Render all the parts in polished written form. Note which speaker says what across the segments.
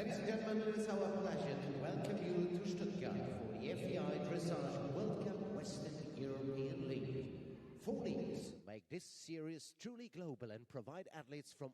Speaker 1: Ladies and gentlemen, it is our pleasure to welcome you to Stuttgart for the FEI Dressage World Cup Western European League. 4 leagues make this series truly global and provide athletes from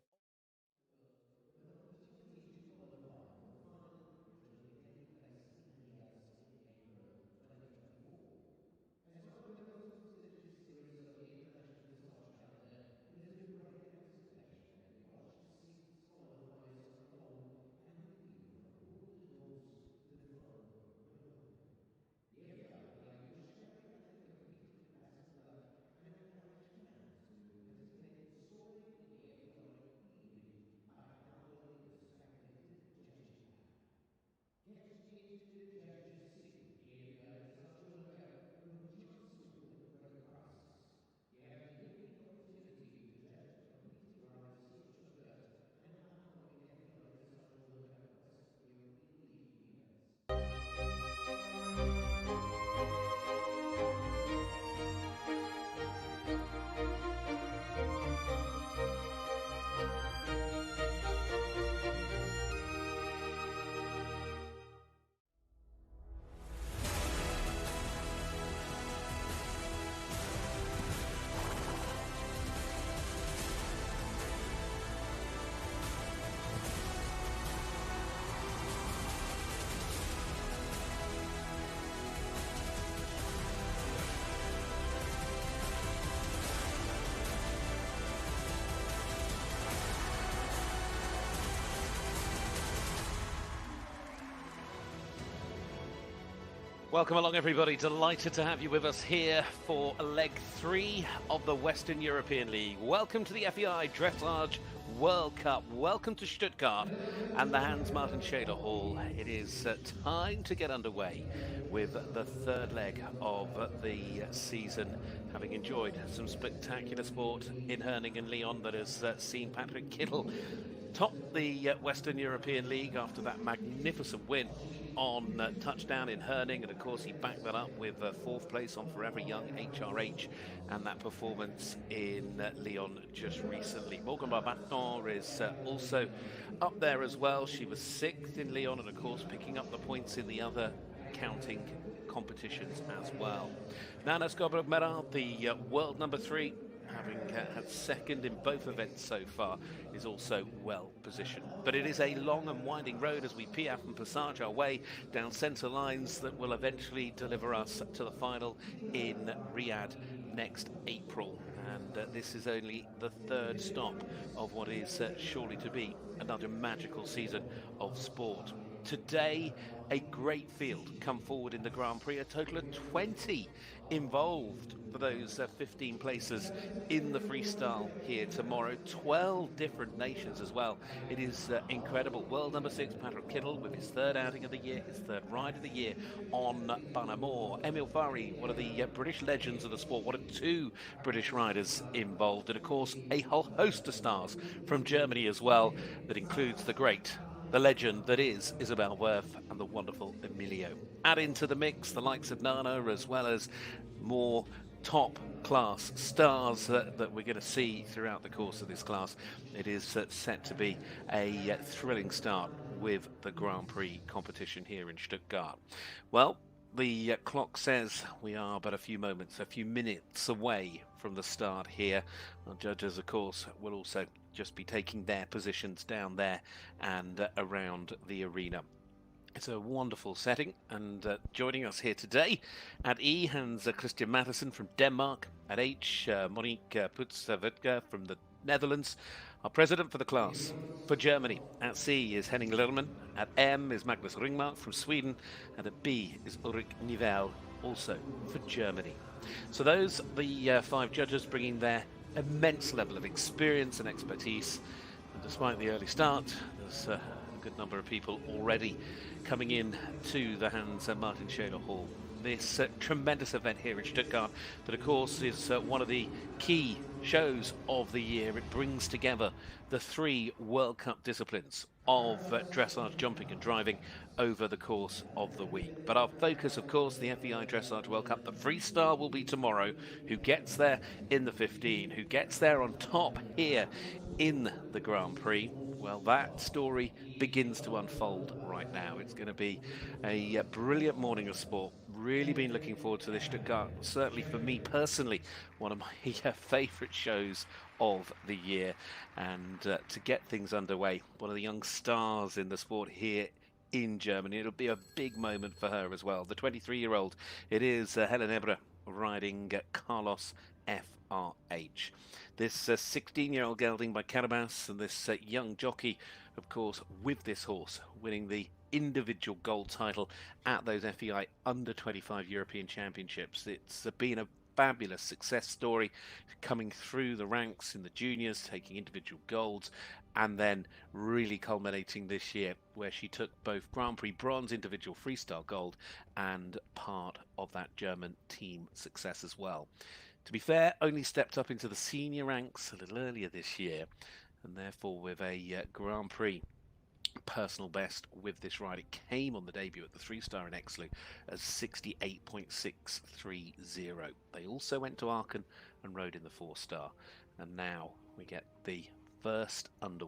Speaker 2: Welcome along, everybody. Delighted to have you with us here for leg 3 of the Western European League. Welcome to the FEI Dressage World Cup. Welcome to Stuttgart and the Hans-Martin Scheler Hall. It is time to get underway with the third leg of the season, having enjoyed some spectacular sport in Herning and Lyon that has seen Patrik Kittel top the Western European League after that magnificent win on touchdown in Herning, and of course he backed that up with 4th place on Forever Young HRH and that performance in Lyon just recently. Morgan Barbaton is also up there as well. She was 6th in Lyon and of course picking up the points in the other counting competitions as well. Nanna Skodborg Merrald, the world number 3, having had 2nd in both events so far, is also well positioned. But it is a long and winding road as we piaffe and passage our way down centre lines that will eventually deliver us to the final in Riyadh next April. And this is only the 3rd stop of what is surely to be another magical season of sport. Today, a great field come forward in the Grand Prix, a total of 20 involved for those 15 places in the freestyle here tomorrow. 12 different nations as well. It is incredible. World number 6, Patrik Kittel, with his 3rd outing of the year, his 3rd ride of the year on Banamore. Emile Faurie, one of the British legends of the sport. What are 2 British riders involved? And of course, a whole host of stars from Germany as well, that includes the great, the legend that is Isabell Werth and the wonderful Emilio. Add into the mix the likes of Nanna, as well as more top class stars that we're going to see throughout the course of this class. It is set to be a thrilling start with the Grand Prix competition here in Stuttgart. Well, the clock says we are but a few minutes away from the start here. Our judges, of course, will also just be taking their positions down there and around the arena. It's a wonderful setting, and joining us here today at E, Hans Christian Mattheson from Denmark. At H, Monique Putzwedger from the Netherlands. Our president for the class for Germany. At C is Henning Lerman. At M is Magnus Ringmark from Sweden. And at B is Ulrich Nivell, also for Germany. So those are the 5 judges, bringing their immense level of experience and expertise. And despite the early start, there's a good number of people already coming in to the Hans-Martin Scheler Hall. This tremendous event here in Stuttgart that, of course, is one of the key shows of the year. It brings together the 3 World Cup disciplines of dressage, jumping and driving over the course of the week. But our focus, of course, the FEI Dressage World Cup, the freestyle will be tomorrow. Who gets there in the 15, who gets there on top here in the Grand Prix. Well, that story begins to unfold right now. It's going to be a brilliant morning of sport. Really been looking forward to this. Stuttgart, certainly for me personally, one of my favourite shows of the year. And to get things underway, one of the young stars in the sport here in Germany. It'll be a big moment for her as well. The 23-year-old, it is Helen Erbe riding Carlos FRH. This 16-year-old gelding by Kanerva, and this young jockey, of course, with this horse, winning the individual gold title at those FEI Under-25 European Championships. It's been a fabulous success story, coming through the ranks in the juniors, taking individual golds, and then really culminating this year where she took both Grand Prix bronze, individual freestyle gold, and part of that German team success as well. To be fair, only stepped up into the senior ranks a little earlier this year, and therefore with a Grand Prix personal best with this ride. It came on the debut at the 3-star in Exlu as 68.630. They also went to Aachen and rode in the 4-star, and now we get the first under.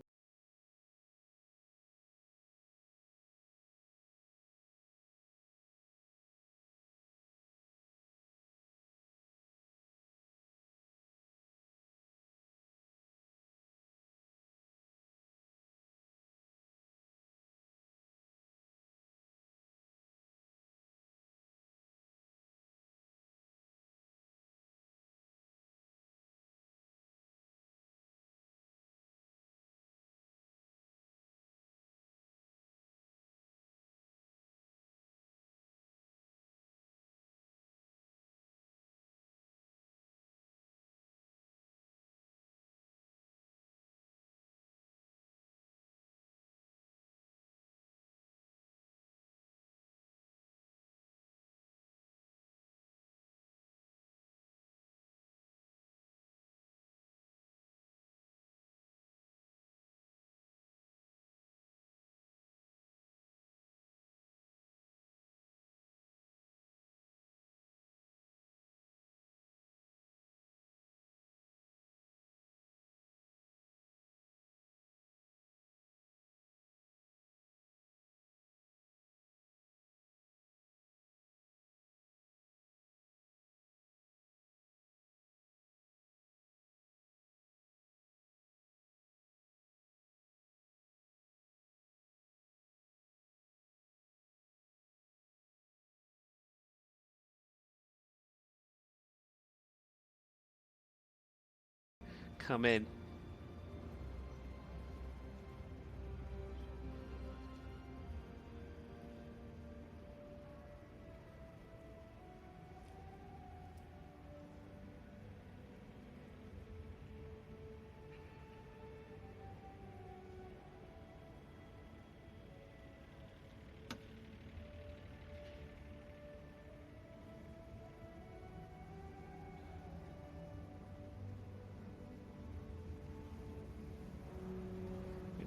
Speaker 2: Come in.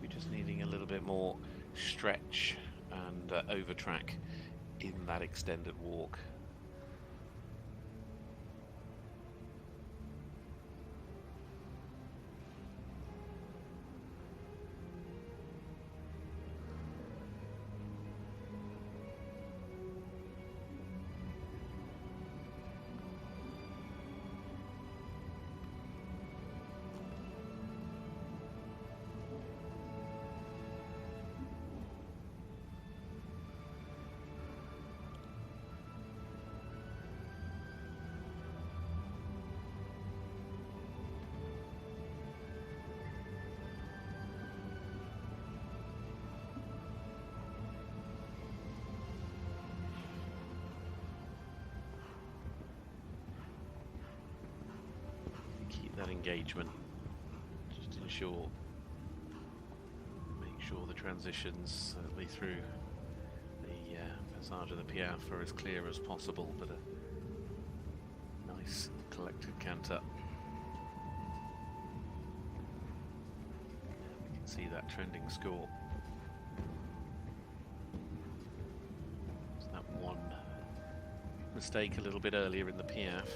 Speaker 2: Just needing a little bit more stretch and over track in that extended walk. That engagement, just make sure the transitions certainly through the passage of the Piaffe are as clear as possible, but a nice collected canter. We can see that trending score. It's that one mistake a little bit earlier in the Piaffe.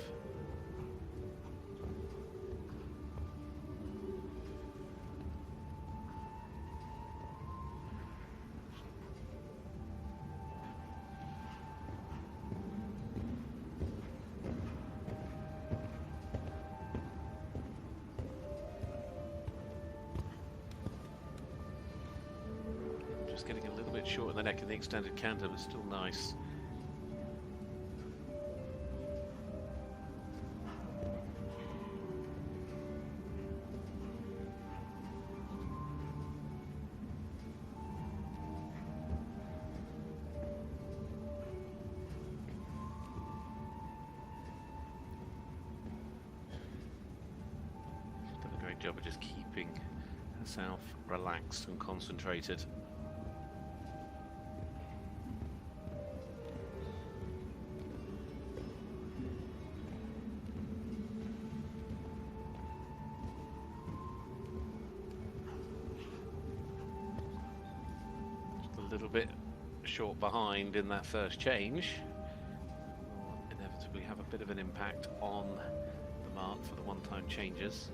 Speaker 2: getting a little bit short in the neck in the extended canter, but still nice. She's done a great job of just keeping herself relaxed and concentrated. Just a little bit short behind in that first change. Will inevitably have a bit of an impact on the mark for the one-time changes.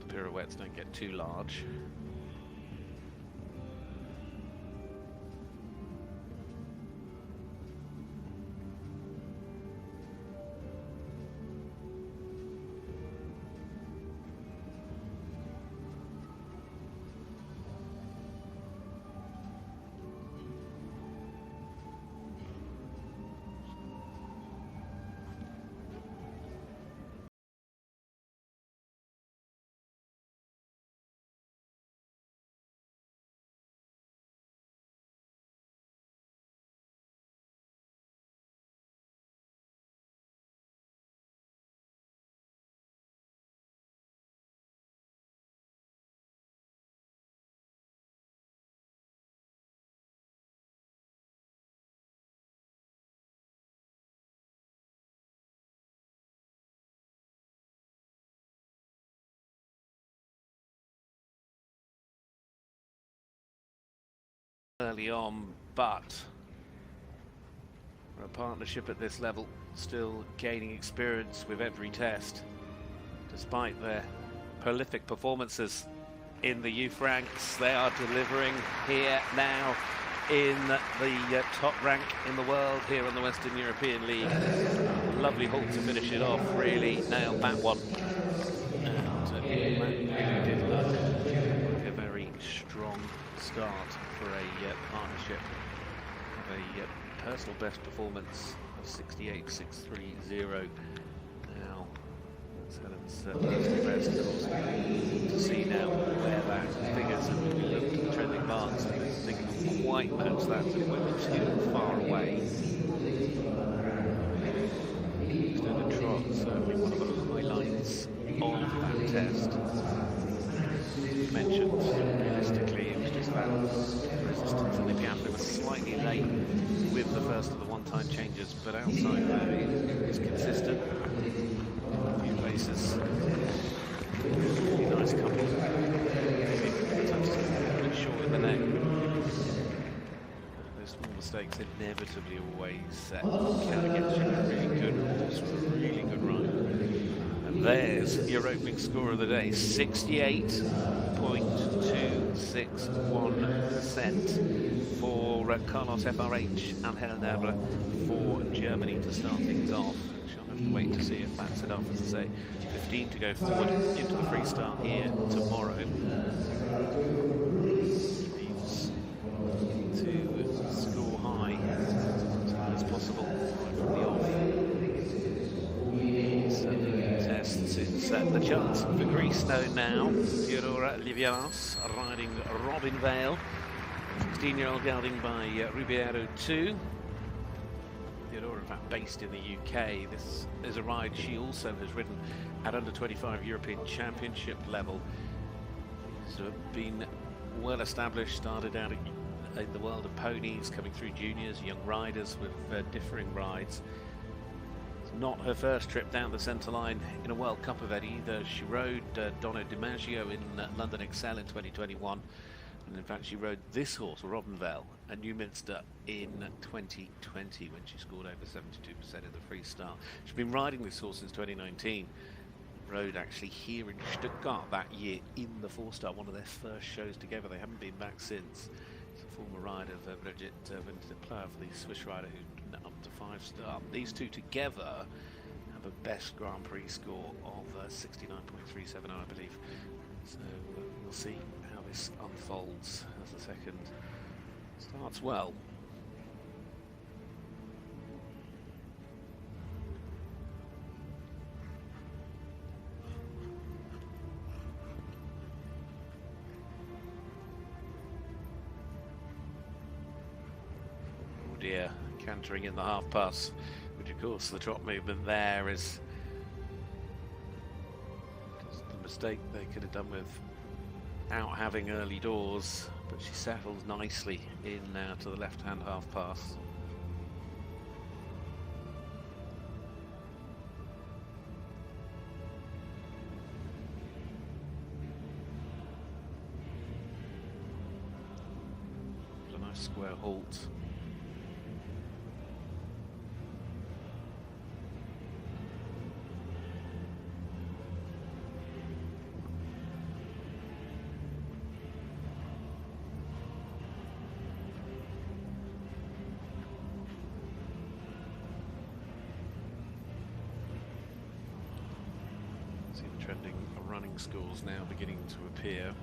Speaker 2: Pirouettes don't get too large. Early on, but for a partnership at this level, still gaining experience with every test, despite their prolific performances in the youth ranks. They are delivering here now in the top rank in the world here in the Western European League. Lovely halt to finish it off, really nailed that one. And really did look like a very strong start for a partnership. A personal best performance of 68.630. Now, that's Helen's personal best, of course. To see now where that figures, and when we look at the trending marks, I don't think it will quite match that, but it went too far away. Extended trot, certainly one of the highlights of that test. As mentioned, realistically, it was just that resistance in the gap. It was slightly late with the first of the one-time changes, but outside there, it was consistent. A few places, really nice couple. Sometimes a bit short in the neck. Those small mistakes inevitably always count against you. Really good horse, really good ride. And there's your opening score of the day, 68.261% for Carlos FRH and Helen Erbe for Germany to start things off. She'll have to wait to see if that's enough, as I say. 15 to go forward into the free start here tomorrow. Needs to score high as high as possible right from the off. It's the chance for Greece known now. Theodora Livanos riding Robin Vale. 16-year-old gelding by Ribeiro 2. Theodora, in fact, based in the UK. This is a ride she also has ridden at under 25 European Championship level. She's been well established, started out in the world of ponies, coming through juniors, young riders with differing rides. Not her first trip down the centre line in a World Cup event either. She rode Donna DiMaggio in London Excel in 2021, and in fact she rode this horse, Robinvale, at Newminster in 2020 when she scored over 72% in the free start. She's been riding this horse since 2019. Rode actually here in Stuttgart that year in the four-star, one of their first shows together. They haven't been back since. It's a former rider, Brigitte Winter-Pleur, for the Swiss rider who up to 5-star. These two together have a best Grand Prix score of 69.37, I believe. So we'll see how this unfolds as the second starts well. Dear, cantering in the half pass, which of course the drop movement there is just the mistake they could have done without having early doors, but she settles nicely in now to the left hand half pass. A nice square halt. Trending running scores now beginning to appear.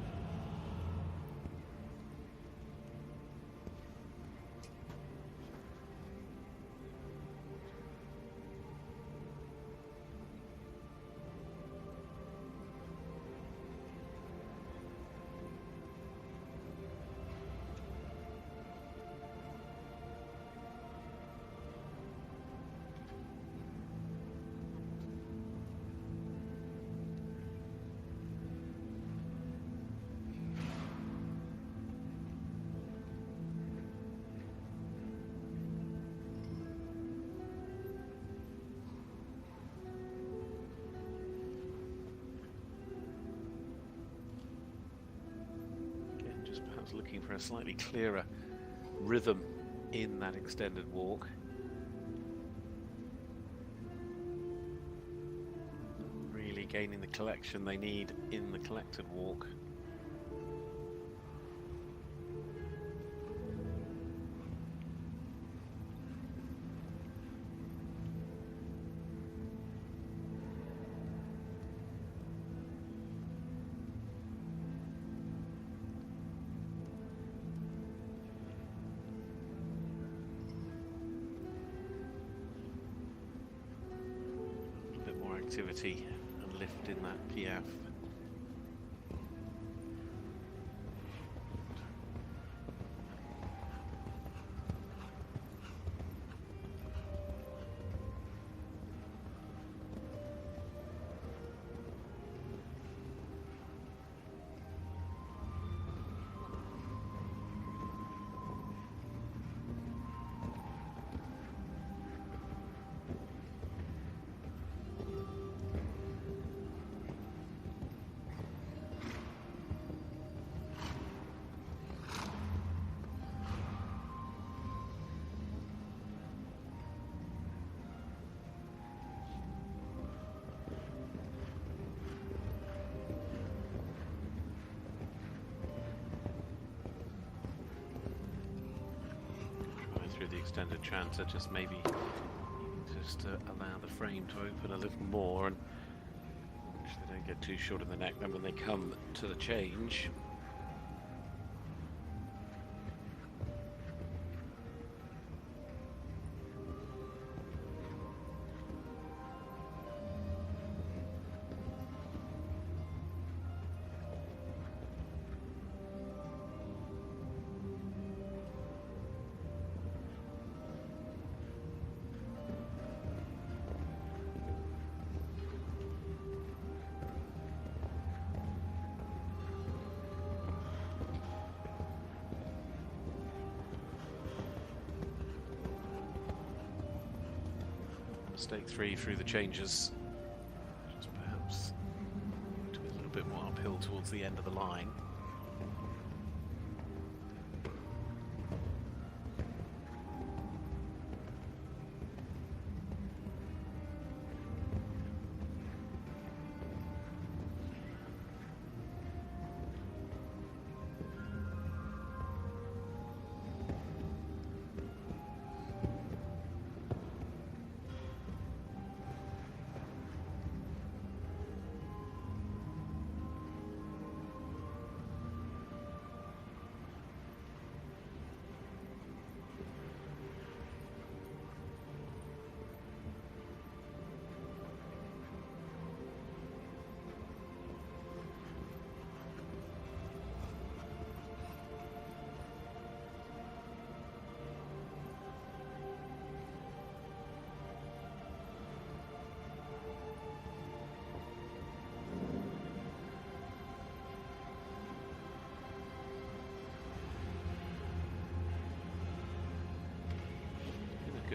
Speaker 2: Looking for a slightly clearer rhythm in that extended walk. Really gaining the collection they need in the collected walk. Activity and lift in that PF. Through the extended transit, just maybe just to allow the frame to open a little more and they don't get too short in the neck. Then when they come to the change, mistake 3 through the changes, just perhaps to be a little bit more uphill towards the end of the line.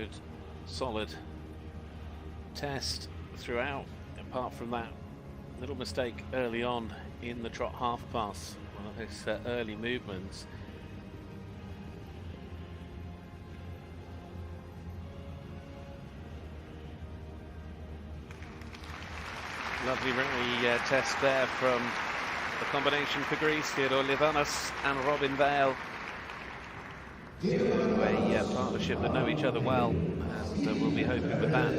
Speaker 2: good, solid test throughout, apart from that little mistake early on in the trot half pass, one of his early movements. Lovely test there from the combination for Greece, Theodora Livanos and Robin Vale. A partnership that know each other well, and we'll be hoping with that.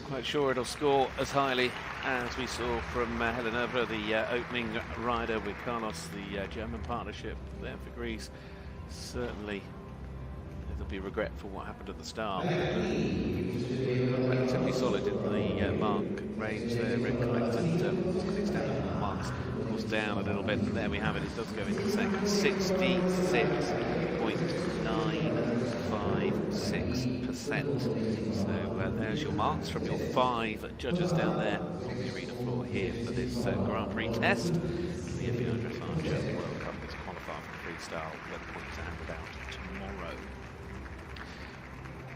Speaker 2: Quite sure it'll score as highly as we saw from Helen Erbe, the opening rider with Carlos, the German partnership there for Greece. Certainly there'll be regret for what happened at the start. Relatively solid in the mark range there. It collected to the extent of 4 marks. Of course, down a little bit, and there we have it. It does go into second. 66.956%. So there's your marks from your 5 judges down there on the arena floor here for this Grand Prix test. The FEI Dressage World Cup is qualified for freestyle. The points are handed out tomorrow.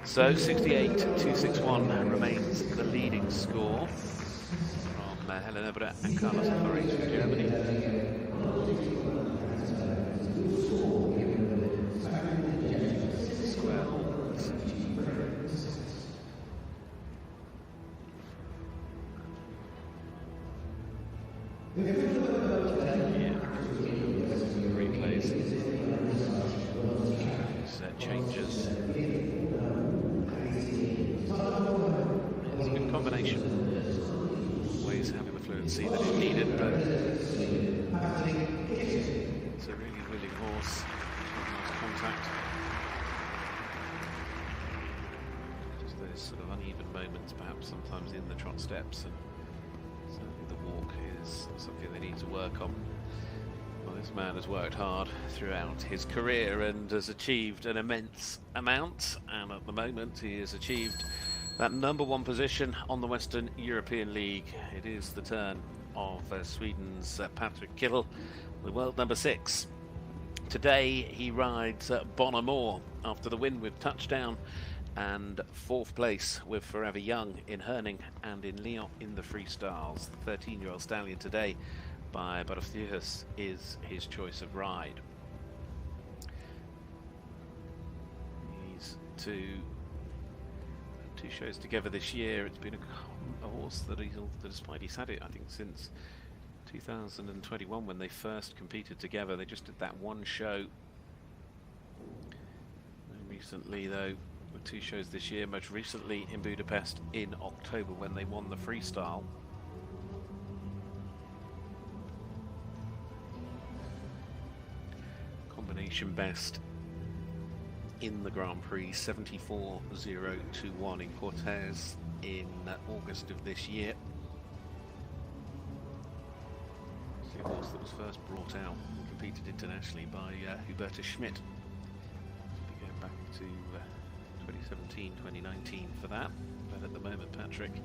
Speaker 2: So 68.261 remains the leading score from Helen Erbe and Carlos Faurie from Germany. Square holds. Replays. Changes. It's a good combination. Always having the fluency that is needed, but it's a really willing horse. Nice contact. Just those sort of uneven moments, perhaps sometimes in the trot steps, and certainly the walk is something they need to work on. Well, this man has worked hard throughout his career and has achieved an immense amount, and at the moment he has achieved that #1 position on the Western European League. It is the turn of Sweden's Patrik Kittel, the world #6. Today he rides Bonamore after the win with Touchdown, and 4th place with Forever Young in Herning and in Lyon in the freestyles. The 13-year-old stallion today by Barthius is his choice of ride. He's two shows together this year. It's been a horse that despite he's had it, I think, since 2021 when they first competed together. They just did that one show. And recently, though, with 2 shows this year, most recently in Budapest in October when they won the freestyle. Combination best in the Grand Prix, 74.021 in Cortez in August of this year. It's the horse that was first brought out and competed internationally by Hubertus Schmidt. Going back to 2017, 2019 for that. But at the moment, Patrik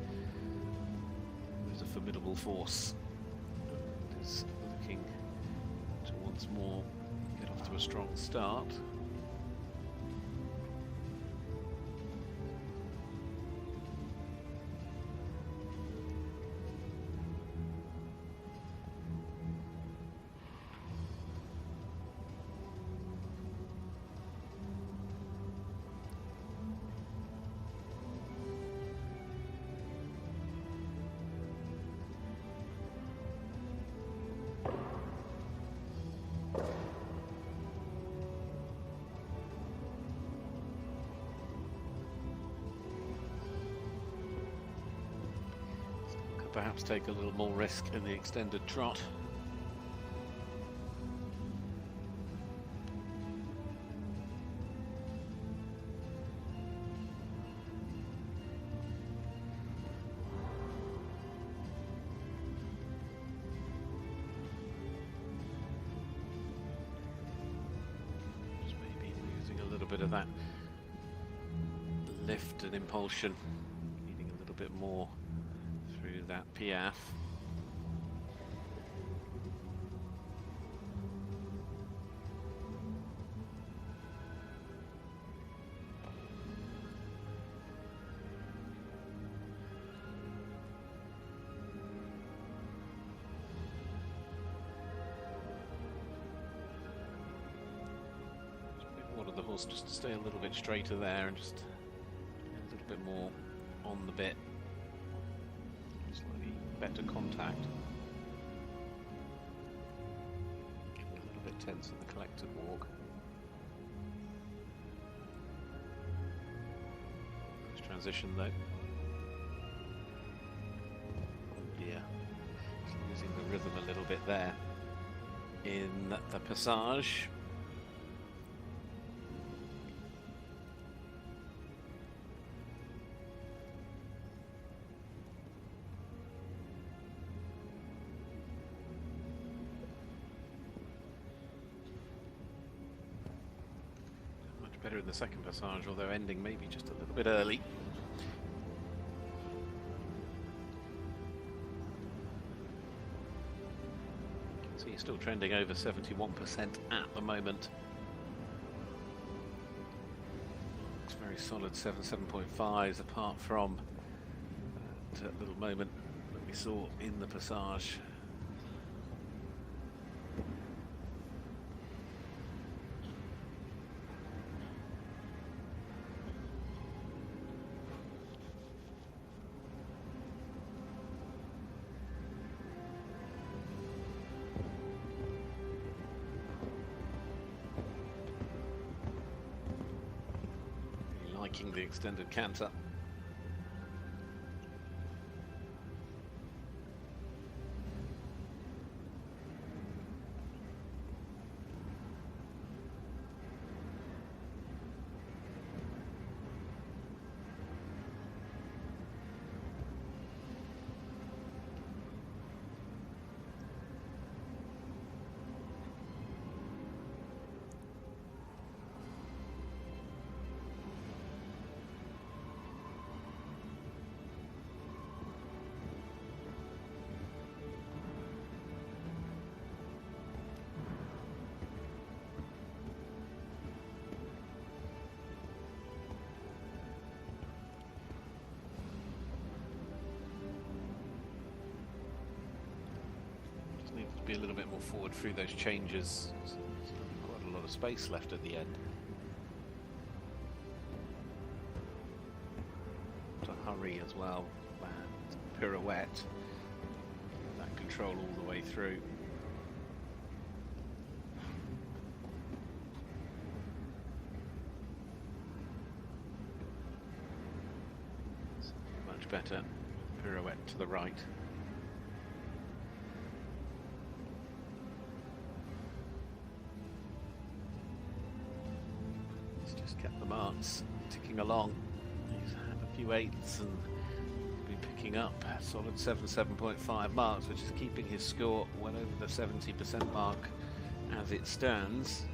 Speaker 2: is a formidable force and is looking to once more get off to a strong start. Perhaps take a little more risk in the extended trot. Just maybe losing a little bit of that lift and impulsion, needing a little bit more through that piaffe. horse just to stay a little bit straighter there and just a little bit more on the bit. Slightly better contact. Getting a little bit tense in the collected walk. Nice transition though. Oh dear. Just losing the rhythm a little bit there in the passage. Better in the second passage, although ending maybe just a little bit early. You can see he's still trending over 71% at the moment. Looks very solid 7.5s apart from that little moment that we saw in the passage. The extended canter. Be a little bit more forward through those changes. There's quite a lot of space left at the end. To hurry as well, and pirouette. That control all the way through. Much better pirouette to the right. Ticking along. He's had a few eighths and been picking up solid 7.5 marks, which is keeping his score well over the 70% mark as it stands.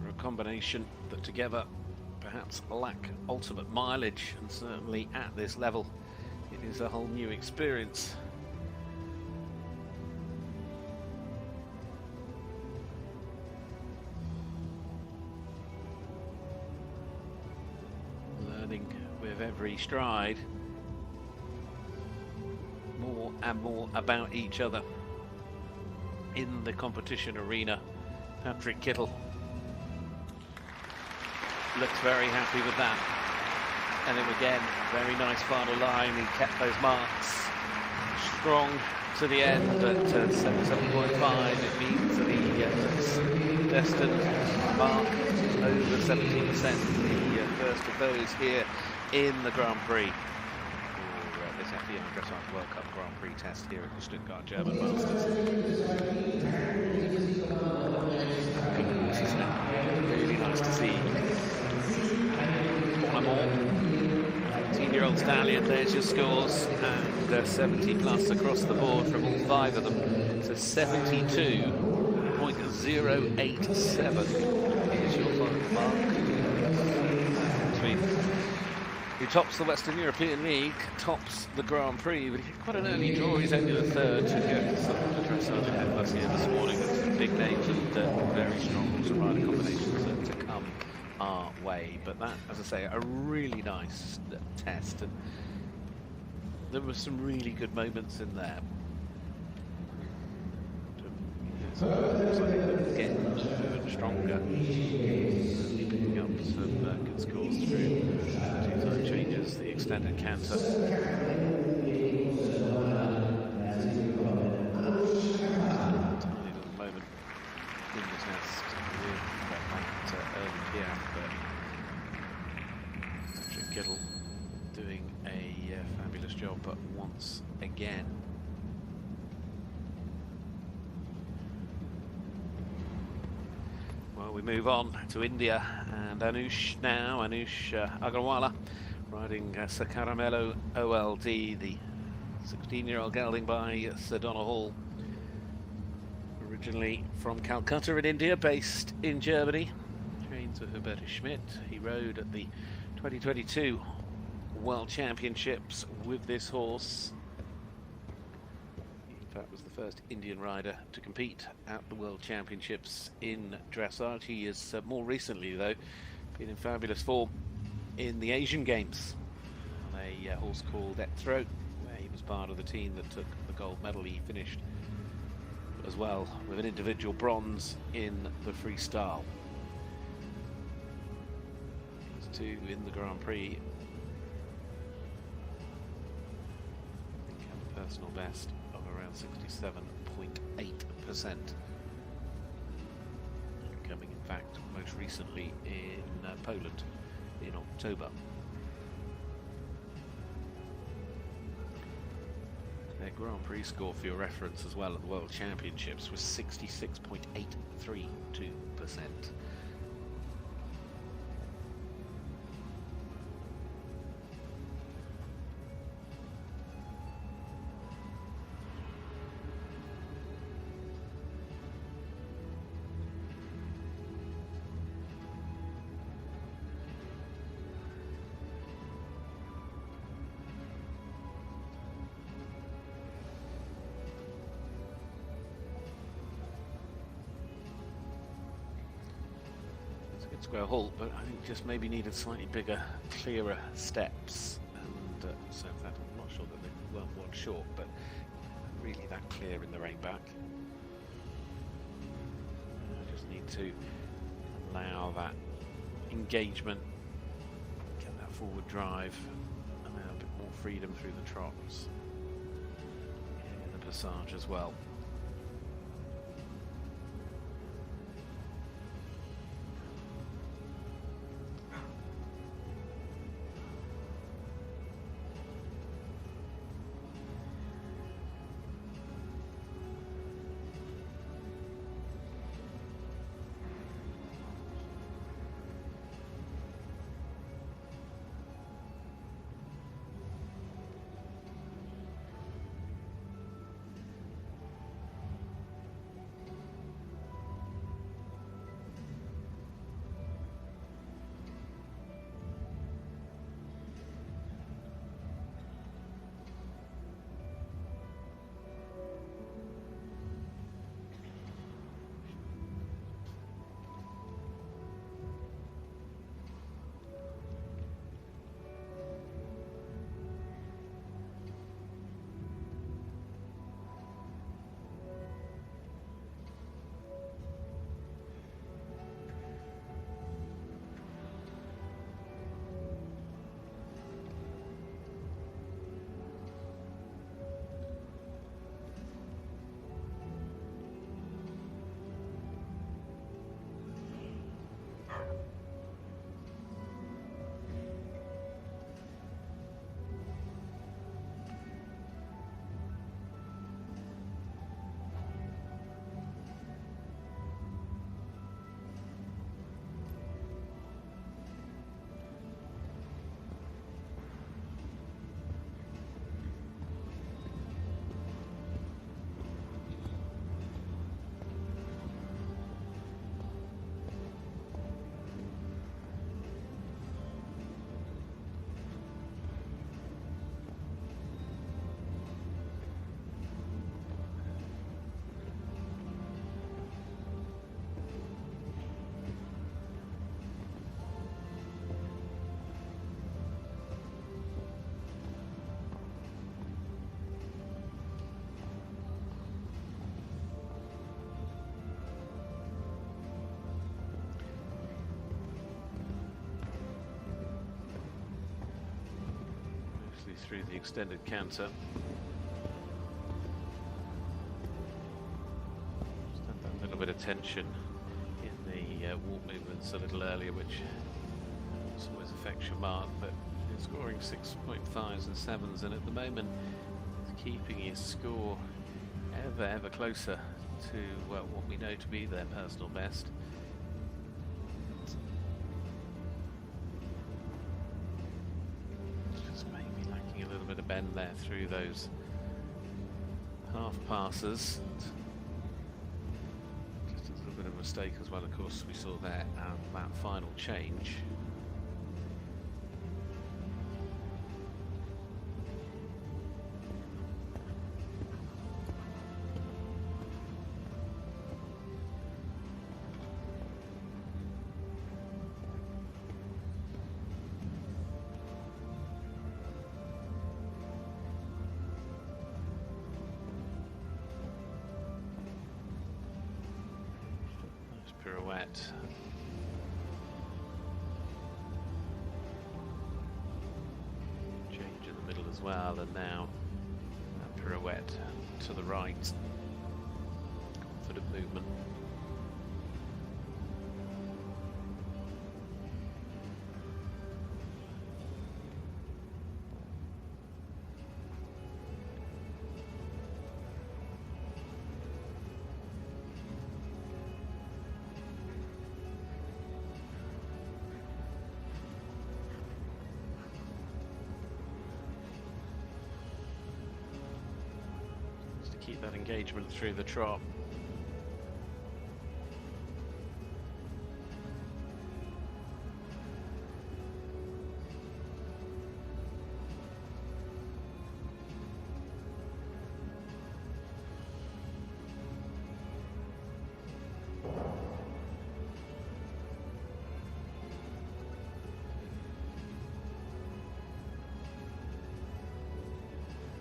Speaker 2: For a combination that together perhaps lack ultimate mileage, and certainly at this level it is a whole new experience. Every stride, more and more about each other in the competition arena. Patrik Kittel looks very happy with that, and then again, very nice final line. He kept those marks strong to the end at 7.5. It means that he gets destined mark over 70%, the first of those here in the Grand Prix for this FEI Dressage World Cup Grand Prix test here at the Stuttgart German Masters. Good horse, isn't it? Really nice to see. All in all, 15-year-old stallion, there's your scores, and 70 plus across the board from all five of them. So 72.087 is your final mark. Who tops the Western European League, tops the Grand Prix, but he had quite an early draw. He's only the third to get some dressage ahead of us here this morning. With some big names and very strong horse and rider combinations to come our way. But that, as I say, a really nice test. And there were some really good moments in there. Getting even stronger, picking up some good scores through two-time changes, the extended canter. Tiny little moment in the test with that early piaffe, but Patrik Kittel doing a fabulous job, but once again. Well, we move on to India and Anush now. Anush Agarwalla riding Sir Caramello OLD, the 16-year-old gelding by Sir Donna Hall. Originally from Calcutta in India, based in Germany. Trains with Hubertus Schmidt. He rode at the 2022 World Championships with this horse. In fact, was the first Indian rider to compete at the World Championships in dressage. He is more recently, though, been in fabulous form in the Asian Games on a horse called Ethro, where he was part of the team that took the gold medal. He finished as well with an individual bronze in the freestyle. These two in the Grand Prix. I think have a personal best of around 67.8%. Coming, in fact, most recently in Poland in October. Their Grand Prix score, for your reference as well, at the World Championships was 66.832%. Square halt, but I think just maybe needed slightly bigger, clearer steps, and so in fact I'm not sure that they weren't one short, but really that clear in the rein back. I just need to allow that engagement, get that forward drive, and allow a bit more freedom through the trots in the passage as well. through the extended canter. Just had that little bit of tension in the walk movements a little earlier, which always affects your mark, but he's scoring 6.5s and 7s, and at the moment he's keeping his score ever closer to what we know to be their personal best. Just maybe lacking a little bit of bend there through those half passes. Just a little bit of a mistake as well, of course, we saw there that final change. Pirouette. Change in the middle as well, and now a pirouette to the right. Confident movement. Keep that engagement through the trot.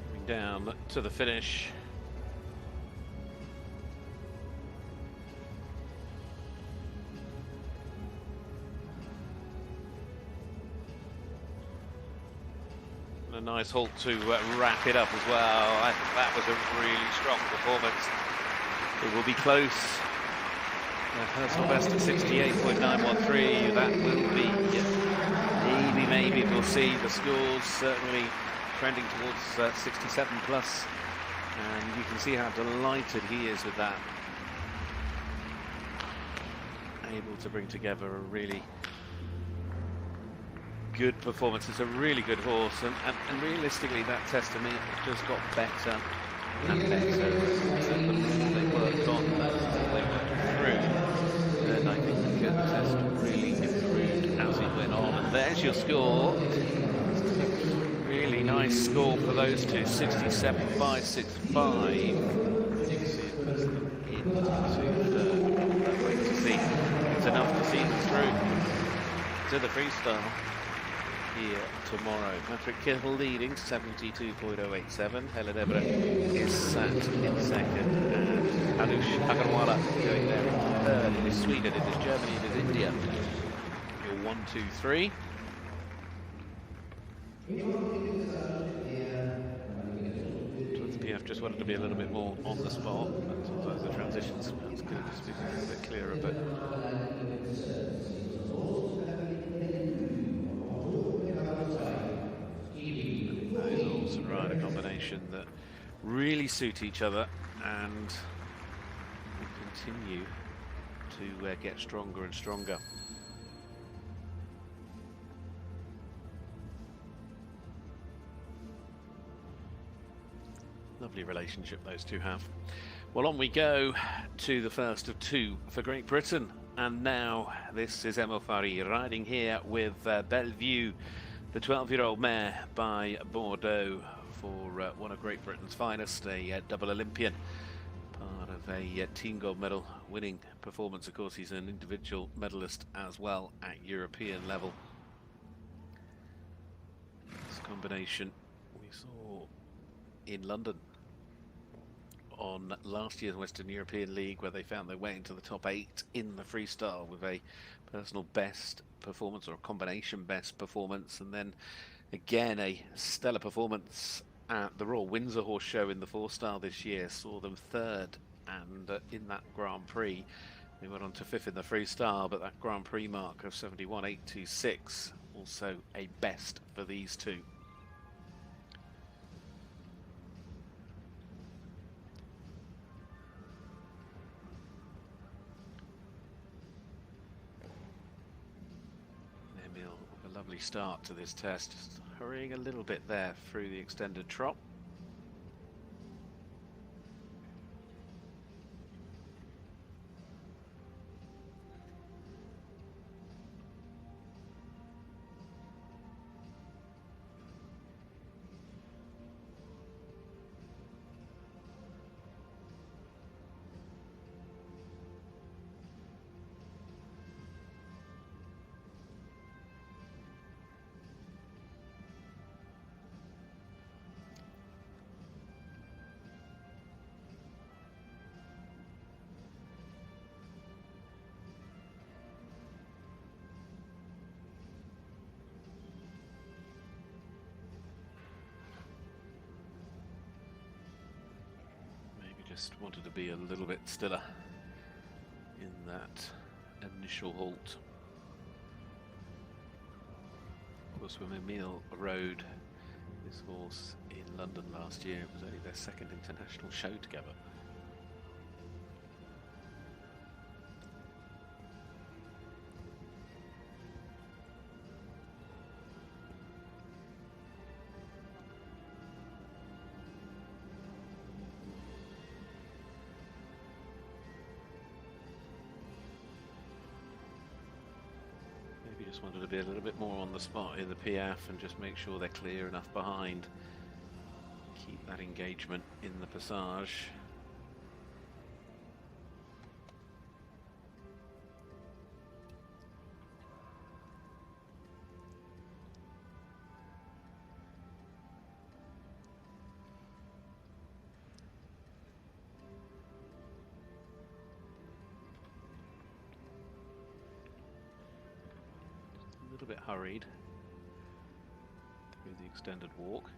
Speaker 2: Coming down to the finish. A nice halt to wrap it up as well. I think that was a really strong performance. It will be close. Personal best at 68.913. That will be maybe we'll see the scores certainly trending towards 67 plus. And you can see how delighted he is with that. Able to bring together a really good performance. It's a really good horse, and realistically that testament just got better and better. The more they worked on, the more they worked through, and I think the test really improved as it went on. And there's your score. Really nice score for those two, 67 by 65. Great to see. It's enough to see them through to the freestyle here tomorrow. Patrik Kittel leading 72.087. Helen Erbe is sat in second, and Anush Agarwalla going there in third. It is Sweden, it is Germany, it is India. Your 1, 2, 3. PF just wanted to be a little bit more on the spot, and sometimes the transitions could just be a little bit clearer, but those horse and rider combination that really suit each other and continue to get stronger and stronger. Lovely relationship those two have. Well, on we go to the first of two for Great Britain. And now this is Emile Faurie riding here with Bellevue, the 12-year-old mare by Bordeaux, for one of Great Britain's finest, a double Olympian. Part of a team gold medal winning performance. Of course, he's an individual medalist as well at European level. This combination we saw in London on last year's Western European League, where they found their way into the top 8 in the freestyle with a personal best performance or a combination best performance, and then Again, a stellar performance at the Royal Windsor Horse Show in the 4-star this year. Saw them third, and in that Grand Prix, they went on to fifth in the freestyle, but that Grand Prix mark of 71.826, also a best for these two. Emile, a lovely start to this test, just hurrying a little bit there through the extended trot. Just wanted to be a little bit stiller in that initial halt. Of course, when Emile rode this horse in London last year, it was only their second international show together. Just wanted to be a little bit more on the spot in the PF and just make sure they're clear enough behind. Keep that engagement in the passage. A bit hurried through the extended walk.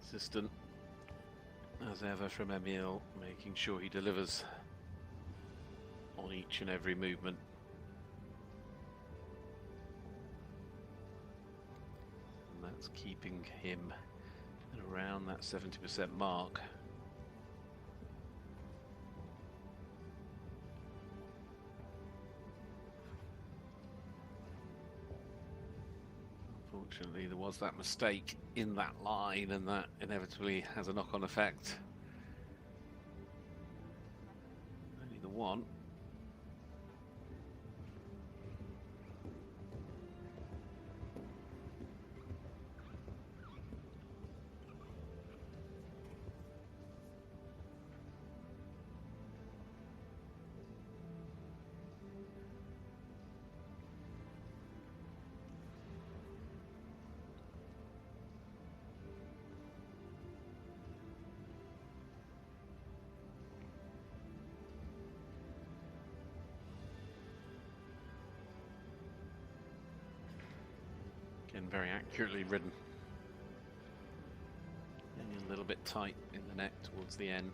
Speaker 2: Consistent as ever from Emile, making sure he delivers on each and every movement. And that's keeping him at around that 70% mark. Unfortunately, there was that mistake in that line, and that inevitably has a knock-on effect. Only the one. Again, very accurately ridden. And a little bit tight in the neck towards the end.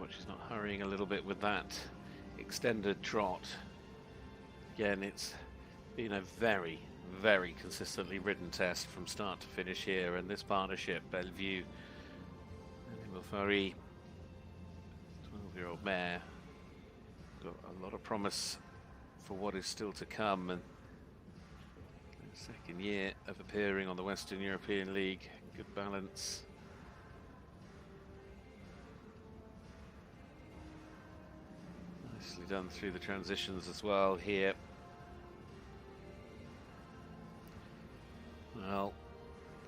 Speaker 2: what she's not hurrying a little bit with that extended trot. Again, it's been a very, very consistently ridden test from start to finish here, and this partnership, Bellevue and Emile Faurie, 12-year-old mare, got a lot of promise for what is still to come, and second year of appearing on the Western European League. Good balance. Nicely done through the transitions as well here. Well,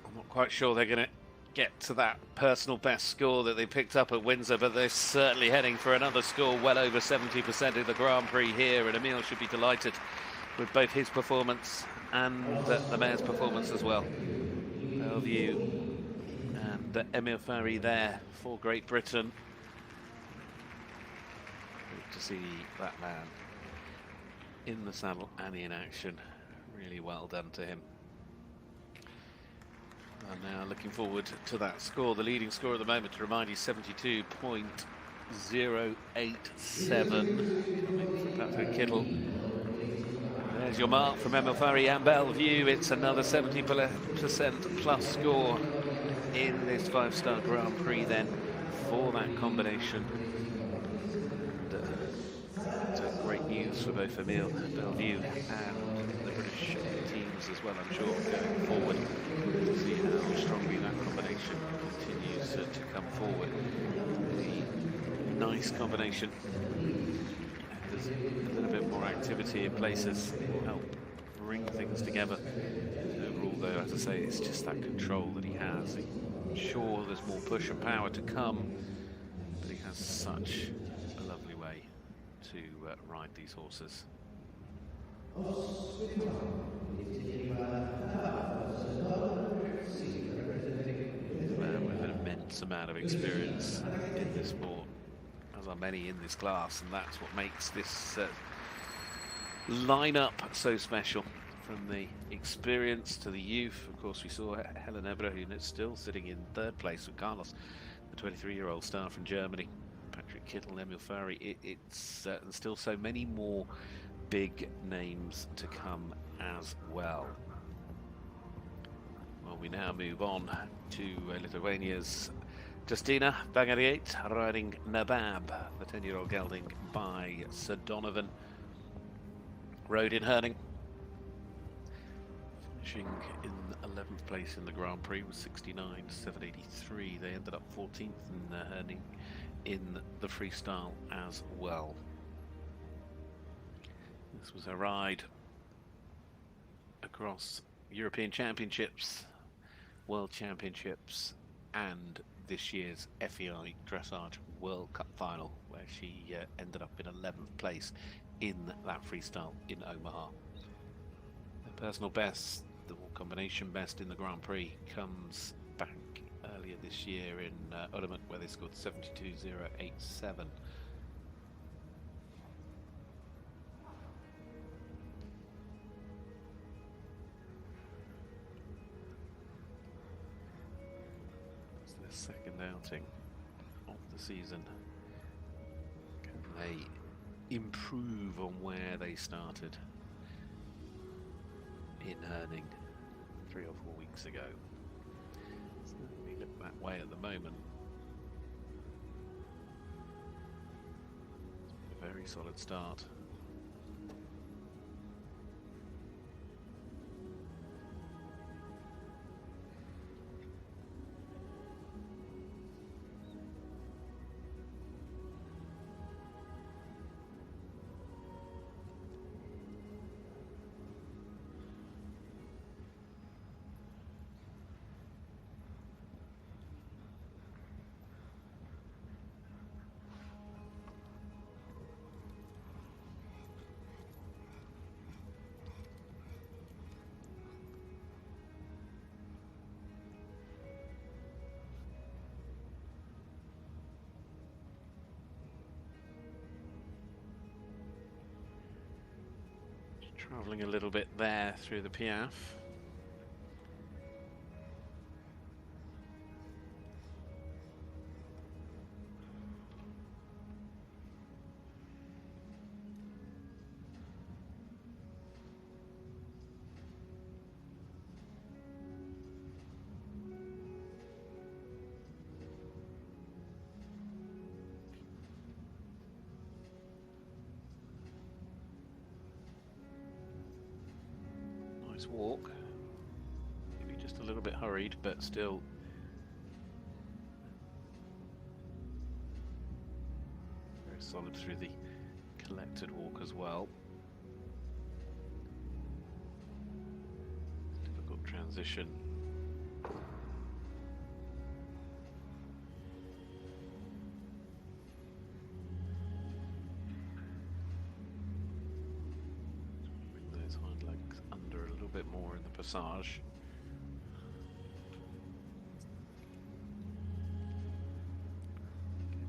Speaker 2: I'm not quite sure they're going to get to that personal best score that they picked up at Windsor, but they're certainly heading for another score well over 70% in the Grand Prix here, and Emile should be delighted with both his performance and the mare's performance as well. Bellevue and Emile Faurie there for Great Britain. Great to see that man in the saddle and in action. Really well done to him. And now looking forward to that score. The leading score at the moment, to remind you, 72.087 for Patrik Kittel. There's your mark from Emile Faurie and Bellevue. It's another 70% plus score in this 5-star Grand Prix then for that combination. And, great news for both Emile, Bellevue and the British teams as well, I'm sure, going forward, to see how strongly that combination continues to come forward. A nice combination. There's a little bit more activity in places will help bring things together. Overall, though, as I say, it's just that control that he has. I'm sure there's more push and power to come, but he has such a lovely way to ride these horses. With an immense amount of experience in this sport, as are many in this class, and that's what makes this lineup so special. From the experience to the youth, of course, we saw Helen Erbe, who's still sitting in third place with Carlos, the 23-year-old star from Germany. Patrik Kittel, Emile Faurie. It's and still so many more big names to come as well. Well, we now move on to Lithuania's Justina Vanagaite riding Nabab, the 10-year-old gelding by Sir Donovan. Rode in Herning, finishing in 11th place in the Grand Prix with 69.783. They ended up 14th in Herning in the freestyle as well. This was a ride across European Championships, World Championships, and this year's FEI Dressage World Cup final, where she ended up in 11th place in that freestyle in Omaha. The personal best, the combination best in the Grand Prix, comes back earlier this year in Ultimate, where they scored 72.087. It's their second outing of the season. Can they improve on where they started in Herning 3 or 4 weeks ago? Certainly look that way at the moment. A very solid start. Travelling a little bit there through the Piaf. Nice walk. Maybe just a little bit hurried, but still. Very solid through the collected walk as well. Difficult transition. Bring those hind legs under a little bit more in the passage.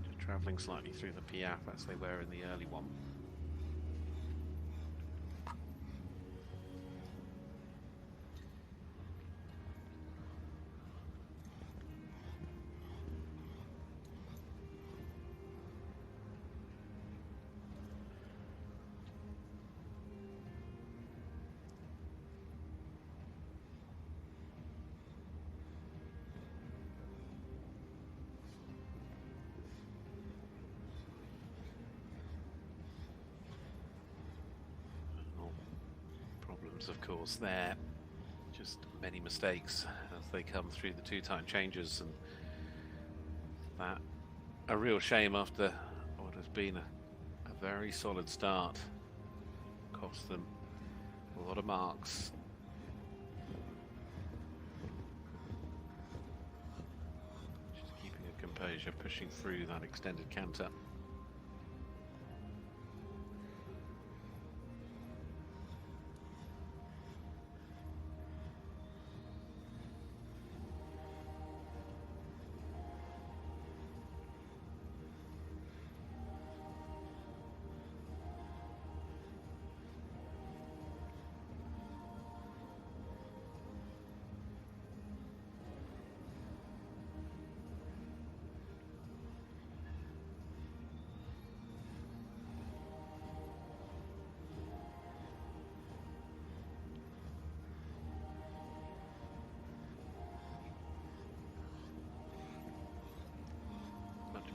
Speaker 2: Just travelling slightly through the piaffe as they were in the early one. Of course, there just many mistakes as they come through the two-time changes, and that a real shame after what has been a very solid start. Cost them a lot of marks. Just keeping a composure, pushing through that extended canter.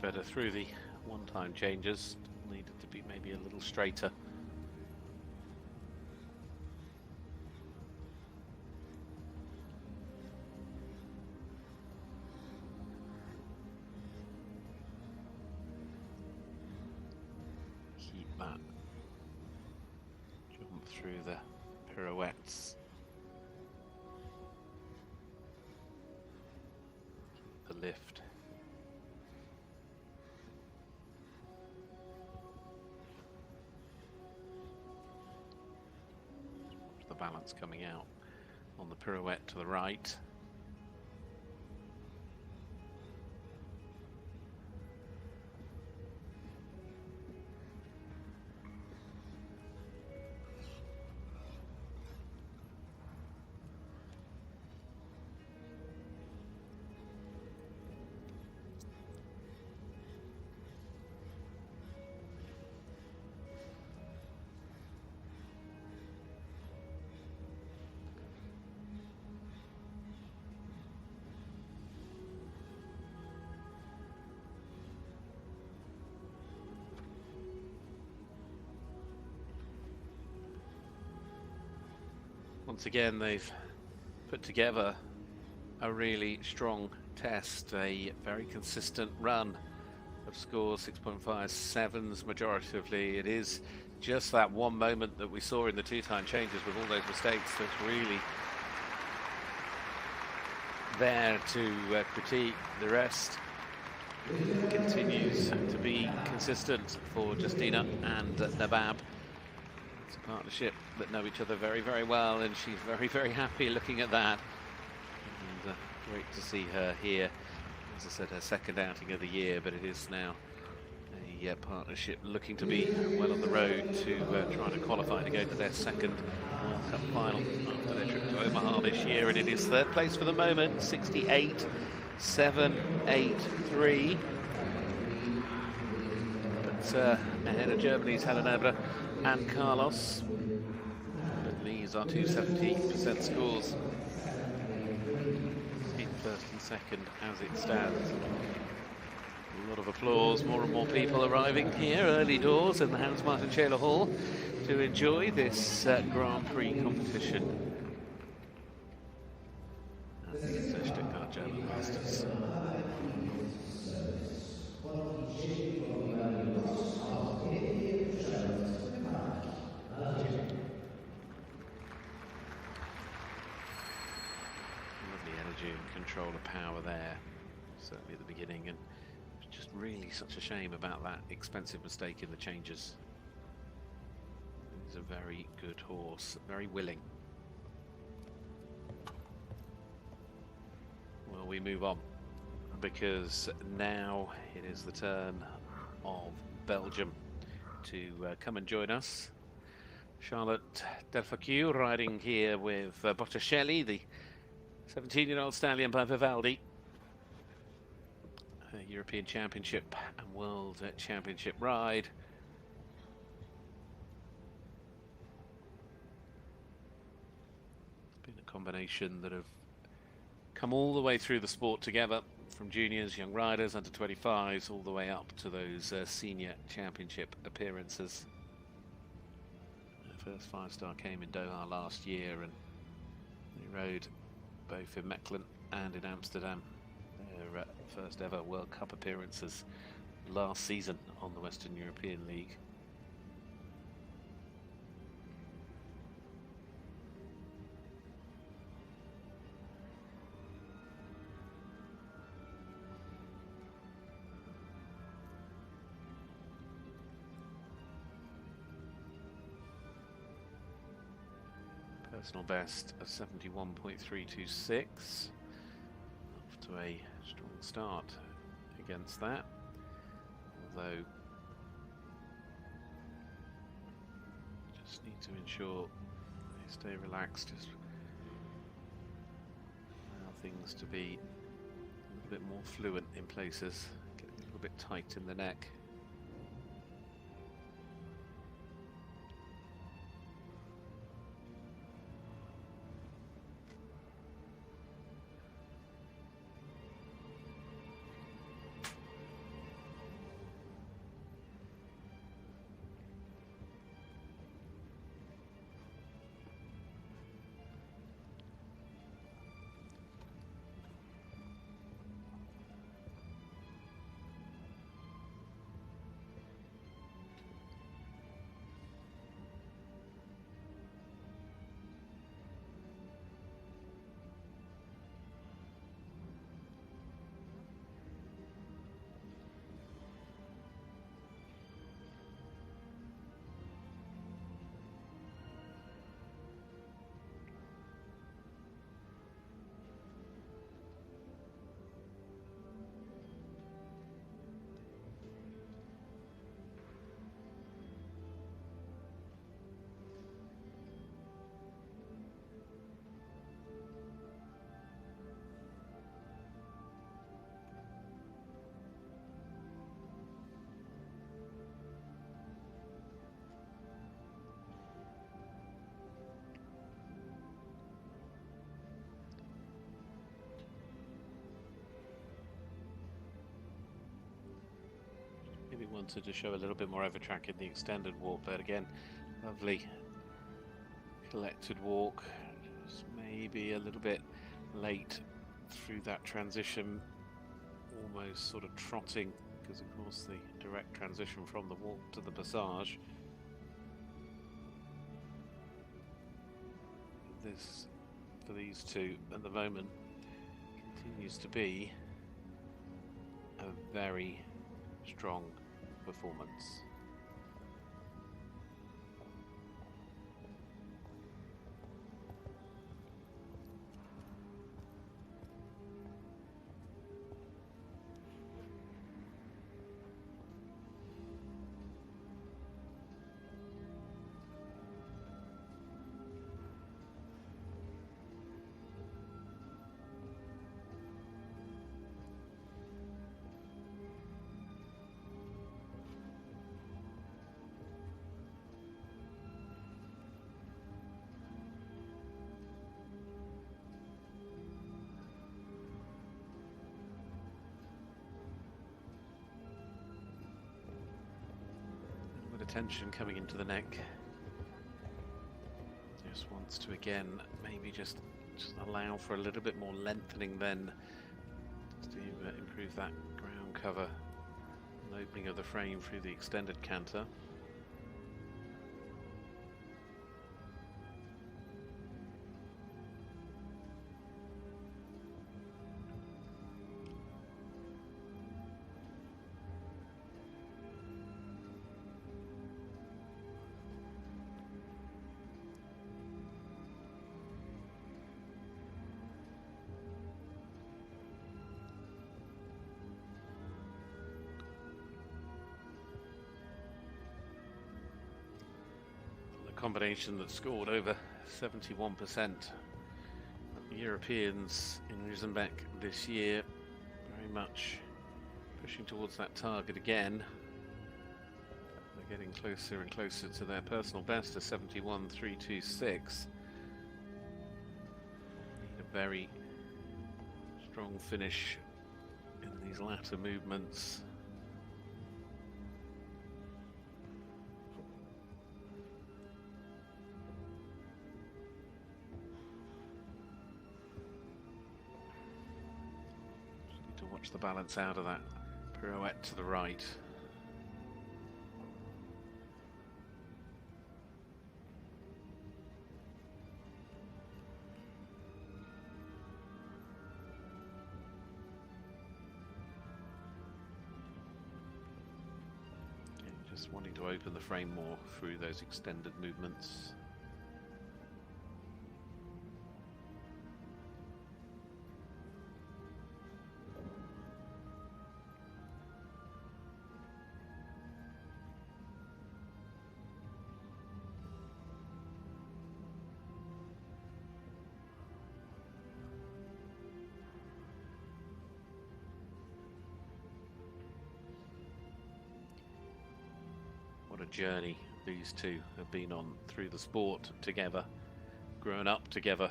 Speaker 2: Better through the one-time changes, needed to be maybe a little straighter. Keep that jump through the pirouettes. Keep the lift. Balance coming out on the pirouette to the right. Once again, they've put together a really strong test, a very consistent run of scores, 6.5, 7s majoritatively. It is just that one moment that we saw in the two-time changes with all those mistakes that's really there to critique. The rest continues to be consistent for Justina and Nabab. It's a partnership that know each other very, very well, and she's very, very happy looking at that. And great to see her here. As I said, her second outing of the year, but it is now a partnership looking to be well on the road to trying to qualify to go to their second World Cup final after their trip to Omaha this year. And it is third place for the moment, 68.783. But ahead of Germany's Helen Erbe and Carlos. And these are 270% scores in first and second as it stands. A lot of applause, more and more people arriving here early doors in the Hans Martin Scheler Hall to enjoy this Grand Prix competition. distance. Control of power there, certainly at the beginning, and it's just really such a shame about that expensive mistake in the changes. He's a very good horse, very willing. Well, we move on because now it is the turn of Belgium to come and join us. Charlotte Defalque riding here with Botticelli, the 17-year-old stallion by Vivaldi. European Championship and World Championship ride. It's been a combination that have come all the way through the sport together, from juniors, young riders, under 25s, all the way up to those senior championship appearances. The first 5-star came in Doha last year, and they rode both in Mechelen and in Amsterdam. Their first ever World Cup appearances last season on the Western European League. Personal best of 71.326. Off to a strong start against that. Although, just need to ensure they stay relaxed. Just allow things to be a little bit more fluent in places. Getting a little bit tight in the neck. Maybe wanted to show a little bit more overtrack in the extended walk, but again, lovely collected walk. Just maybe a little bit late through that transition, almost sort of trotting, because of course the direct transition from the walk to the passage. This, for these two at the moment, continues to be a very strong performance. Tension coming into the neck. Just wants to again maybe just allow for a little bit more lengthening then to improve that ground cover and opening of the frame through the extended canter. Combination that scored over 71%. The Europeans in Riesenbeck this year very much pushing towards that target again. They're getting closer and closer to their personal best of 71.326. Need a very strong finish in these latter movements. Watch the balance out of that pirouette to the right. Just wanting to open the frame more through those extended movements. What a journey these two have been on through the sport together, grown up together,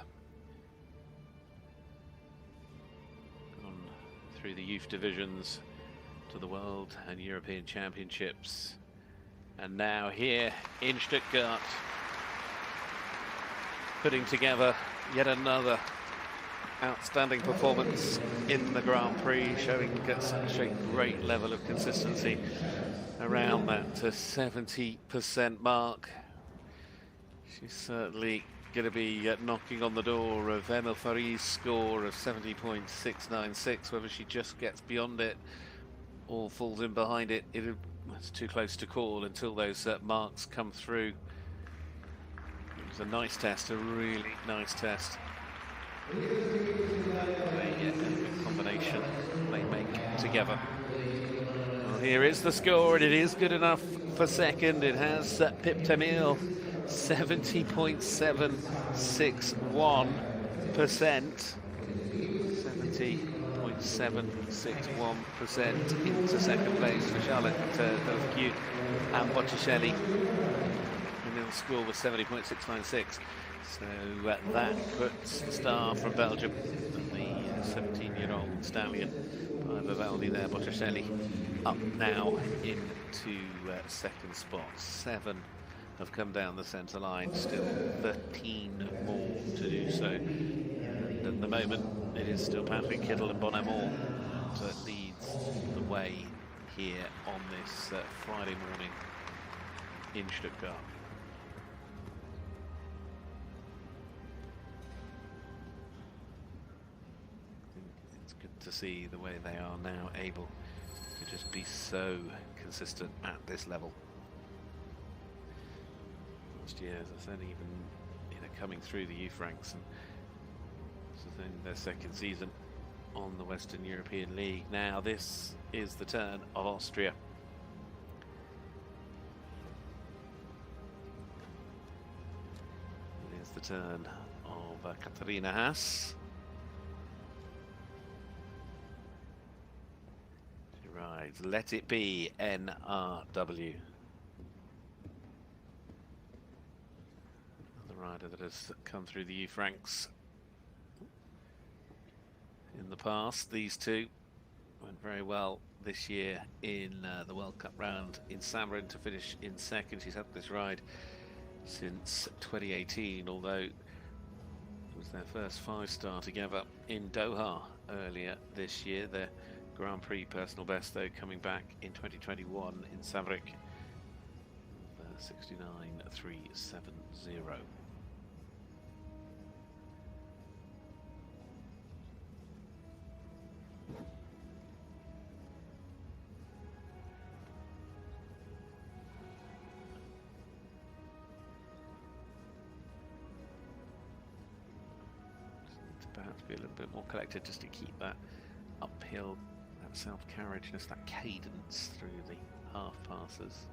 Speaker 2: gone through the youth divisions to the World and European Championships, and now here in Stuttgart, putting together yet another outstanding performance in the Grand Prix, showing such a great level of consistency around that 70% mark. She's certainly going to be knocking on the door of Emile Faurie's score of 70.696. Whether she just gets beyond it or falls in behind it, it's too close to call until those marks come through. It was a nice test, a really nice test. A combination they make together. Well, here is the score, and it is good enough for second. It has pipped Emile 70.761%. 70.761% into second place for Charlotte Delvecchio and Botticelli. Emile's score was 70.696. So that puts the star from Belgium, the 17-year-old stallion, by Vivaldi there, Botticelli, up now into second spot. 7 have come down the centre line, still 13 more to do so. And at the moment, it is still Patrik Kittel and ller-L&uuml that leads the way here on this Friday morning in Stuttgart. To see the way they are now able to just be so consistent at this level. Last year, as I said, even coming through the youth ranks, and this is in their second season on the Western European League. Now this is the turn of Austria. It is the turn of Katharina Haas. Right, let it be NRW. Another rider that has come through the youth ranks in the past. These two went very well this year in the World Cup round in Samarin to finish in second. She's had this ride since 2018, although it was their first 5-star together in Doha earlier this year. Their Grand Prix personal best, though, coming back in 2021 in Savrik, 69.370. Perhaps be a little bit more collected just to keep that uphill, that self-carriageness, that cadence through the half passes.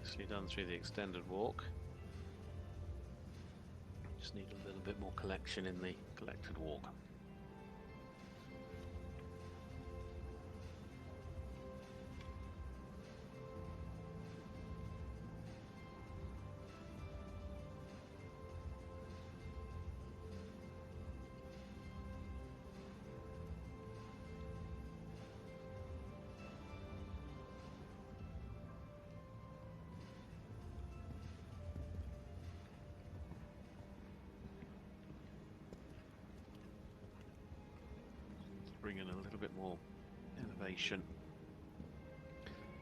Speaker 2: Nicely done through the extended walk. Just need a little bit more collection in the collected walk. Bring in a little bit more elevation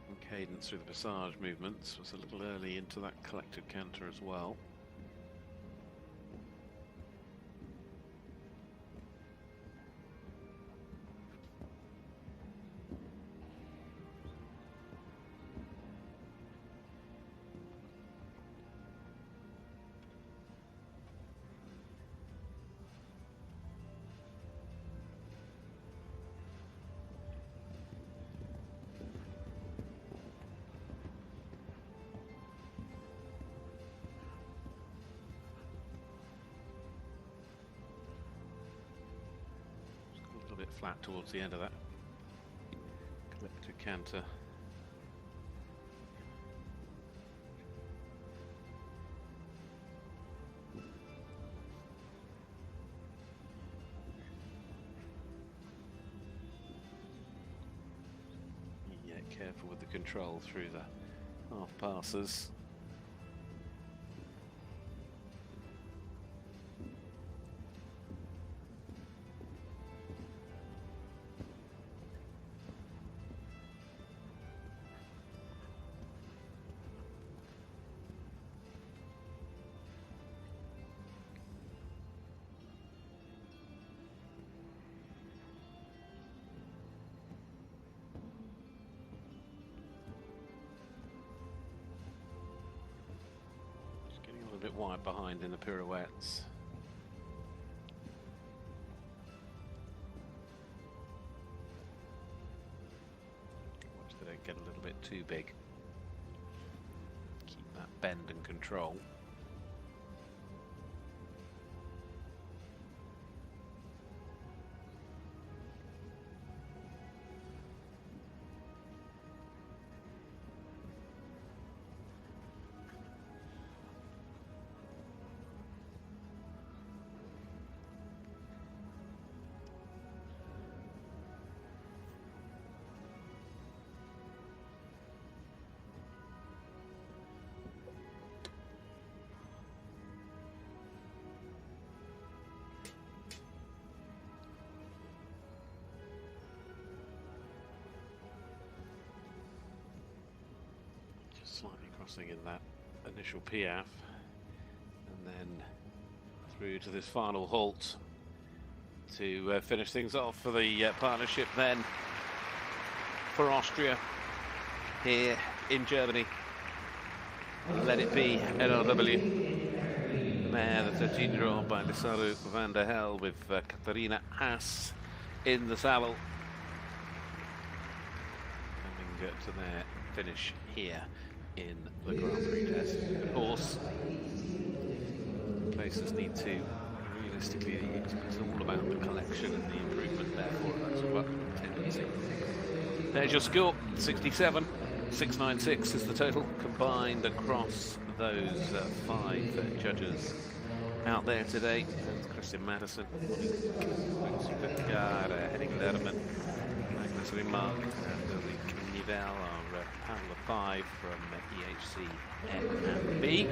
Speaker 2: and cadence through the passage movements. Was a little early into that collected canter as well. Flat towards the end of that collected canter. Yeah, careful with the control through the half passes. A bit wide behind in the pirouettes. Watch they don't get a little bit too big. Keep that bend and control. crossing in that initial piaffe, and then through to this final halt to finish things off for the partnership then for Austria here in Germany. Let it be ller-L&uuml. There, the 13-year-old by Larissa van der Helm with Katharina Haas in the saddle. Coming to their finish here in the Grand Prix test. Of course, places need to realistically, it's all about the collection and the improvement, therefore that's what tendency. There's your score, 67, 696 is the total combined across those 5 judges out there today. That's Christian Madison, Henning Lerman, Magnus Ringmark, and the Nivel are panel of 5 from EHC N and B.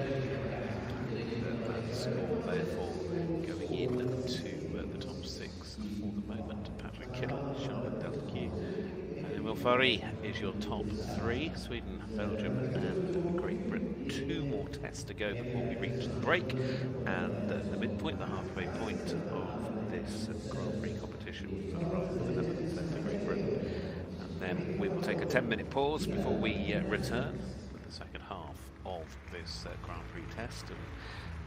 Speaker 2: That score therefore going into the top 6 for the moment. Patrik Kittel, Charlotte Delphi, Emile Faurie is your top 3. Sweden, Belgium and Great Britain. 2 more tests to go before we reach the break, and the midpoint, the halfway point of this Grand Prix competition for the Netherlands and for Great Britain. And then we will take a 10-minute pause before we return with the second half of this Grand Prix test, and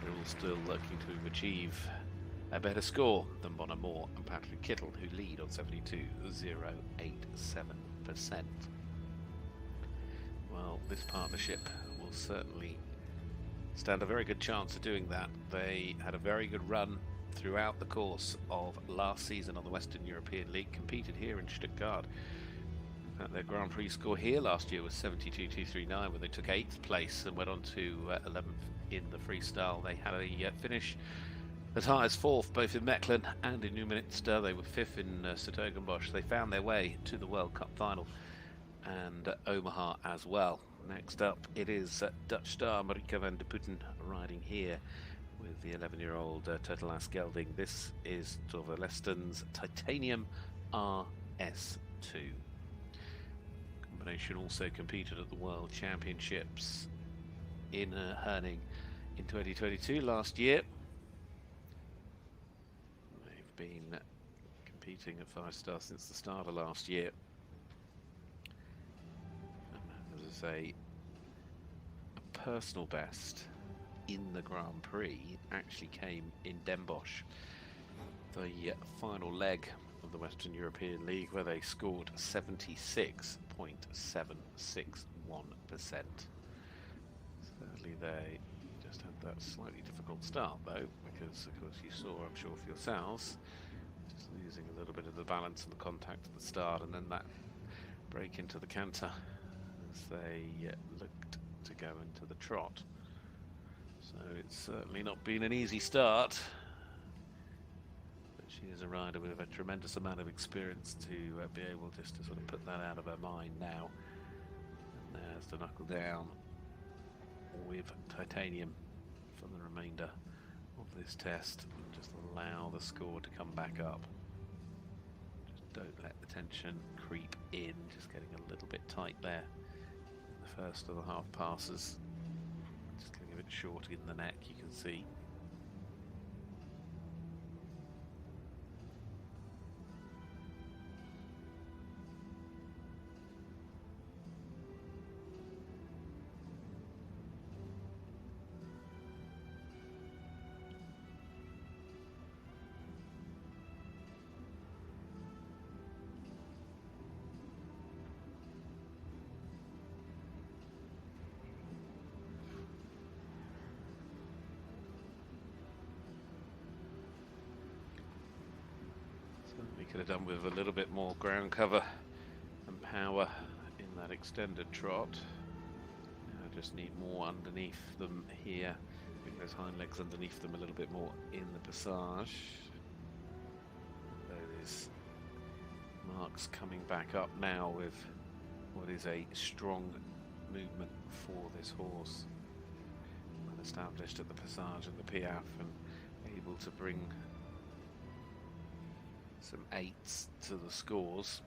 Speaker 2: we're all still looking to achieve a better score than Bonamore and Patrik Kittel, who lead on 72.087%. Well, this partnership will certainly stand a very good chance of doing that. They had a very good run throughout the course of last season on the Western European League, competed here in Stuttgart. Their Grand Prix score here last year was 72.239 when they took 8th place and went on to 11th in the freestyle. They had a finish as high as 4th both in Mechelen and in Neumünster. They were 5th in Stertogenbosch. They found their way to the World Cup final and Omaha as well. Next up it is Dutch star Marieke van der Putten riding here with the 11-year-old Turtleass Gelding. This is Tove Leston's Titanium RS2. Combination also competed at the World Championships in Herning in 2022 last year. They've been competing at 5-star since the start of last year. And as I say, a personal best in the Grand Prix actually came in Den Bosch, the final leg of the Western European League, where they scored 76.761%. Sadly, they just had that slightly difficult start, though, because, of course, you saw, I'm sure, for yourselves, just losing a little bit of the balance and the contact at the start, and then that break into the canter as they looked to go into the trot. So it's certainly not been an easy start. But she is a rider with a tremendous amount of experience to be able just to sort of put that out of her mind now. And there's the knuckle down with Titanium for the remainder of this test. And just allow the score to come back up. Just don't let the tension creep in. Just getting a little bit tight there in the first of the half passes. Just getting a bit short in the neck, you can see. Could have done with a little bit more ground cover and power in that extended trot. I just need more underneath them here. Bring those hind legs underneath them a little bit more in the passage. Those marks coming back up now with what is a strong movement for this horse. Well established at the passage and the piaffe and able to bring some 8s to the scores.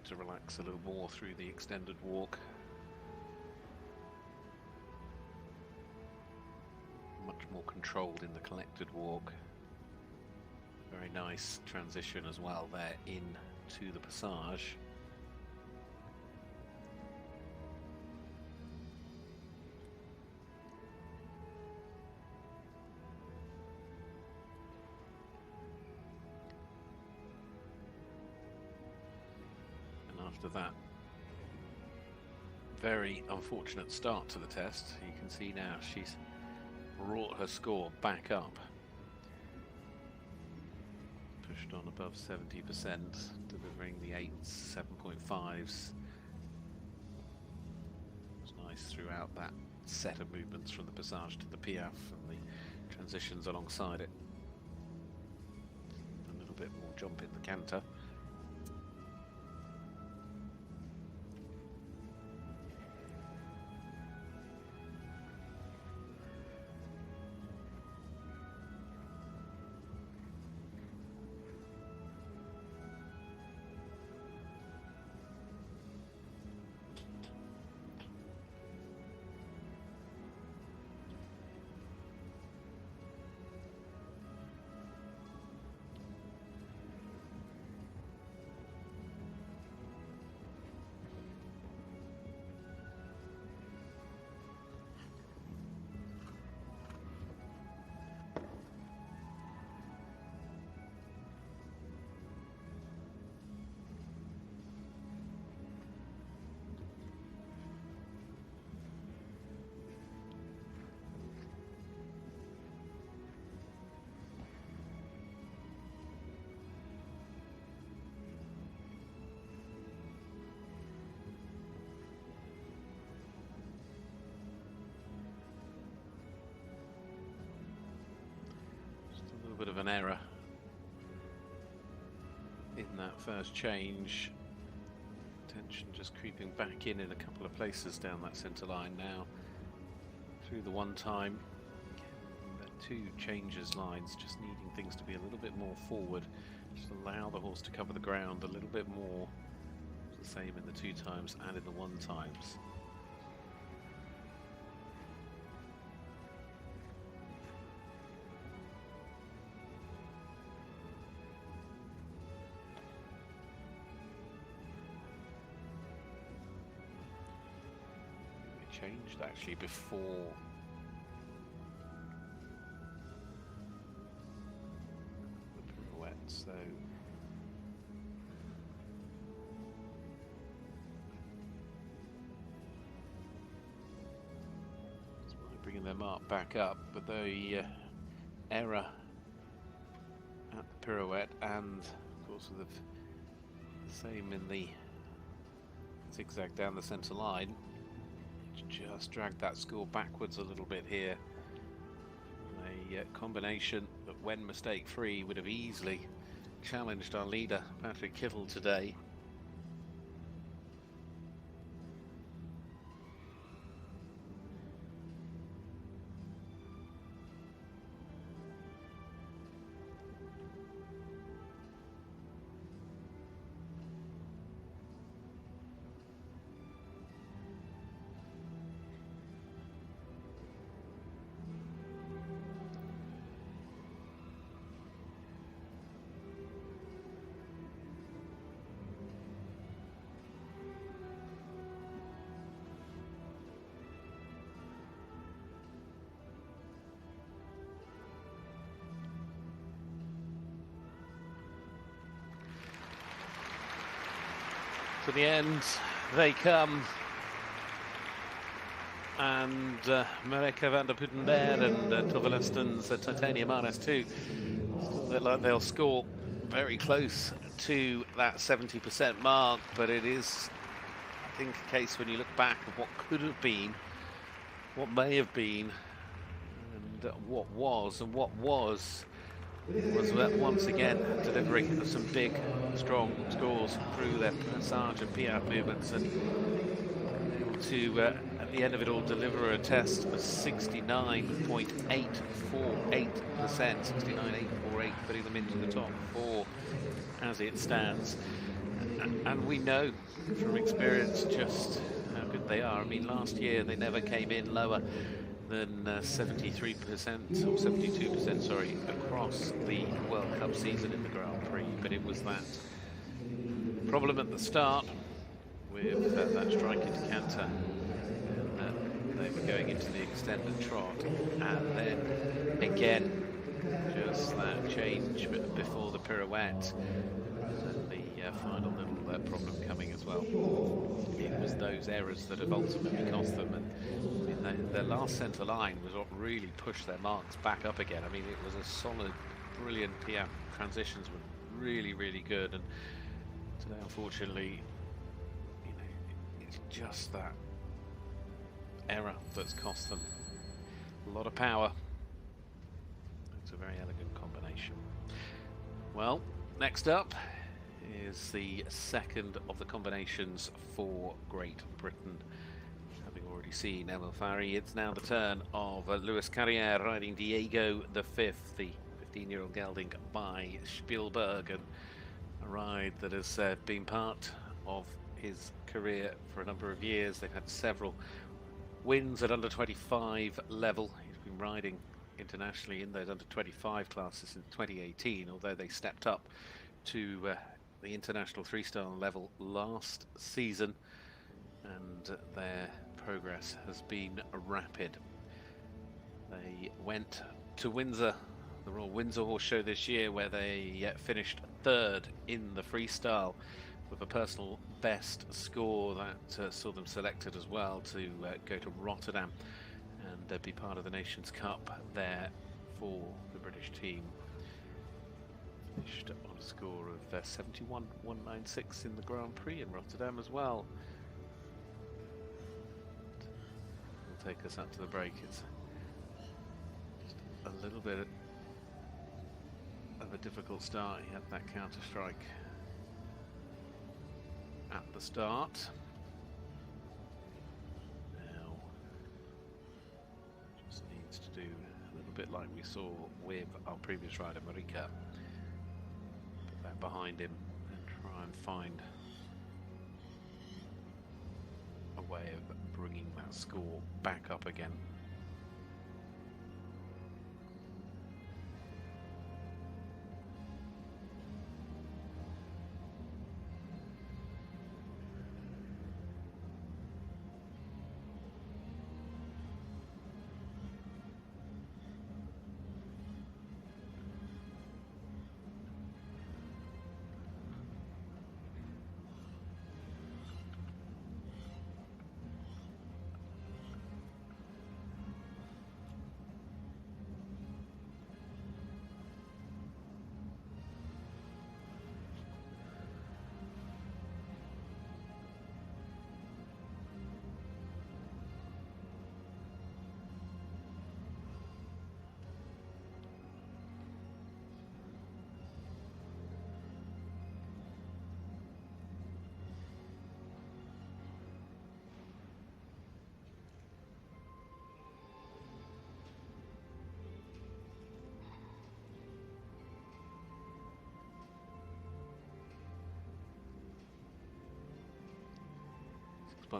Speaker 2: to relax a little more through the extended walk. Much more controlled in the collected walk. Very nice transition as well there into the passage. And after that very unfortunate start to the test, you can see now she's brought her score back up. Pushed on above 70%, delivering the 8s, 7.5s. It was nice throughout that set of movements from the passage to the piaffe and the transitions alongside it. A little bit more jump in the canter. Bit of an error in that first change. Tension just creeping back in a couple of places down that centre line now. Through the one time, the two changes lines, just needing things to be a little bit more forward, just allow the horse to cover the ground a little bit more. It's the same in the two times and in the one times. Changed actually before the pirouette, so that's why bringing them up back up, but the error at the pirouette, and of course with the same in the zigzag down the centre line. Just dragged that score backwards a little bit here. A combination that, when mistake-free, would have easily challenged our leader, Patrik Kittel, today. To the end they come, and Marieke van der Putten there, and Tovelestens Titanium RS2 look like they'll score very close to that 70% mark, but it is, I think, a case when you look back of what could have been, what may have been, and what was, and what was once again delivering some big, strong scores through their passage and piaffe movements, and able to, at the end of it all, deliver a test of 69.848%, 69.848, putting them into the top four as it stands. And we know from experience just how good they are. I mean, last year they never came in lower than 73% or 72%, sorry, across the World Cup season in the Grand Prix. But it was that problem at the start with that strike into canter. They were going into the extended trot, and then again, just that change before the pirouette, and the final little problem coming as well. It was those errors that have ultimately cost them, and I mean, their last centre line was what really pushed their marks back up again. I mean, it was a solid, brilliant Piaf. Transitions were really, really good, and today, unfortunately, you know, it's just that error that's cost them a lot of power. It's a very elegant combination. Well, next up is the second of the combinations for Great Britain. Having already seen Emile Faurie, it's now the turn of Lewis Carrière riding Diego the Fifth, the 15-year-old gelding by Spielberg, and a ride that has been part of his career for a number of years. They've had several wins at under 25 level. He's been riding internationally in those under 25 classes since 2018, although they stepped up to the international three-star level last season, and their progress has been rapid. They went to Windsor, the Royal Windsor Horse Show this year, where they finished third in the freestyle with a personal best score that saw them selected as well to go to Rotterdam and be part of the Nations Cup there for the British team. Finished on a score of 71.196 in the Grand Prix in Rotterdam as well. Will take us up to the break. It's just a little bit of a difficult start. He had that counter strike at the start. Now just needs to do a little bit like we saw with our previous rider Marieke. Put that behind him and try and find a way of bringing that score back up again.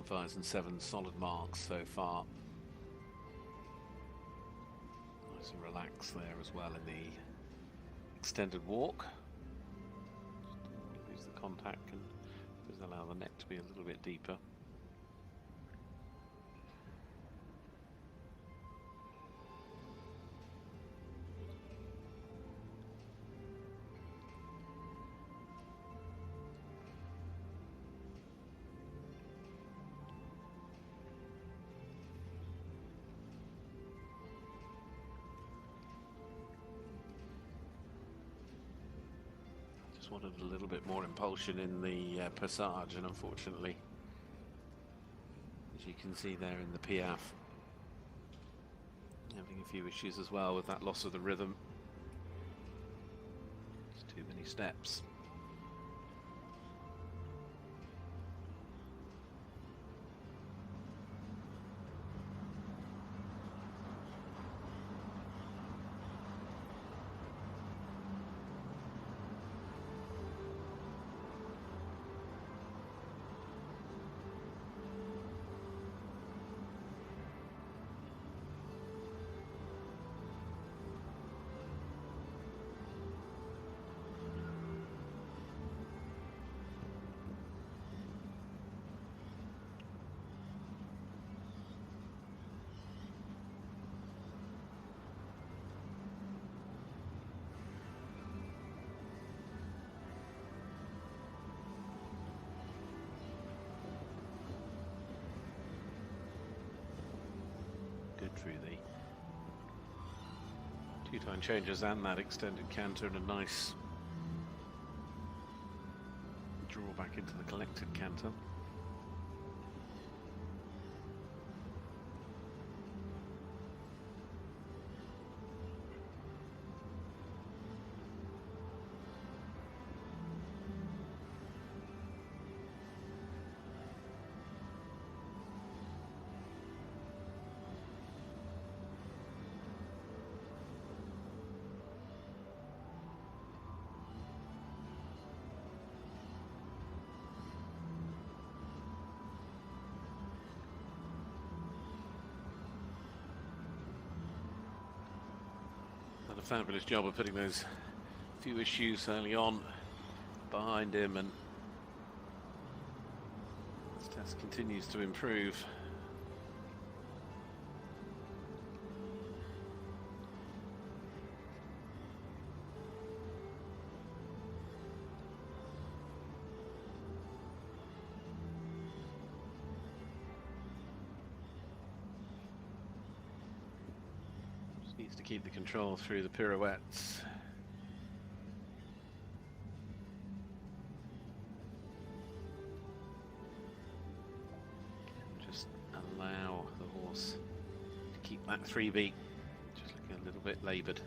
Speaker 2: .5s and 7 solid marks so far. Nice and relaxed there as well in the extended walk. Just don't want to lose the contact and just allow the neck to be a little bit deeper. Wanted a little bit more impulsion in the passage, and unfortunately, as you can see there in the Piaf, having a few issues as well with that loss of the rhythm. It's too many steps. through the two-time changes and that extended canter, and a nice draw back into the collected canter. A fabulous job of putting those few issues early on behind him, and this test continues to improve. Needs to keep the control through the pirouettes. And just allow the horse to keep that 3 beat. Just looking a little bit laboured.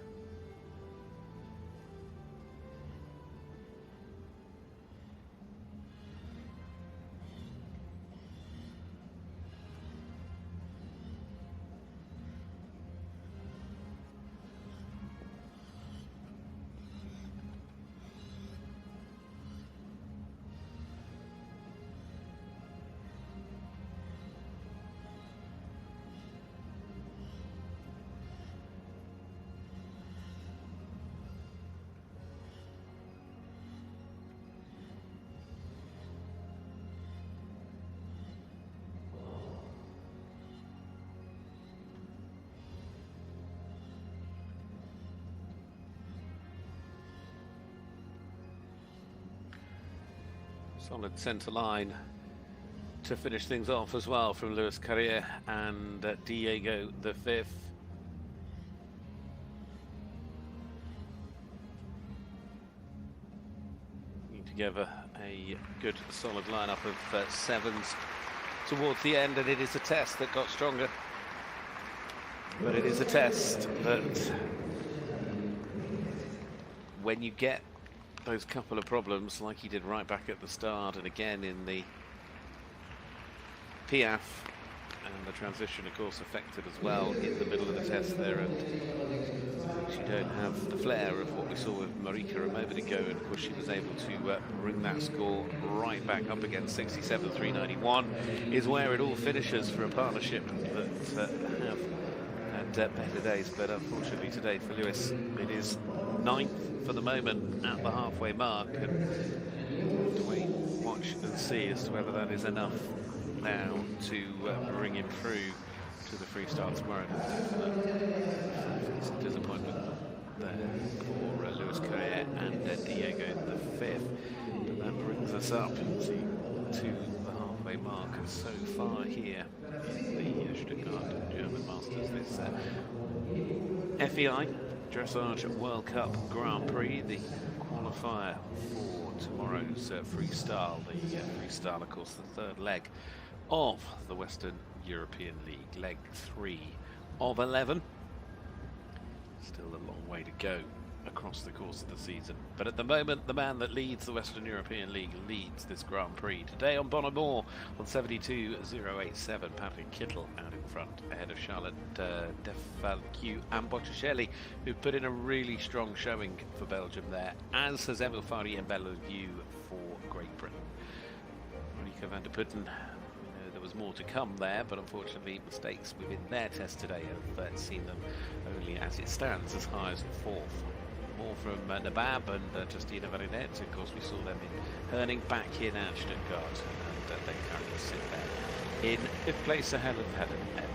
Speaker 2: Solid centre line to finish things off as well from Louis Carrier and Diego the fifth. Together a good solid lineup of sevens towards the end, and it is a test that got stronger. But it is a test that when you get those couple of problems like he did right back at the start and again in the Piaf, and the transition of course affected as well in the middle of the test there, and she don't have the flair of what we saw with Marieke a moment ago, and of course she was able to bring that score right back up again. 67.391 is where it all finishes for a partnership that have had better days, but unfortunately today for Lewis it is 9th for the moment at the halfway mark, and we'll have to wait, watch and see as to whether that is enough now to bring him through to the freestyle tomorrow. It's a disappointment there for Louis Carrier and Diego the fifth, but that brings us up to the halfway mark so far here in the Stuttgart German Masters. This FEI Dressage World Cup Grand Prix, the qualifier for tomorrow's freestyle. The freestyle, of course, the third leg of the Western European League, leg 3 of 11. Still a long way to go across the course of the season, but at the moment the man that leads the Western European League leads this Grand Prix. Today on Bonnemore on 72.087, Patrik Kittel out in front ahead of Charlotte Defalque and Botticelli, who put in a really strong showing for Belgium there, as has Emile Faurie and Bellevue for Great Britain. Marieke van der Putten, there was more to come there, but unfortunately mistakes within their test today have seen them only, as it stands, as high as 4th. More from Nabab and Justina Vanagaite. Of course, we saw them in Herning back in Stuttgart, and they currently sit there in 5th place ahead of Helen Erbe.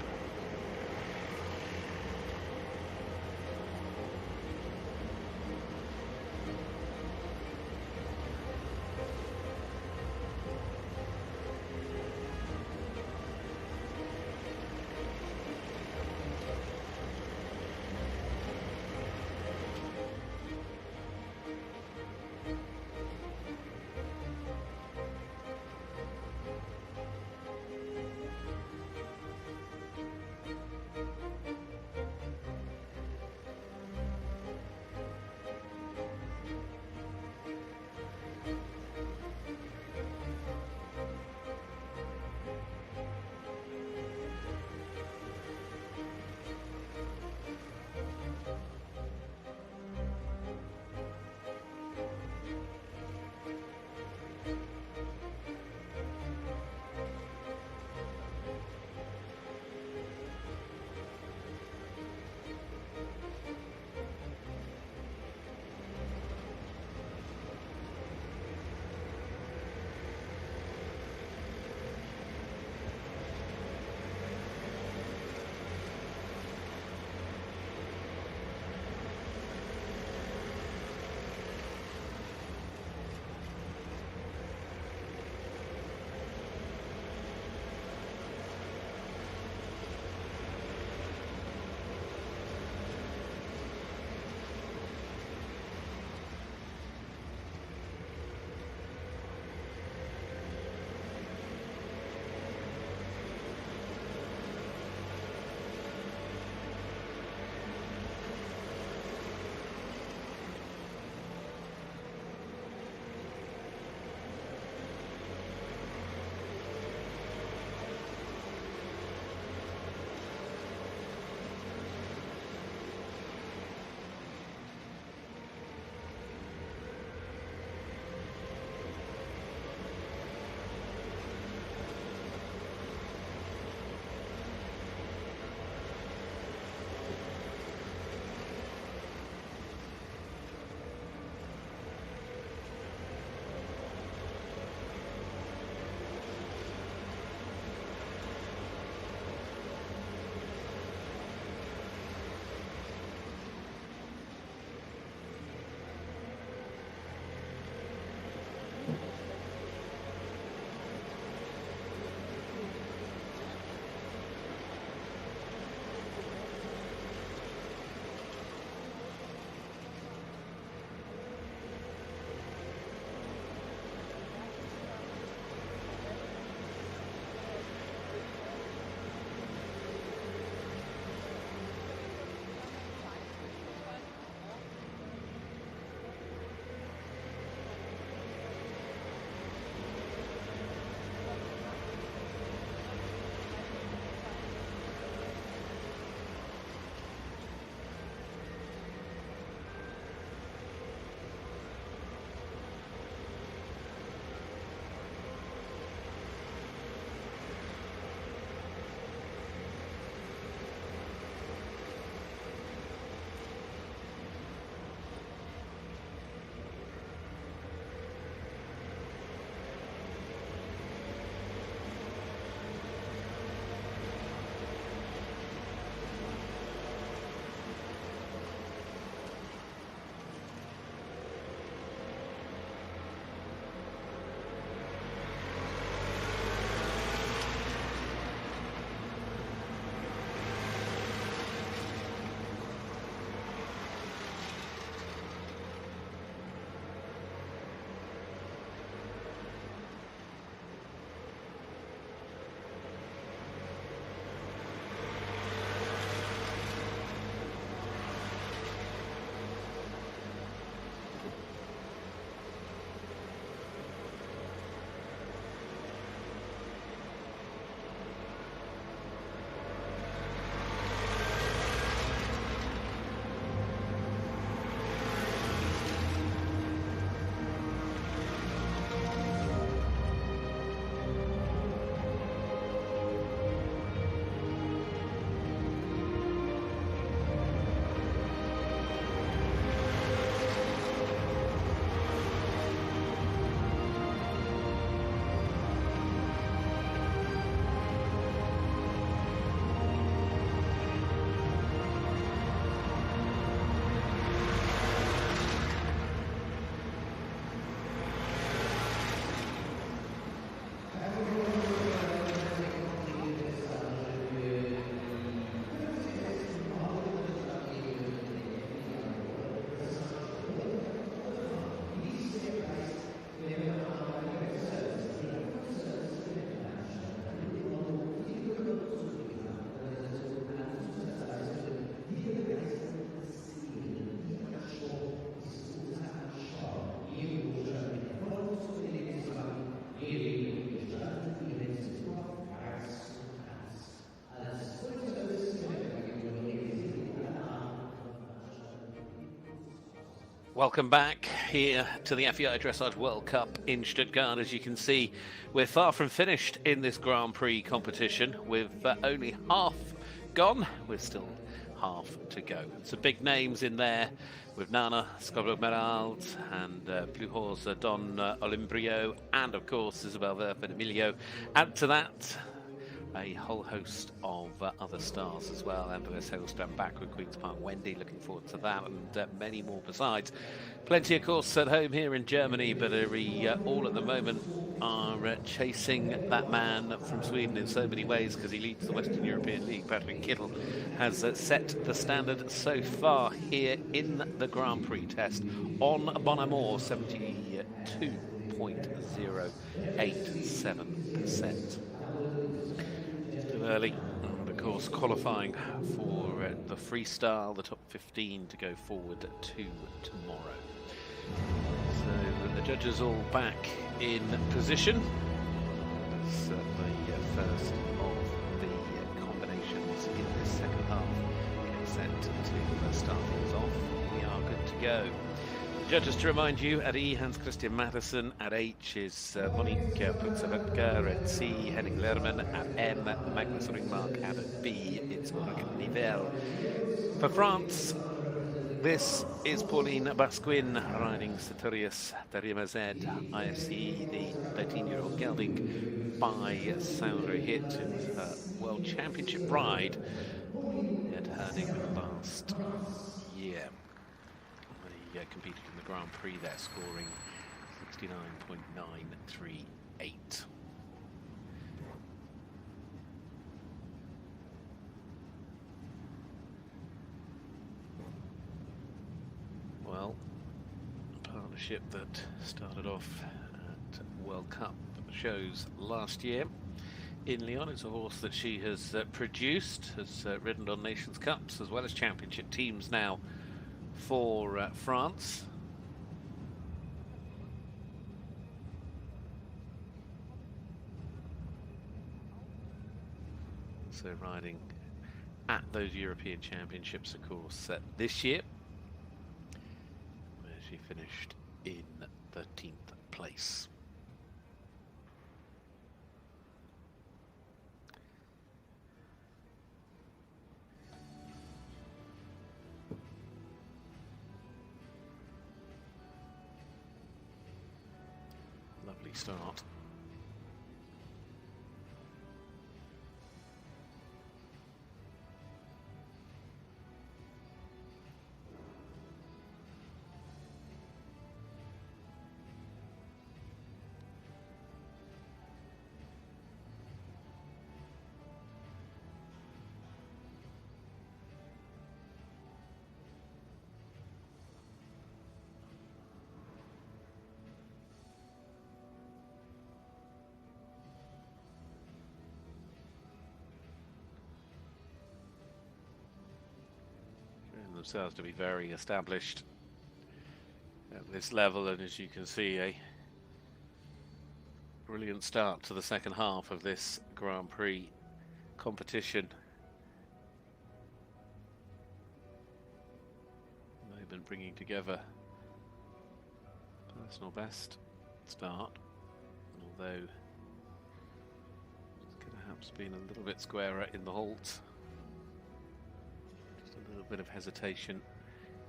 Speaker 2: Welcome back here to the FEI Dressage World Cup in Stuttgart. As you can see, we're far from finished in this Grand Prix competition. With only half gone, we're still half to go. Some big names in there with Nanna, Skodborg, Merrald, and Pluhorse, Don Olimbrio, and of course Isabell Werth and Emilio. Add to that a whole host of other stars as well. Andreas Helgstrand back with Queen's Park Wendy, looking forward to that, and many more besides. Plenty, of course, at home here in Germany, but we all at the moment are chasing that man from Sweden in so many ways, because he leads the Western European League. Patrik Kittel has set the standard so far here in the Grand Prix test on Bon Amour, 72.087%. Early, and of course qualifying for the freestyle, the top 15 to go forward to tomorrow. So the judges all back in position. That's the first of the combinations in this second half. Get set to start things off. We are good to go. Judges, to remind you, at E, Hans Christian Madison; at H is Monique Putzen; at C, Henning Lerman; at M, Magnus Ringmark; and at B, it's Ulrich Nivelle. For France, this is Pauline Basquin riding Sartorius Darima Z IFC, the 13-year-old gelding by Saundra Hit, in her World Championship ride at Herding last year. They competed in the Grand Prix there, scoring 69.938. Well, a partnership that started off at World Cup shows last year in Lyon. It's a horse that she has produced, has ridden on Nations Cups as well as championship teams now for France. So riding at those European Championships, of course, this year, where she finished in 13th place. Lovely start. Themselves to be very established at this level, and as you can see, a brilliant start to the second half of this Grand Prix competition. They've been bringing together personal best start, although it's perhaps been a little bit squarer in the halt. A little bit of hesitation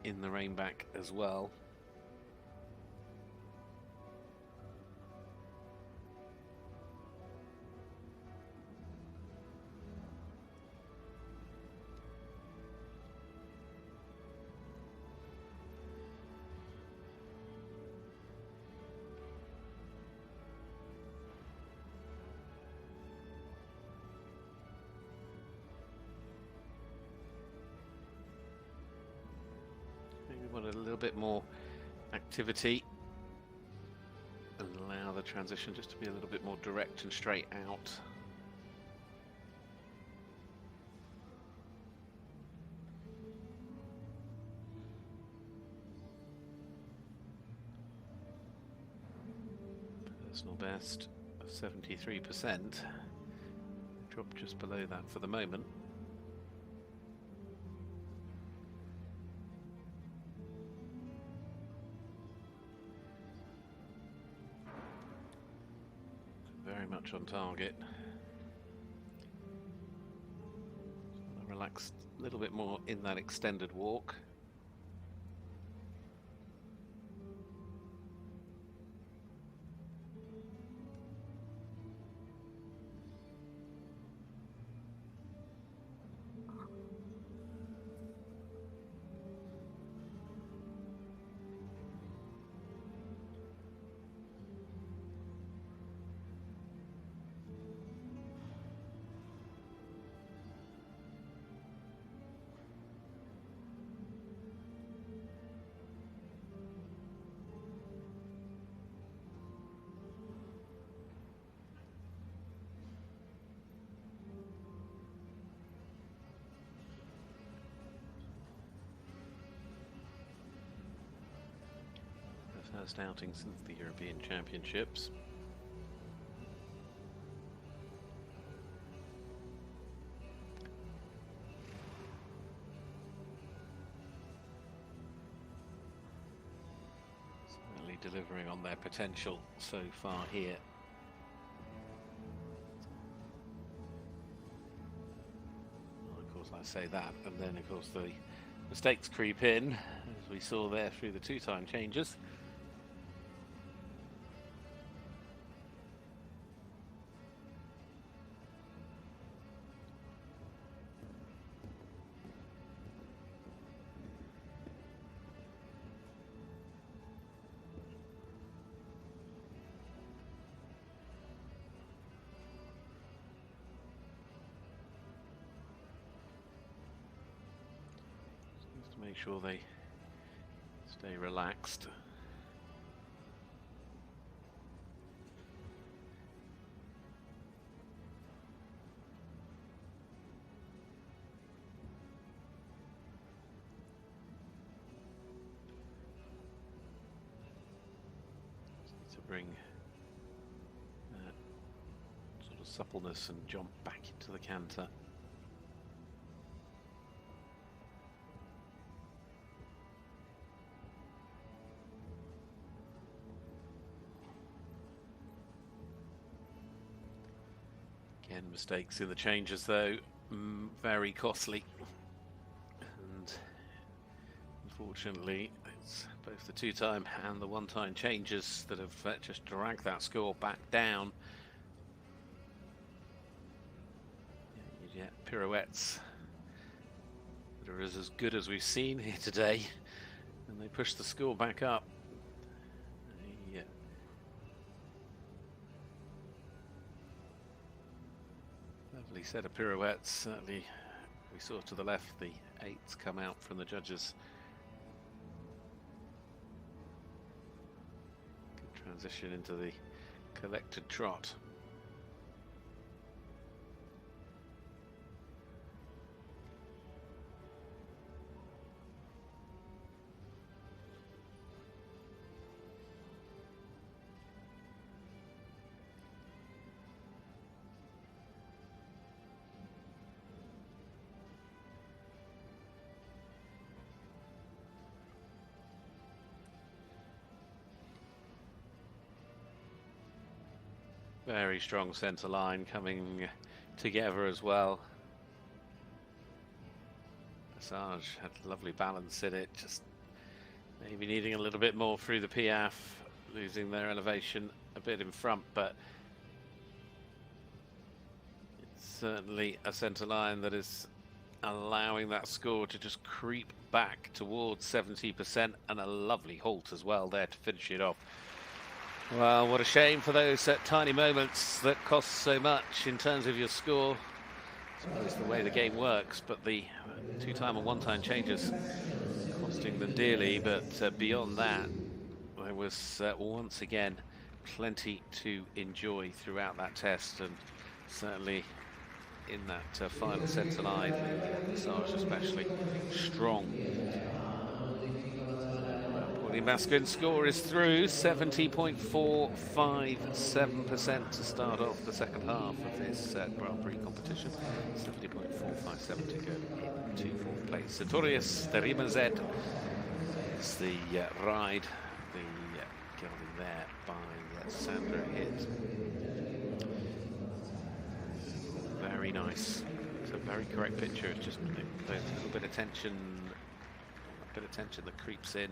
Speaker 2: in the rein back as well. Want a little bit more activity and allow the transition just to be a little bit more direct and straight out. Personal best of 73%. Dropped just below that for the moment. much on target. Relax a little bit more in that extended walk. First outing since the European Championships. Certainly delivering on their potential so far here. Well, of course, I say that, and then of course the mistakes creep in, as we saw there through the two-time changes. Make sure they stay relaxed. Just need to bring that sort of suppleness and jump back into the canter. Again, mistakes in the changes though, very costly, and unfortunately it's both the two-time and the one-time changes that have just dragged that score back down. You get pirouettes that are as good as we've seen here today, and they push the score back up. Lovely set of pirouettes. Certainly we saw to the left the 8s come out from the judges. Good transition into the collected trot. Very strong centre line coming together as well. Dressage had lovely balance in it, just maybe needing a little bit more through the Piaf, losing their elevation a bit in front, but it's certainly a centre line that is allowing that score to just creep back towards 70%, and a lovely halt as well there to finish it off. Well, what a shame for those tiny moments that cost so much in terms of your score. I suppose the way the game works, but the two-time and one-time changes costing them dearly. But beyond that, there was once again plenty to enjoy throughout that test, and certainly in that final centre line, Dressage especially strong. Pauline Basquin's score is through, 70.457% to start off the second half of this Grand Prix competition. 70.457 to go into fourth place. Sartorius de Rimazed is the ride, the gelding there by Sandra Hitt. very nice. It's a very correct picture. It's just a little bit of tension, that creeps in.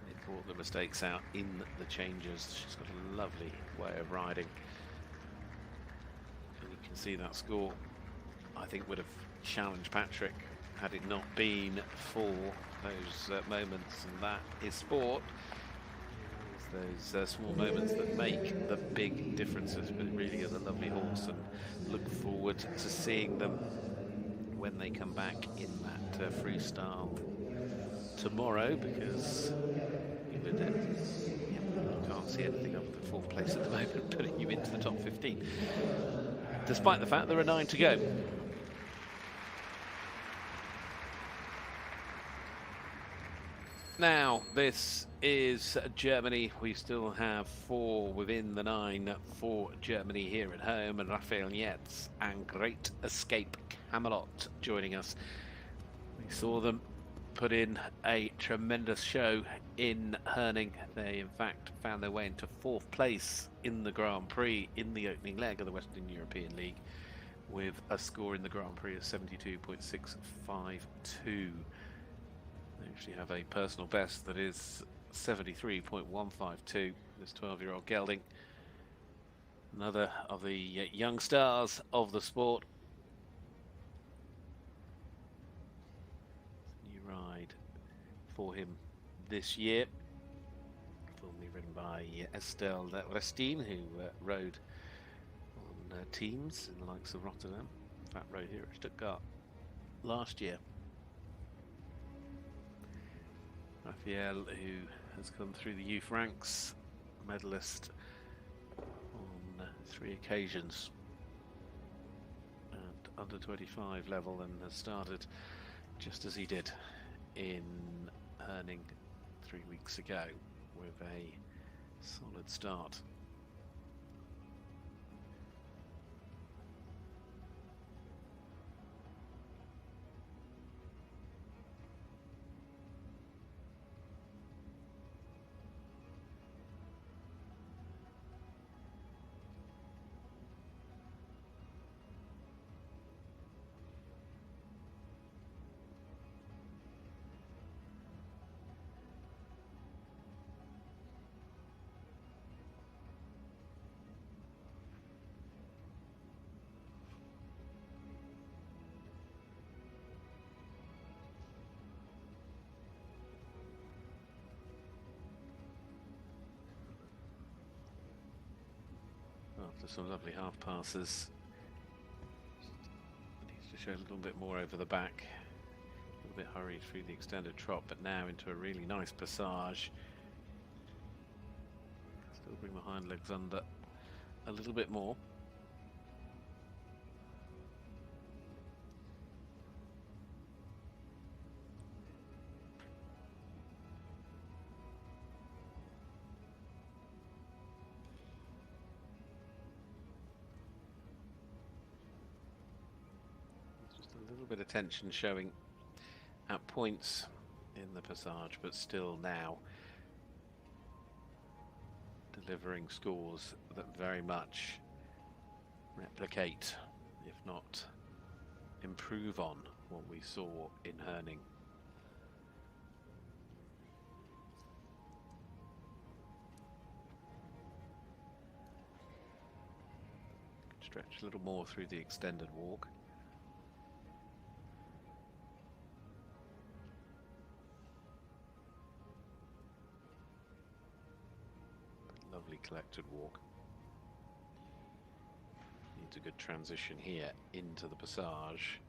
Speaker 2: It brought the mistakes out in the changes. She's got a lovely way of riding. And you can see that score, I think, would have challenged Patrik had it not been for those moments. And that is sport. It's those small moments that make the big differences. But it really is a lovely horse, and look forward to seeing them when they come back in that freestyle tomorrow, because you can't see anything other than fourth place at the moment putting you into the top 15, despite the fact there are 9 to go. Now, this is Germany. We still have 4 within the 9 for Germany here at home, and Raphael Netz and Great Escape Camelot joining us. We saw them put in a tremendous show in Herning. They, in fact, found their way into 4th place in the Grand Prix in the opening leg of the Western European League, with a score in the Grand Prix of 72.652. They actually have a personal best that is 73.152. This 12-year-old gelding, another of the young stars of the sport. New ride for him this year, formerly ridden by Isabell Werth, who rode on teams in the likes of Rotterdam. In fact, rode here at Stuttgart last year. Raphael, who has come through the youth ranks, medalist on 3 occasions at under 25 level, and has started just as he did in Herning 3 weeks ago with a solid start. After some lovely half passes, needs to show a little bit more over the back, a little bit hurried through the extended trot, but now into a really nice passage. Still bring the hind legs under a little bit more. Bit of tension showing at points in the passage, but still now delivering scores that very much replicate, if not improve on, what we saw in Herning. Stretch a little more through the extended walk. Lovely collected walk. Needs a good transition here into the passage.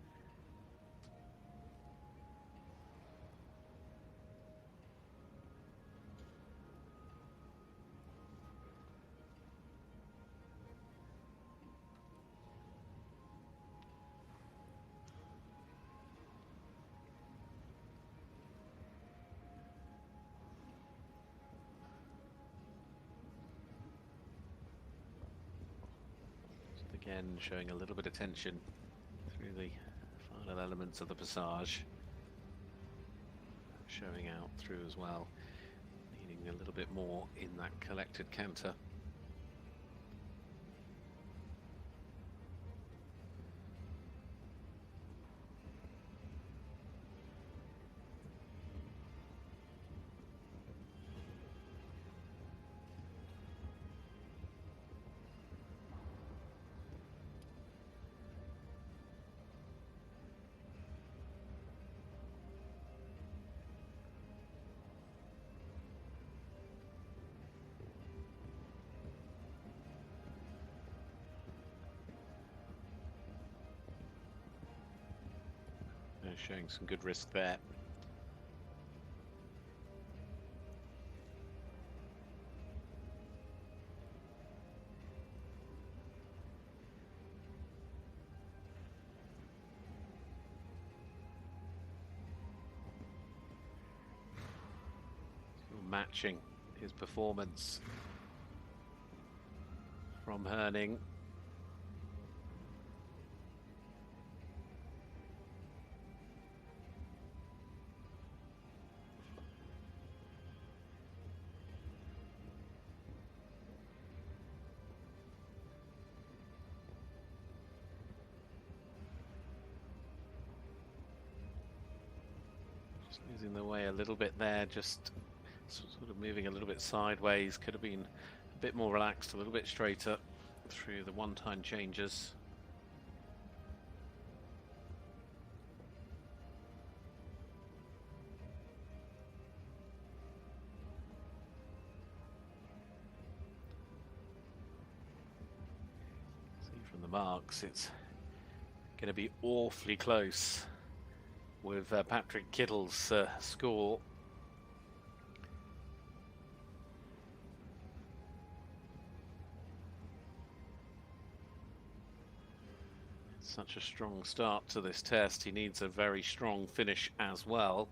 Speaker 2: Again, showing a little bit of tension through the final elements of the passage. Showing out through as well, needing a little bit more in that collected canter. showing some good risk there. Matching his performance from Herning. Just losing the way a little bit there, just sort of moving a little bit sideways. Could have been a bit more relaxed, a little bit straighter through the one-time changes. See from the marks, it's going to be awfully close with Patrik Kittel's score. Such a strong start to this test. He needs a very strong finish as well.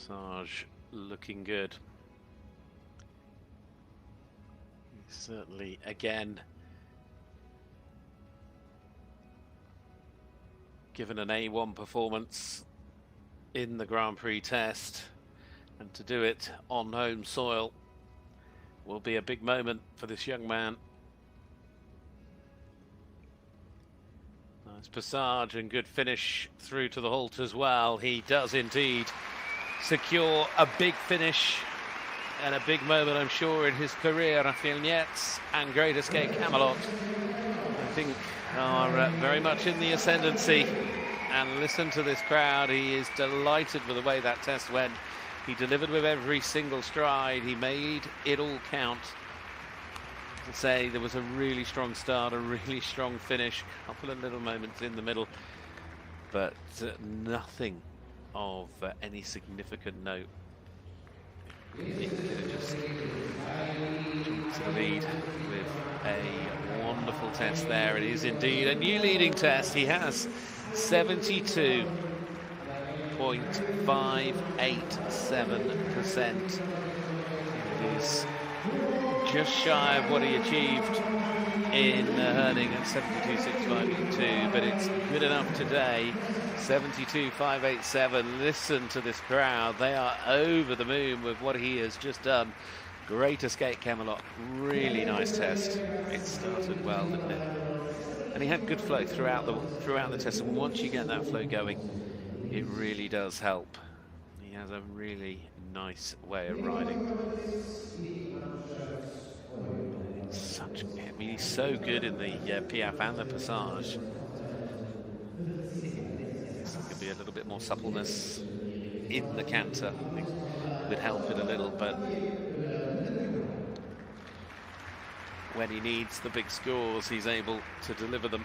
Speaker 2: Dressage looking good. He's certainly, again, given an A1 performance in the Grand Prix test, and to do it on home soil will be a big moment for this young man. Nice passage and good finish through to the halt as well. He does indeed secure a big finish and a big moment, I'm sure, in his career. Raphael Netz and Great Escape Camelot, I think, are very much in the ascendancy. And listen to this crowd. He is delighted with the way that test went. He delivered with every single stride. He made it all count. To say, there was a really strong start, a really strong finish, a couple of little moments in the middle, but nothing of any significant note. It just jumped to the lead with a wonderful test there. It is indeed a new leading test. He has 72.587%. It is just shy of what he achieved in Herning at 72.652, but it's good enough today. 72.587. Listen to this crowd. They are over the moon with what he has just done. Great Escape Camelot. Really nice test. It started well, didn't it? And he had good flow throughout the test. And once you get that flow going, it really does help. He has a really nice way of riding. I mean, he's so good in the Piaf and the Passage. There could be a little bit more suppleness in the canter. I think would help it a little, but when he needs the big scores, he's able to deliver them.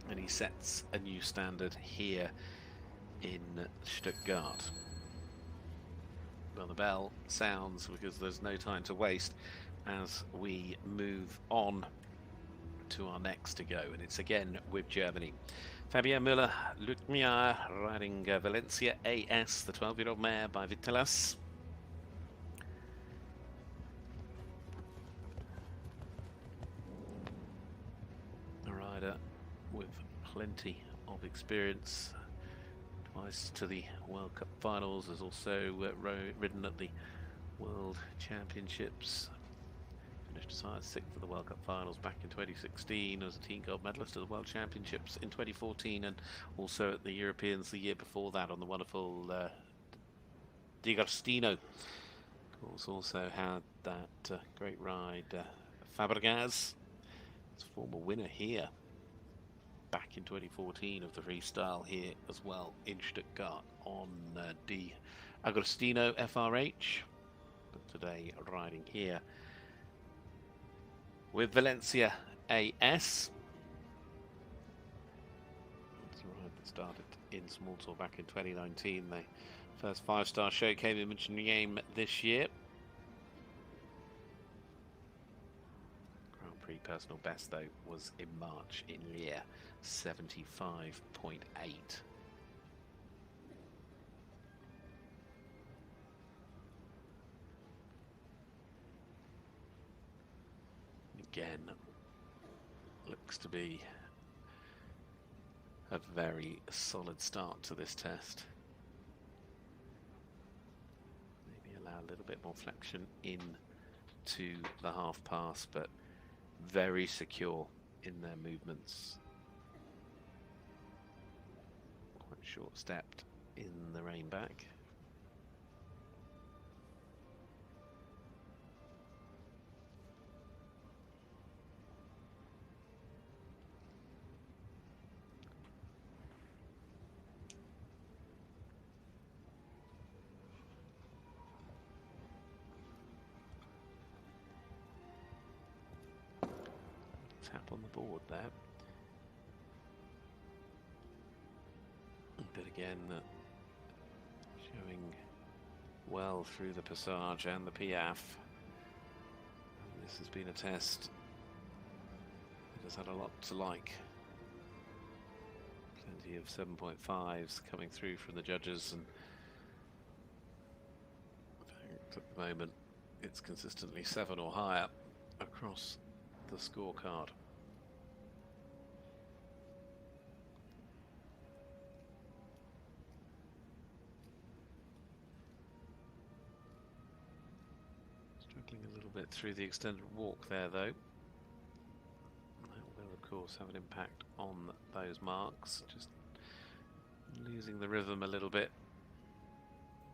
Speaker 2: And he sets a new standard here in Stuttgart. Well, the bell sounds because there's no time to waste as we move on to our next to go, and it's again with Germany. Fabienne ller-L&uuml riding Valencia AS, the 12-year-old mare by Vitelas. A rider with plenty of experience. Twice to the World Cup finals, has also ridden at the World Championships. Finished aside sixth for the World Cup finals back in 2016, as a team gold medalist at the World Championships in 2014, and also at the Europeans the year before that on the wonderful D'Agostino. Of course, also had that great ride, Fabregas, former winner here back in 2014 of the freestyle here as well in Stuttgart on D'Agostino FRH. But today riding here with Valencia AS. It's a ride that started in Small Tour back in 2019. The first 5-star show came in game this year. Grand Prix personal best though was in March in Leer, 75.8. Again, looks to be a very solid start to this test. Maybe allow a little bit more flexion into the half pass, but very secure in their movements. Quite short-stepped in the rein back. Tap on the board there. But again, showing well through the Passage and the Piaf. This has been a test that has had a lot to like. Plenty of 7.5s coming through from the judges, and in fact, at the moment it's consistently 7 or higher across the scorecard. Struggling a little bit through the extended walk there though. That will of course have an impact on those marks. Just losing the rhythm a little bit.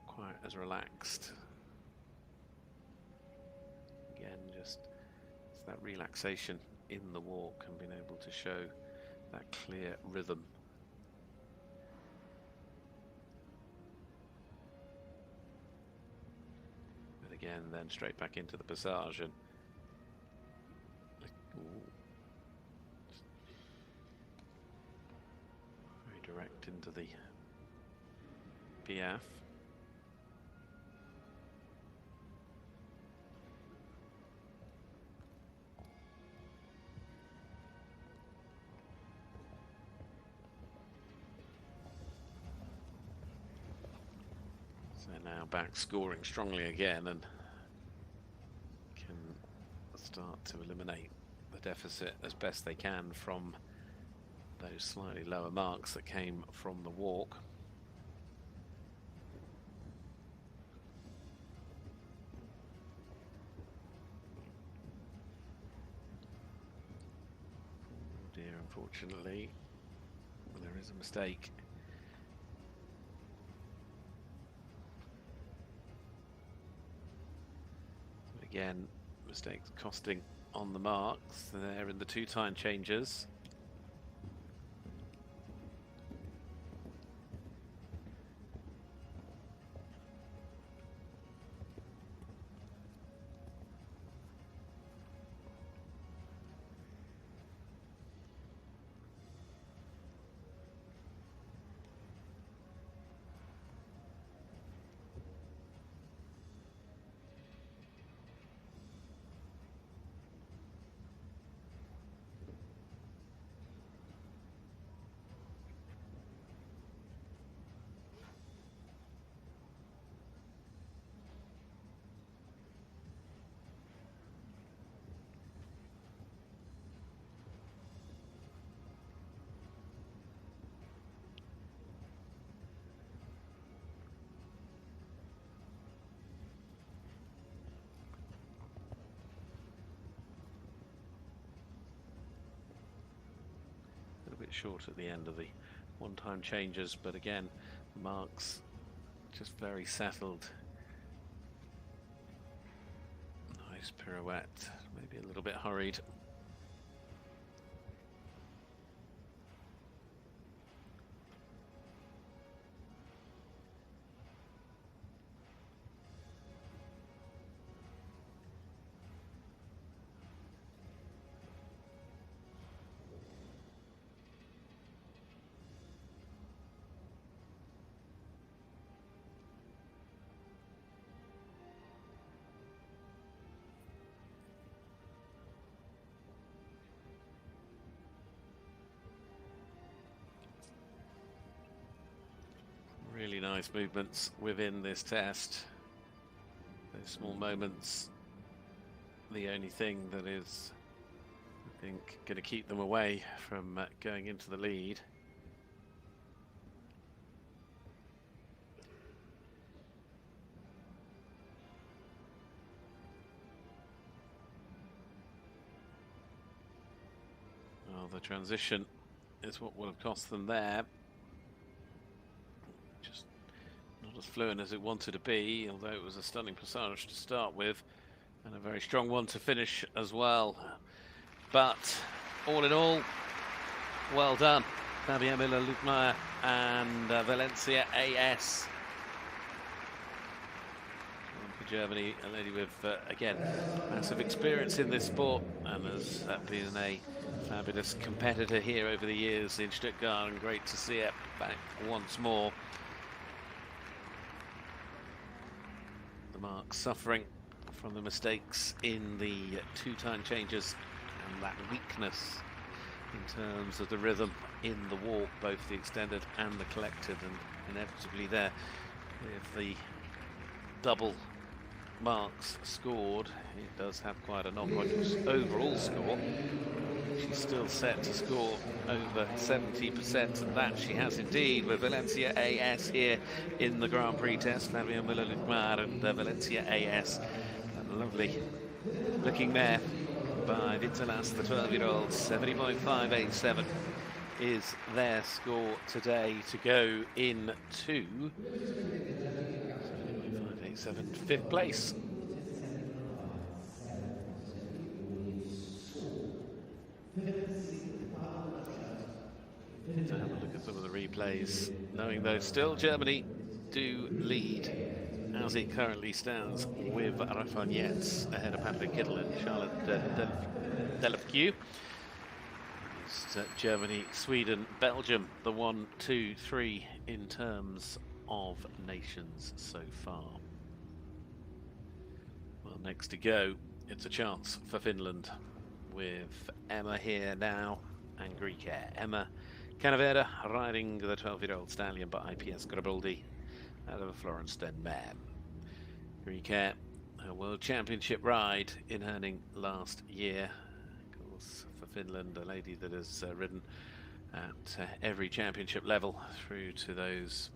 Speaker 2: Quite as relaxed. Again, just that relaxation in the walk and being able to show that clear rhythm. But again, then straight back into the Passage and very direct into the Piaf. Now back scoring strongly again and can start to eliminate the deficit as best they can from those slightly lower marks that came from the walk. Oh dear, unfortunately, there is a mistake. Again, mistakes costing on the marks there in the 2-time changes. Short at the end of the 1-time changes, but again, marks Just very settled. Nice pirouette, maybe a little bit hurried. Really nice movements within this test. Those small moments, the only thing that is, I think, going to keep them away from going into the lead. Well, the transition is what will have cost them there. Not as fluent as it wanted to be, although it was a stunning passage to start with and a very strong one to finish as well. But all in all, well done, Fabienne M&uuml and Valencia AS. For Germany, a lady with, again, massive experience in this sport and has been a fabulous competitor here over the years in Stuttgart, and great to see her back once more. The marks suffering from the mistakes in the two-time changes and that weakness in terms of the rhythm in the walk, both the extended and the collected, and inevitably there, with the double marks scored, it does have quite a knock-on overall score. She's still set to score over 70%, and that she has indeed, with Valencia AS here in the Grand Prix test. Fabienne M&uuml and Valencia AS. A lovely looking mare by Vitalas, the 12-year-old. 70.587 is their score today to go into 70.587, 5th place. To have a look at some of the replays, knowing though still Germany do lead as it currently stands, with Raphael Netz ahead of Patrik Kittel and Charlotte Delafque. Germany, Sweden, Belgium, the 1, 2, 3 in terms of nations so far. Well, next to go, it's a chance for Finland, with Emma here now and Greek air. Emma Kanerva riding the 12-year-old stallion by IPS Garibaldi out of a Florence Den mare. Greek air, a World Championship ride in Herning last year. Of course, for Finland, a lady that has ridden at every championship level through to those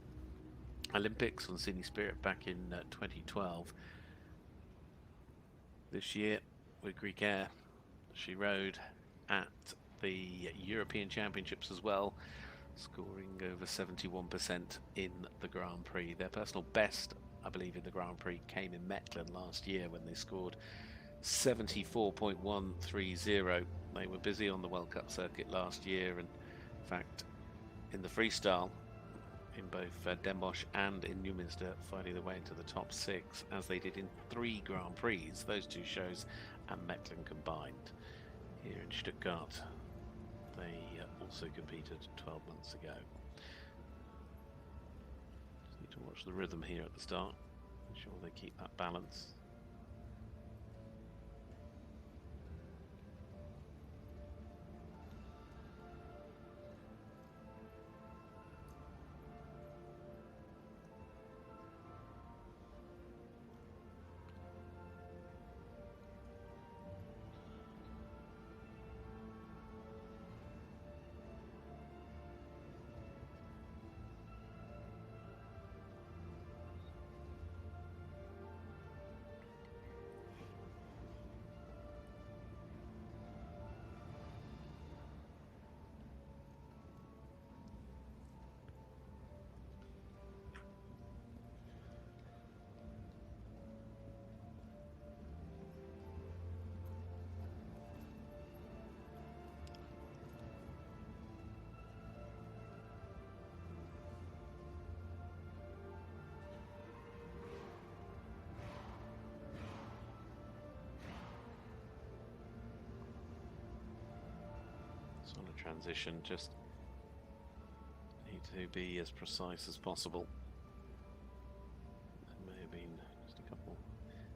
Speaker 2: Olympics on Sydney Spirit back in 2012. This year, with Greek air, she rode at the European Championships as well, scoring over 71% in the Grand Prix. Their personal best, I believe, in the Grand Prix came in Metlin last year when they scored 74.130. They were busy on the World Cup circuit last year, and in fact in the freestyle in both Den Bosch and in Newminster, fighting their way into the top 6, as they did in 3 Grand Prix, those two shows and Metlin combined. Here in Stuttgart, they also competed 12 months ago. Just need to watch the rhythm here at the start, ensure they keep that balance. transition, just need to be as precise as possible. There may have been just a couple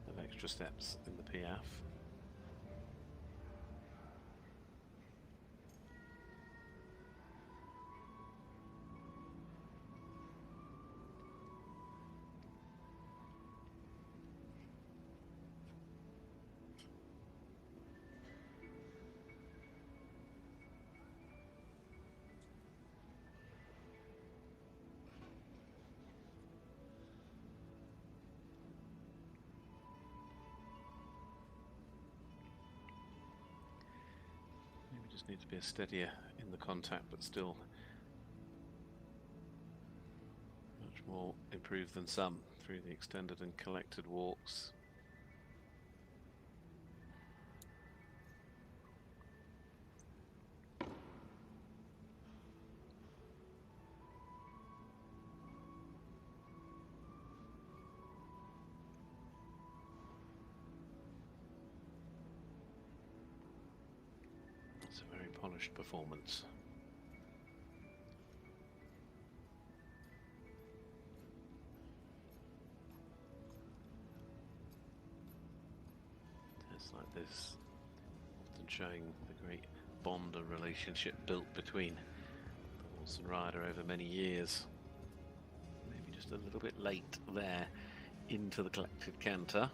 Speaker 2: of extra steps in the piaffe. Just need to be steadier in the contact, but still much more improved than some through the extended and collected walks. It's a very polished performance. Tests like this often showing the great bond and relationship built between the horse and rider over many years. Maybe just a little bit late there into the collected canter.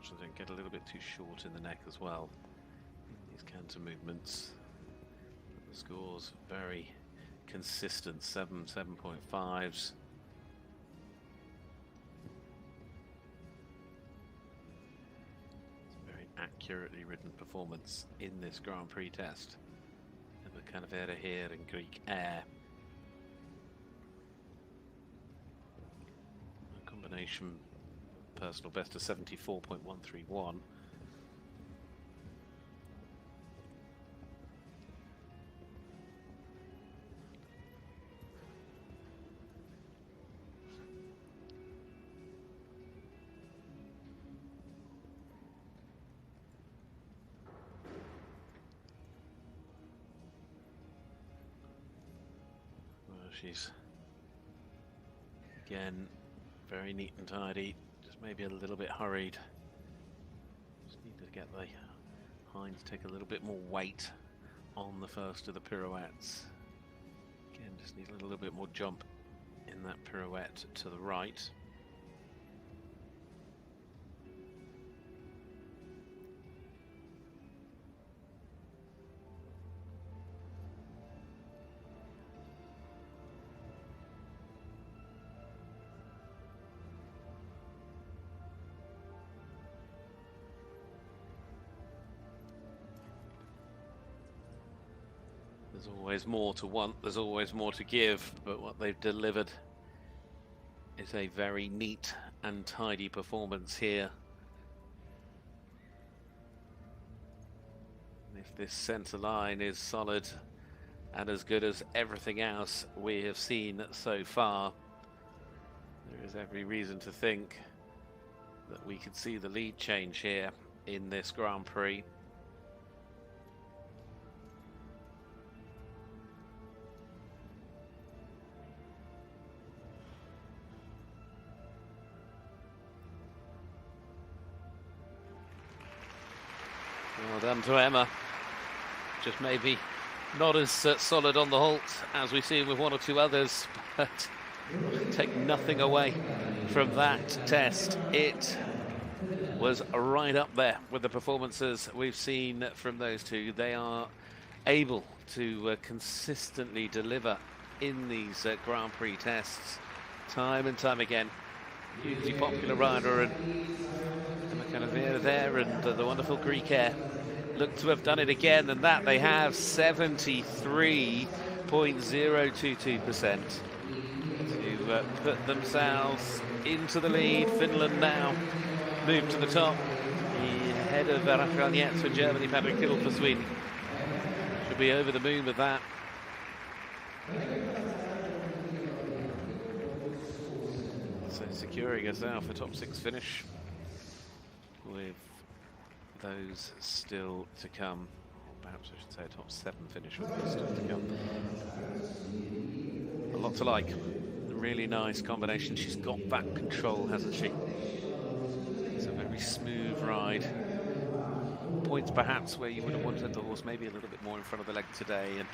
Speaker 2: So don't get a little bit too short in the neck as well. These canter movements. The score's very consistent, 7.5s. It's a very accurately ridden performance in this Grand Prix test. And the Kanerva here in Greek air. A combination personal best of 74.131. Well, she's again very neat and tidy. Maybe a little bit hurried. Just need to get the hinds take a little bit more weight on the first of the pirouettes. Again, just need a little bit more jump in that pirouette to the right. There's always more to want, there's always more to give, but what they've delivered is a very neat and tidy performance here. If this centre line is solid and as good as everything else we have seen so far, there is every reason to think that we could see the lead change here in this Grand Prix. Well done to Emma. Just maybe not as solid on the halt as we've seen with one or two others, but take nothing away from that test. It was right up there with the performances we've seen from those two. They are able to consistently deliver in these Grand Prix tests, time and time again. Hugely popular rider, and Kanerva there, and the wonderful Greek air look to have done it again, and that they have. 73.022% to put themselves into the lead. Finland now move to the top, ahead of Raphael Netz for Germany, Patrik Kittel for Sweden. Should be over the moon with that. So securing us now for top 6 finish, with those still to come. Or perhaps I should say a top 7 finish with those still to come. A lot to like. A really nice combination. She's got back control, hasn't she? It's a very smooth ride. Points perhaps where you would have wanted the horse maybe a little bit more in front of the leg today, and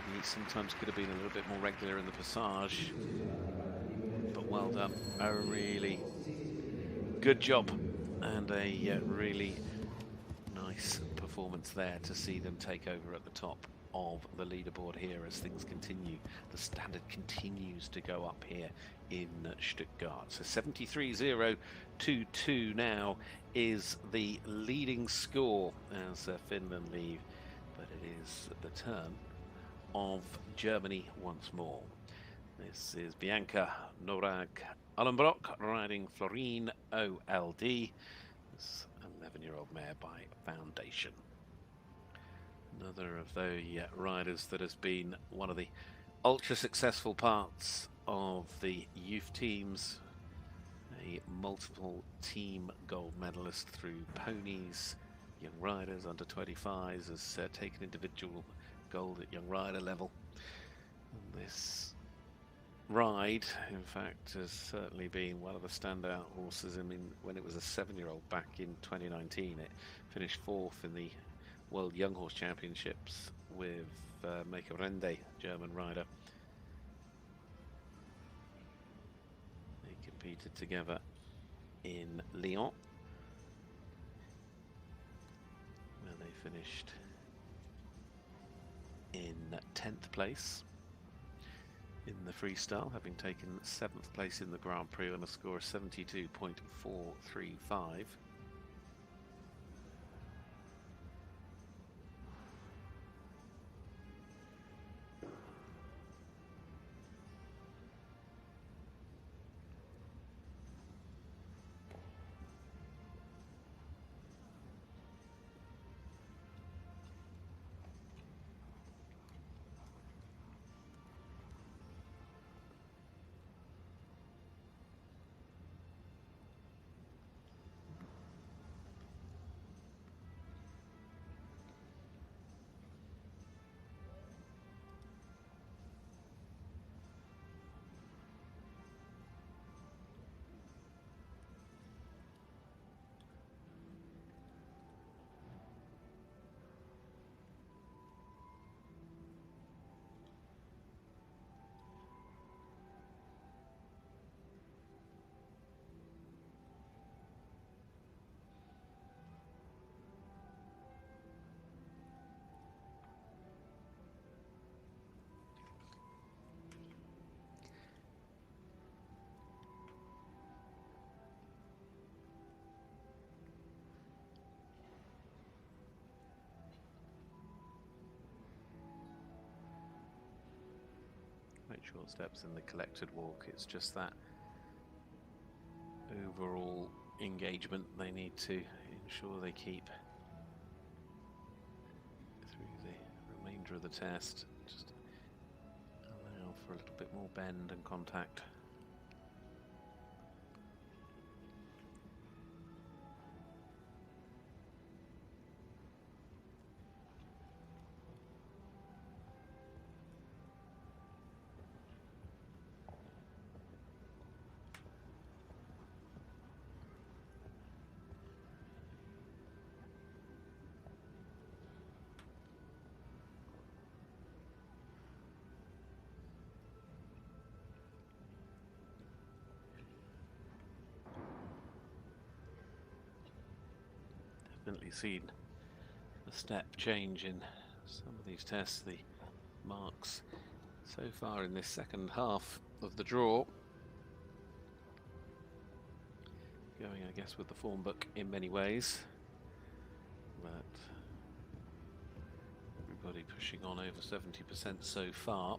Speaker 2: maybe sometimes could have been a little bit more regular in the passage. But well done. A really good job, and a really nice performance there to see them take over at the top of the leaderboard here as things continue. The standard continues to go up here in Stuttgart. So 73.022 now is the leading score as Finland leave, but it is the turn of Germany once more. This is Bianca Nowag-Aulenbrock riding Florine OLD, this 11-year-old mare by Foundation. Another of the riders that has been one of the ultra successful parts of the youth teams, a multiple team gold medalist through ponies, young riders, under 25s, has taken individual gold at young rider level. And this ride, in fact, has certainly been one of the standout horses. I mean, when it was a 7-year-old back in 2019, it finished 4th in the World Young Horse Championships with Merrald, German rider. They competed together in Lyon, where they finished in 10th place in the freestyle, having taken 7th place in the Grand Prix on a score of 72.435. Short steps in the collected walk. It's just that overall engagement they need to ensure they keep through the remainder of the test. Just allow for a little bit more bend and contact. Definitely seen a step change in some of these tests. The marks so far in this second half of the draw. Going, I guess, with the form book in many ways, but everybody pushing on over 70% so far.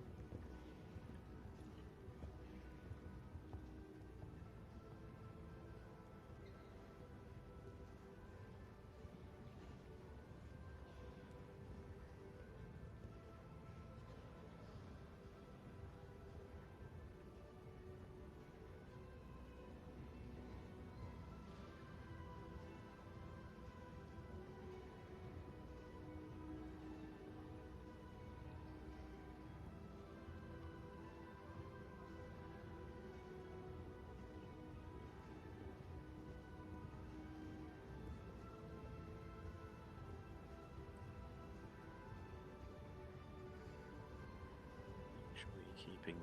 Speaker 2: Keeping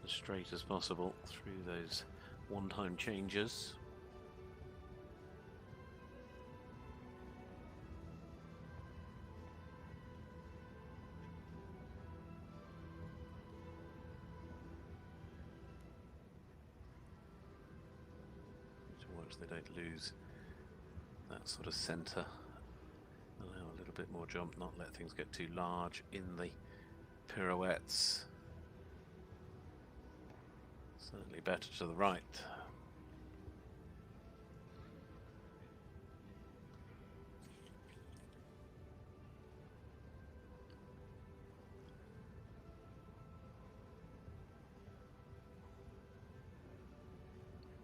Speaker 2: as straight as possible through those one-time changes. To watch they don't lose that sort of centre. Allow a little bit more jump, not let things get too large in the pirouettes. Certainly better to the right.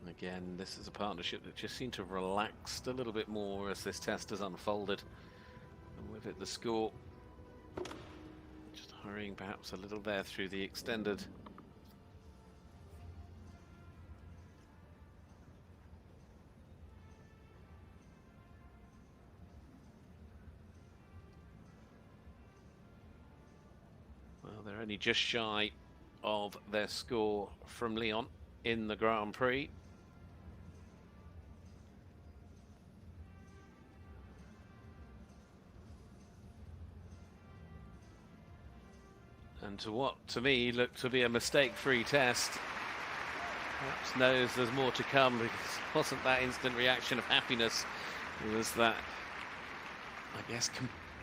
Speaker 2: And again, this is a partnership that just seemed to have relaxed a little bit more as this test has unfolded. And with it, the score just hurrying perhaps a little there through the extended. They're only just shy of their score from Lyon in the Grand Prix. And to what to me looked to be a mistake-free test, perhaps knows there's more to come, because it wasn't that instant reaction of happiness. It was that, I guess,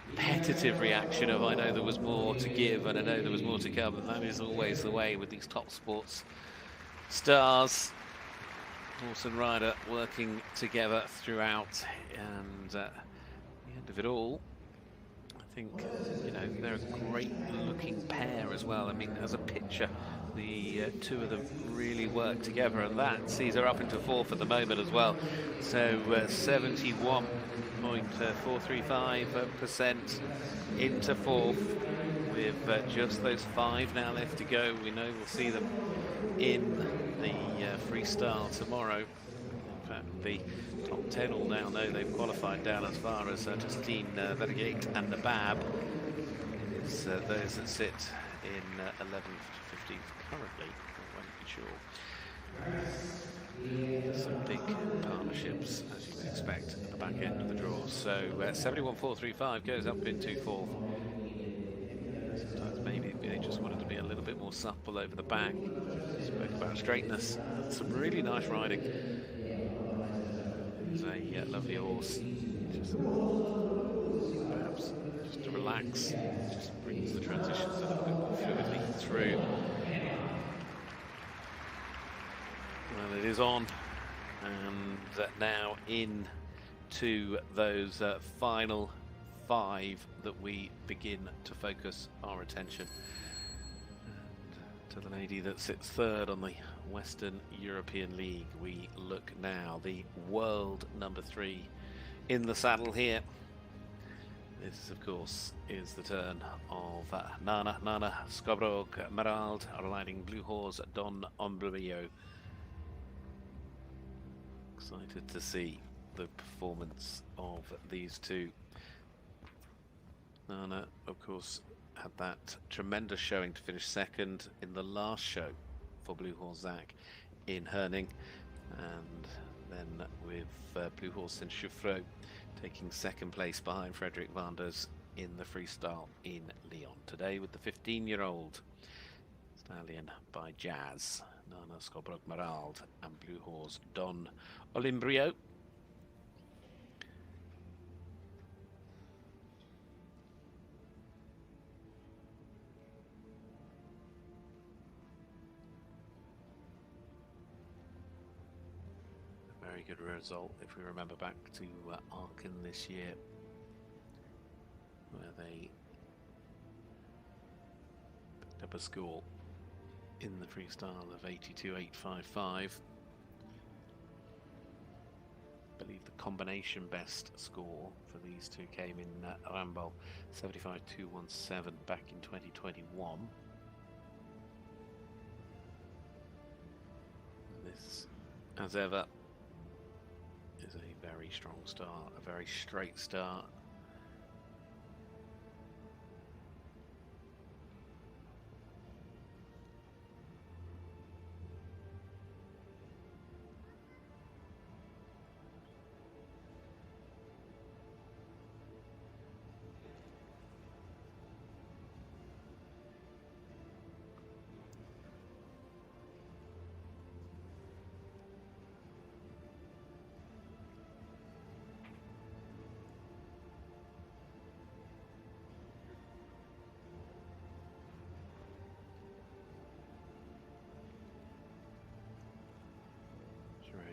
Speaker 2: competitive reaction of I know there was more to give and I know there was more to come, and that is always the way with these top sports stars, horse and rider working together throughout. And at the end of it all, I think, you know, they're a great looking pair as well. I mean, as a picture, the two of them really work together, and that sees her up into fourth at the moment as well. So 71.435% into fourth, with just those 5 now left to go. We know we'll see them in the freestyle tomorrow. In fact, the top 10 all now know they've qualified down as far as Justina Vanagaite and the Bab. It's those that sit in 11th to 15th currently. I won't be sure. Some big partnerships, as you would expect, at the back end of the draw. So 71.435 goes up into fourth. Sometimes maybe they just wanted to be a little bit more supple over the back. Spoke about straightness. Some really nice riding. It's a lovely horse. Just, perhaps just to relax, just brings the transitions a little bit more fluidly through. Well, it is on, and now in to those final 5 that we begin to focus our attention. And to the lady that sits third on the Western European League, we look now. The world number 3 in the saddle here. This, of course, is the turn of Nanna, Skodborg, Merrald, riding Blue Horse Don Ombrio. Excited to see the performance of these two. Nanna, of course, had that tremendous showing to finish second in the last show for Blue Horse Zach in Herning, and then with Blue Horse and Chauffreau taking second place behind Frederick Vanders in the freestyle in Lyon. Today with the 15-year-old Stallion by Jazz, Nanna, Skodborg, Merrald, and Blue Horse Don Olimbrio. A very good result if we remember back to Aachen this year, where they picked up a score in the freestyle of 82.855. I believe the combination best score for these two came in Rambo 75.217 back in 2021. This, as ever, is a very strong start, a very straight start.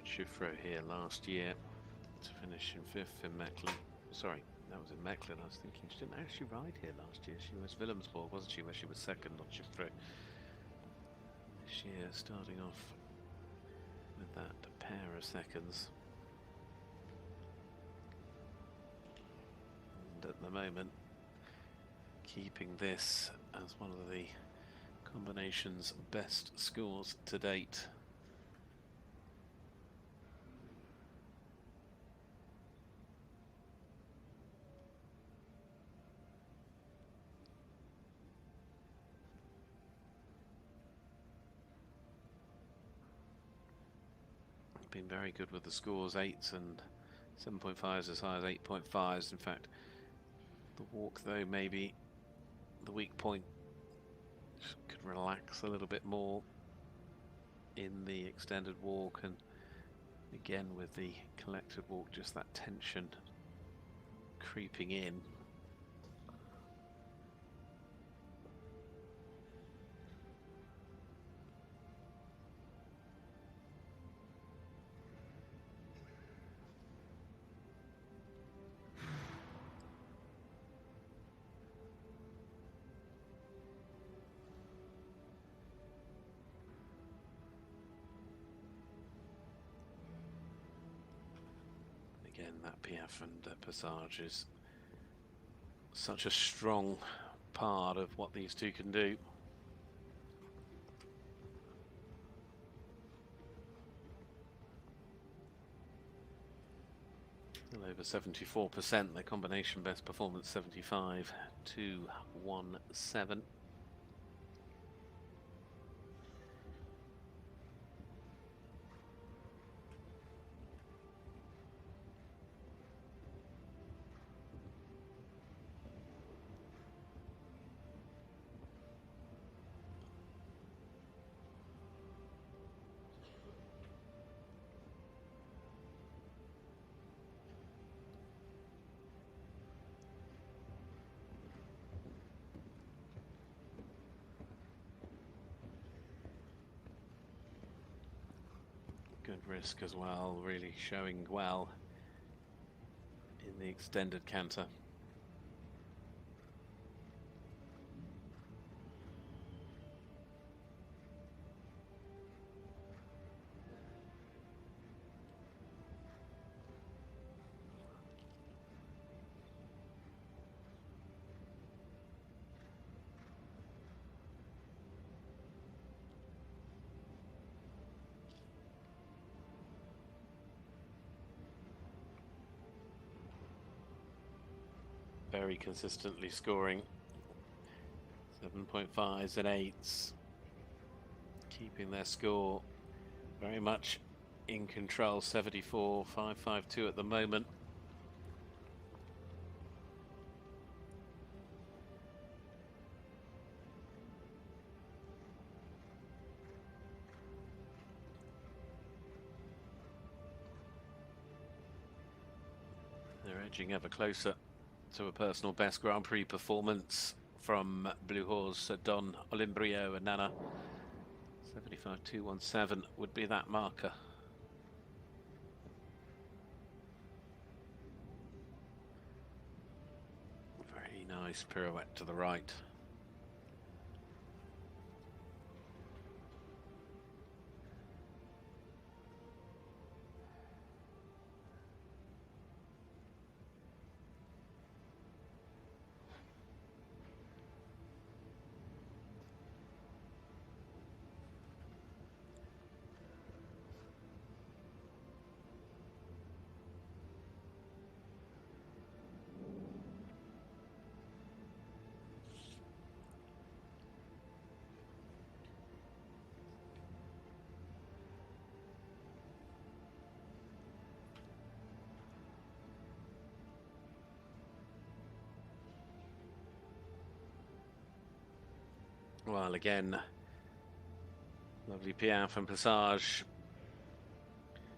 Speaker 2: Schifro here last year to finish in 5th in Mecklen. Sorry, that was in Mecklen. I was thinking she didn't actually ride here last year. She was Wilhelmsborg, wasn't she, where she was 2nd, not Schifro. This year, starting off with that pair of seconds. And at the moment, keeping this as one of the combination's best scores to date. Been very good with the scores, 8s and 7.5s as high as 8.5s. In fact, the walk though, maybe the weak point could relax a little bit more in the extended walk, and again with the collected walk, just that tension creeping in. Again, that Piaf and Passage is such a strong part of what these two can do. Still over 74%, their combination best performance 75.217. Good risk as well, really showing well in the extended canter. Very consistently scoring 7.5s and 8s, keeping their score very much in control. 74.552 at the moment. edging ever closer to a personal best Grand Prix performance from Blue Horse, Don Olimbrio and Nanna. 75.217 would be that marker. Very nice pirouette to the right. Well, again, lovely piaffe and passage,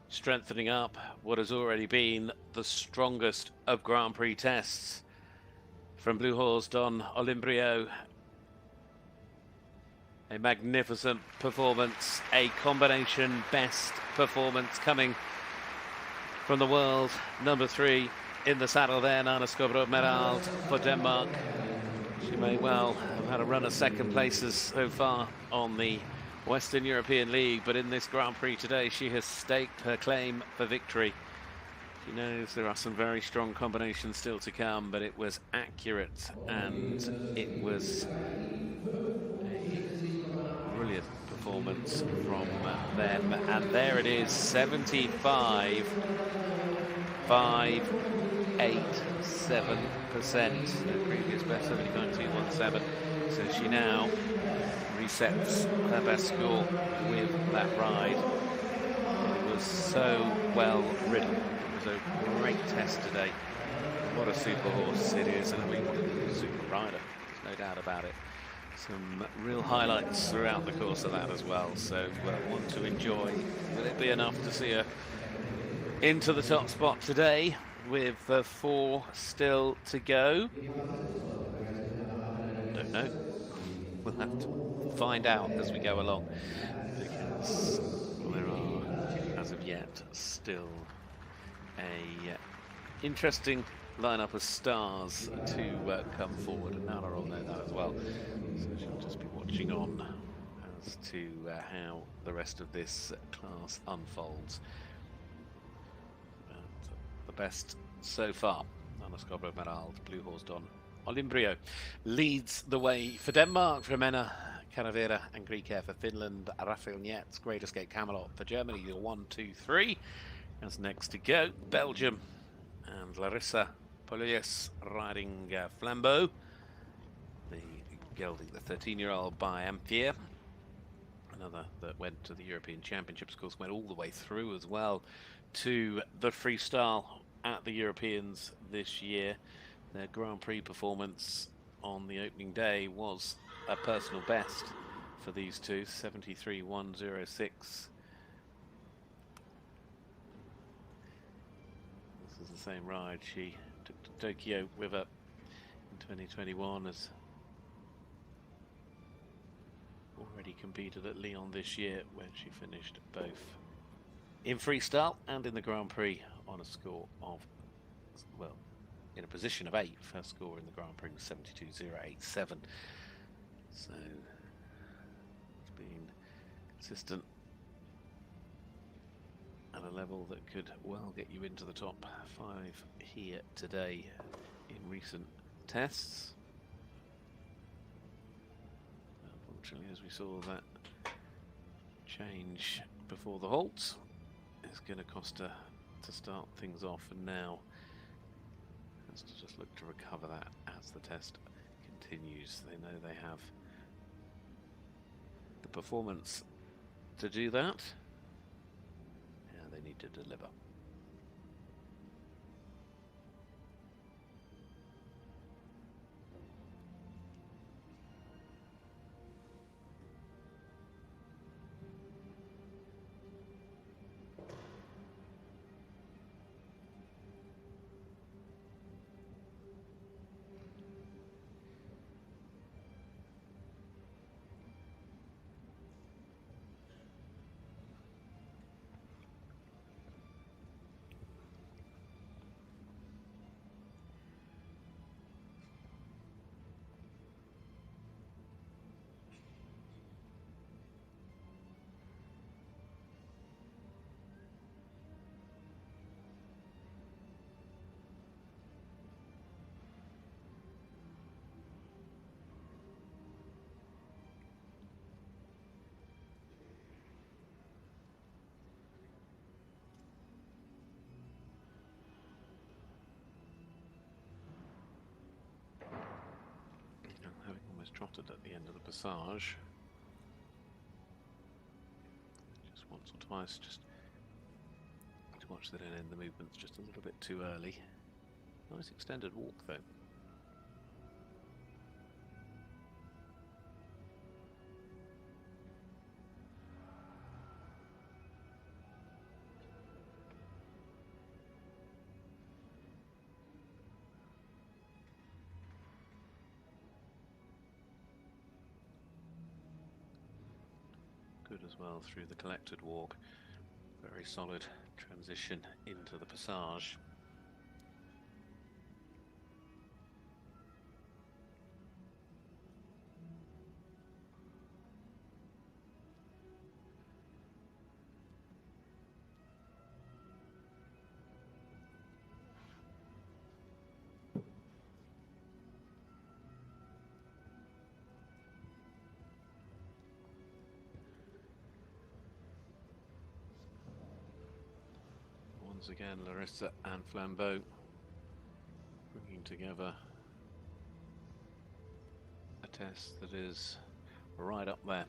Speaker 2: strengthening up what has already been the strongest of Grand Prix tests from Blue Horse Don Olimbrio. A magnificent performance, a combination best performance coming from the world number 3 in the saddle there, Nanna Skodborg Merrald for Denmark. She may well have had a run of second places so far on the Western European League, but in this Grand Prix today, she has staked her claim for victory. She knows there are some very strong combinations still to come, but it was accurate and it was a brilliant performance from them. And there it is, 75.587%. Her previous best 79.217. So she now resets her best score with that ride. It was so well ridden. It was a great test today. What a super horse it is, and what a super rider. There's no doubt about it. Some real highlights throughout the course of that as well. So one to enjoy. Will it be enough to see her into the top spot today with 4 still to go? Don't know. We'll have to find out as we go along, because there are, as of yet, still a interesting lineup of stars to come forward, and Nanna will know that as well. So she'll just be watching on as to how the rest of this class unfolds. But the best so far, Nanna Skodborg Merrald, Blue Horse Don Olimbrio leads the way for Denmark, for Menna, Kanerva and Greek Air for Finland, Raphael Netz, Great Escape Camelot for Germany, the 1, 2, 3. As next to go, Belgium and Larissa Pauluis riding Flambeau, the gelding, the 13-year-old by Ampere. Another that went to the European Championships, of course, went all the way through as well to the freestyle at the Europeans this year. Their Grand Prix performance on the opening day was a personal best for these two, 73.106. This is the same ride she took to Tokyo with her in 2021, as already competed at Lyon this year, when she finished both in freestyle and in the Grand Prix on a score of, well, in a position of 8th. Her score in the Grand Prix was 72.087. So it's been consistent at a level that could well get you into the top 5 here today in recent tests. Unfortunately, as we saw, that change before the halt is going to cost her to start things off, and now has to just look to recover that as the test continues. They know they have the performance to do that. Yeah, they need to deliver. trotted at the end of the passage. Just once or twice, just to watch that end the movement's just a little bit too early. Nice extended walk though. Good as well through the collected walk. Very solid transition into the passage. Once again, Larissa and Flambeau bringing together a test that is right up there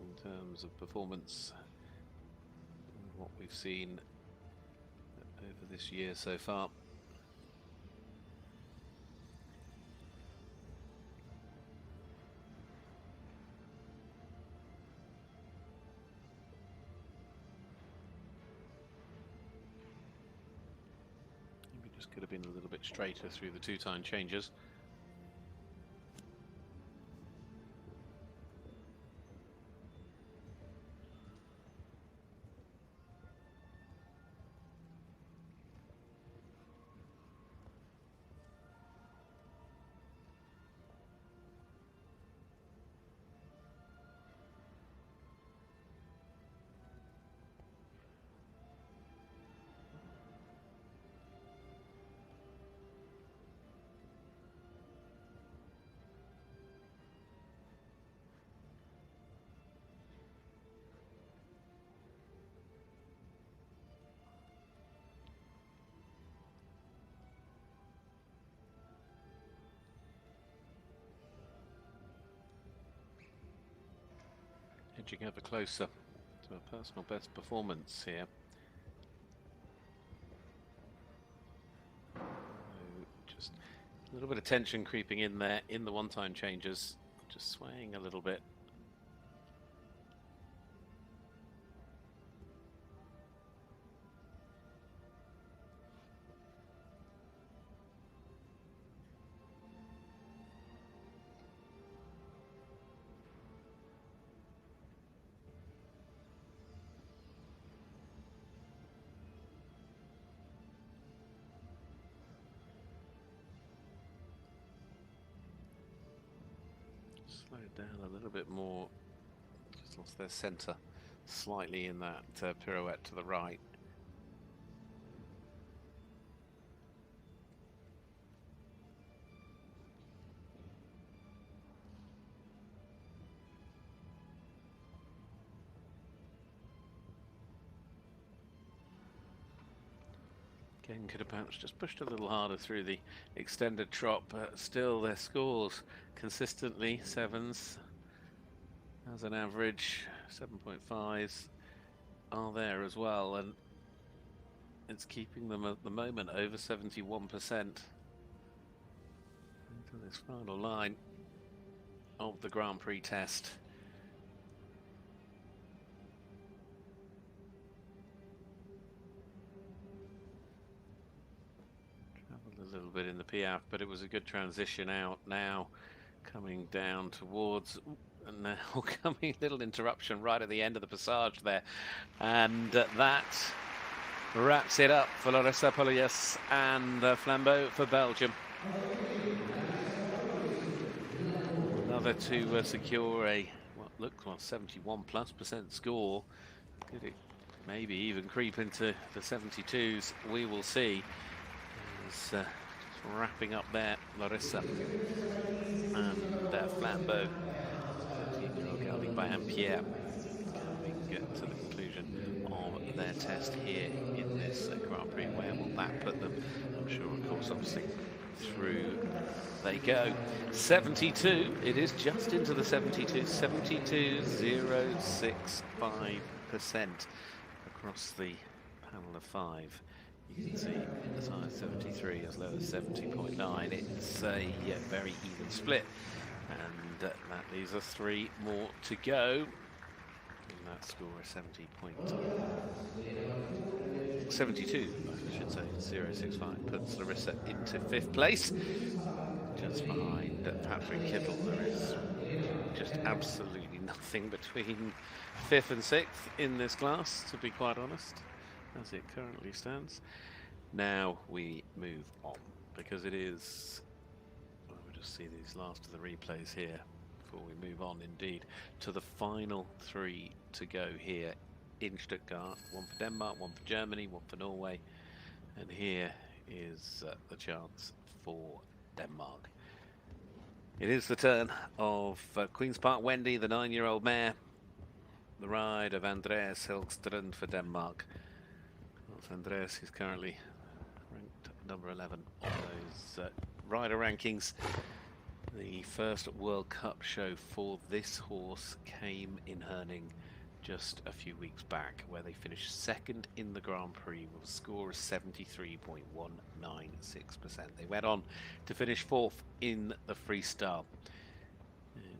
Speaker 2: in terms of performance and what we've seen over this year so far. Could have been a little bit straighter through the two-time changes. Edging ever closer to a personal best performance here. Just a little bit of tension creeping in there in the one-time changes, just swaying a little bit. Slowed down a little bit more, just lost their centre slightly in that pirouette to the right. Again, could have perhaps just pushed a little harder through the extended trot, but still their scores consistently 7s as an average, 7.5s are there as well, and it's keeping them at the moment over 71% into this final line of the Grand Prix test. A little bit in the Piaf, but it was a good transition out. Now coming down towards, and now coming, little interruption right at the end of the passage there, and that wraps it up for Larissa Pauluis and Flambeau for Belgium. Another to secure a what looks like 71+% score. Could it maybe even creep into the 72s? We will see. Just wrapping up there, Larissa and Flambeau, 13-year-old Gaudi by Pierre, coming to the conclusion of their test here in this Grand Prix. Where will that put them? I'm sure, of course, obviously, through they go. 72, it is just into the 72, 72.065% across the panel of 5. You can see as high as 73, as low as 70.9. It's a very even split, and that leaves us 3 more to go. And that score is 72, I should say, 0.65 puts Larissa into 5th place. Just behind Patrik Kittel, there is just absolutely nothing between 5th and 6th in this class, to be quite honest, as it currently stands. Now we move on, because it is, we'll just see these last of the replays here before we move on indeed to the final 3 to go here in Stuttgart. 1 for Denmark, 1 for Germany, 1 for Norway, and here is the chance for Denmark. It is the turn of Queen's Park Wendy, the 9-year-old mare, the ride of Andreas Helgstrand for Denmark. Andreas is currently ranked number 11 on those rider rankings. The first World Cup show for this horse came in Herning just a few weeks back, where they finished 2nd in the Grand Prix with a score of 73.196%. They went on to finish 4th in the freestyle.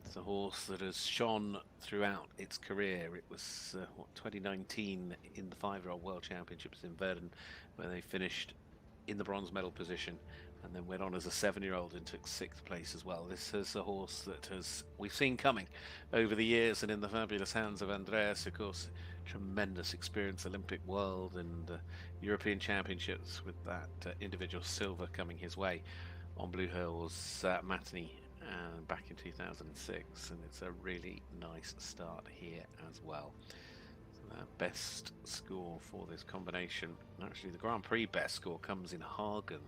Speaker 2: It's a horse that has shone throughout its career. It was 2019 in the 5-year-old World Championships in Verden, where they finished in the bronze medal position, and then went on as a 7-year-old and took 6th place as well. This is a horse that we've seen coming over the years, and in the fabulous hands of Andreas, of course, tremendous experience, Olympic, World and European Championships, with that individual silver coming his way on Blue Hills Matinee back in 2006, and it's a really nice start here as well. Best score for this combination, actually the Grand Prix best score comes in Hagen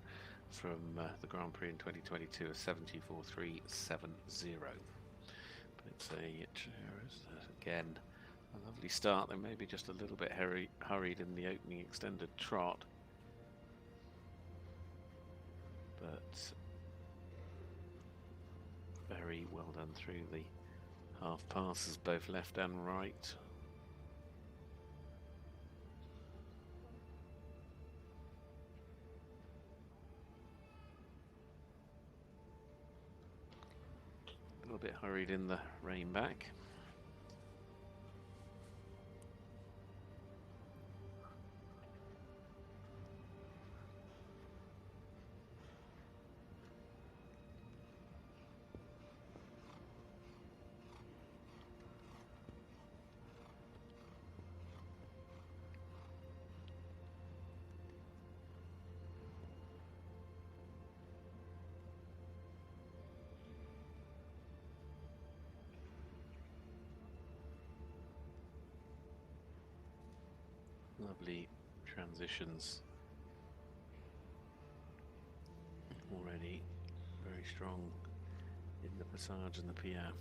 Speaker 2: from the Grand Prix in 2022 of 74.370. But it's again a lovely start. They may be just a little bit hurried in the opening extended trot, but very well done through the half passes, both left and right. A little bit hurried in the rein back. Lovely transitions already, very strong in the passage and the piaffe.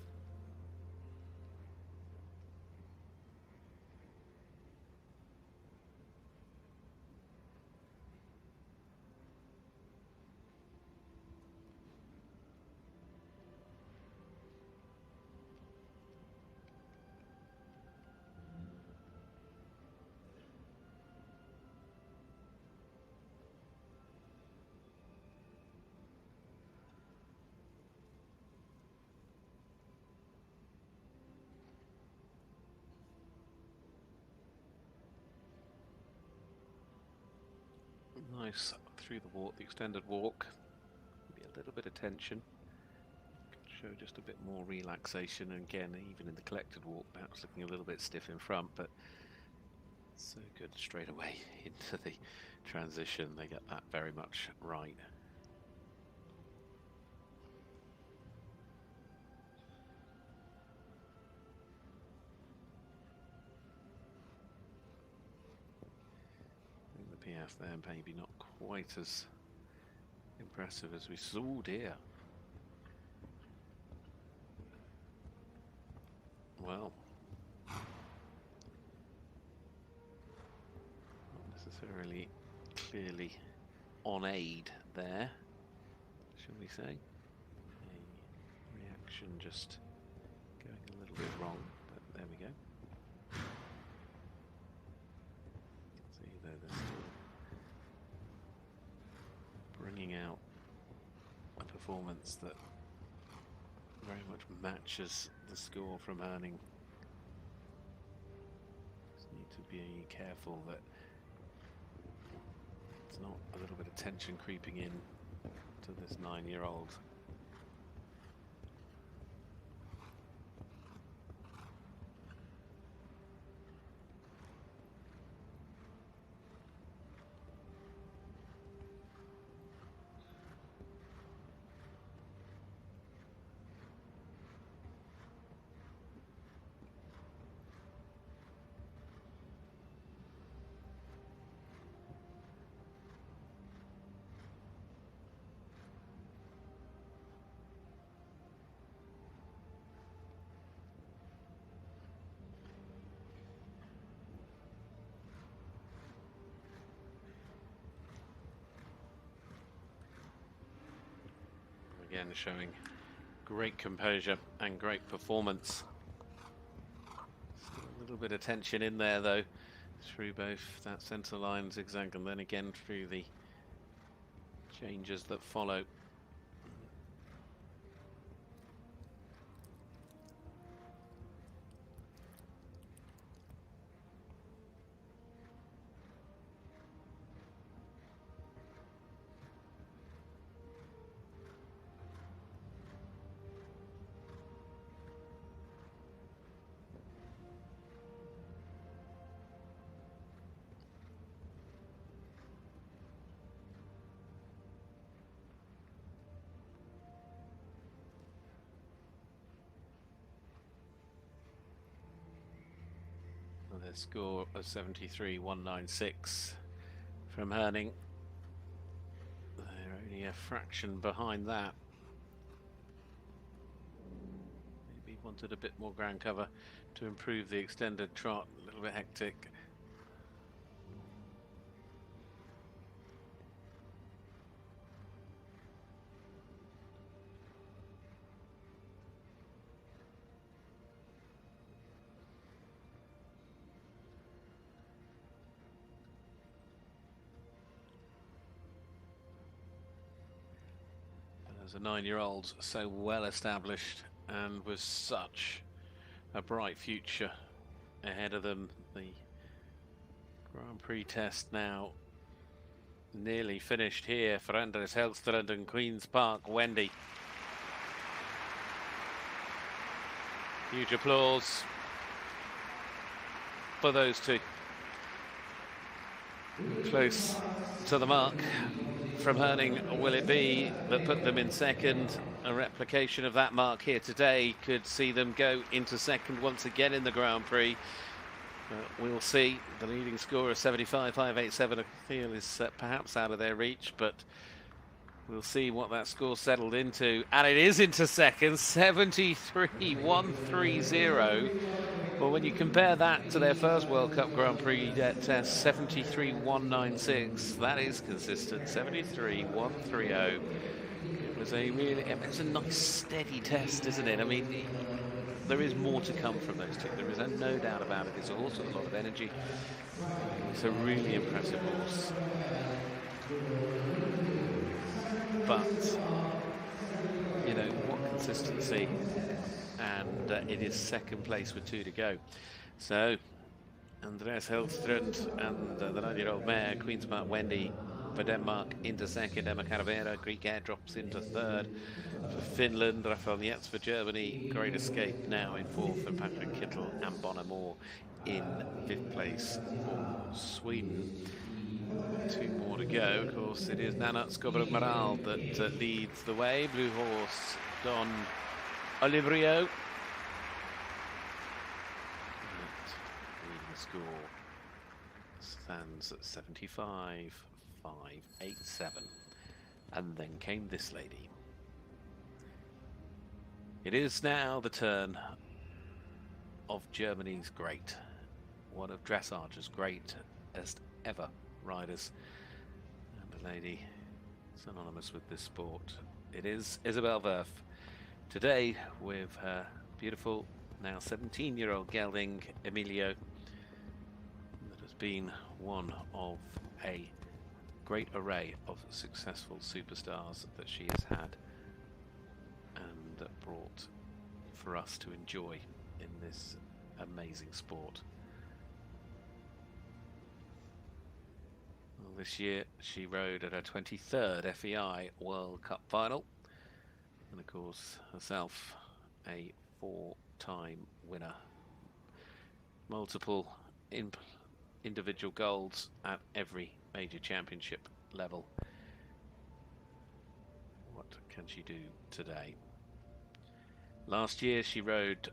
Speaker 2: Nice through the walk, the extended walk. Be a little bit of tension. Show just a bit more relaxation, and again, even in the collected walk, perhaps looking a little bit stiff in front, but so good straight away into the transition. They get that very much right. Piaffe there, maybe not quite as impressive as we saw. Oh dear. Well, not necessarily clearly on aid there. shall we say. A reaction just going a little bit wrong, but there we go. See, though, they're still bringing out a performance that very much matches the score from Herning. Just need to be careful that it's not a little bit of tension creeping in to this 9-year-old. Again, showing great composure and great performance. Still a little bit of tension in there, though, through both that centre line zigzag and then again through the changes that follow. Their score of 73.196 from Herning. They're only a fraction behind that. Maybe wanted a bit more ground cover to improve the extended trot. A little bit hectic. As a 9-year-old, so well established and with such a bright future ahead of them. The Grand Prix test now nearly finished here for Andreas Helgstrand and Queen's Park Wendy. Huge applause for those two. Close to the mark from Herning. Will it be that put them in second? A replication of that mark here today could see them go into second once again in the Grand Prix. We'll see. The leading score of 75.587 I feel is perhaps out of their reach, but we'll see what that score settled into. And it is into second, 73.130. Well, when you compare that to their first World Cup Grand Prix test, 73.196, that is consistent. 73.130. It was a really, it's a nice steady test, isn't it? I mean, there is more to come from those two. There is no doubt about it. It's a horse with a lot of energy. It's a really impressive horse. But, you know, what consistency. And it is second place with 2 to go. So, Andreas Helgstrand and the 9-year-old mare, Queen's Park Wendy, for Denmark into second. Emma Kanerva, Greek Air, drops into third. For Finland, Raphael Netz for Germany. Great Escape now in fourth, and Patrik Kittel and Bonamore in fifth place for Sweden. 2 more to go. Of course, it is Nanna, Skodborg, Merrald that leads the way. Blue Horse, Don Olivrio. The score stands at 75.587. And then came this lady. It is now the turn of Germany's great, one of dressage's greatest ever riders, and a lady synonymous with this sport it is Isabell Werth. Today with her beautiful, now 17-year-old gelding, Emilio, that has been one of a great array of successful superstars that she has had and brought for us to enjoy in this amazing sport. Well, this year she rode at her 23rd FEI World Cup final, and of course herself a 4-time winner, multiple individual golds at every major championship level. What can she do today? Last year she rode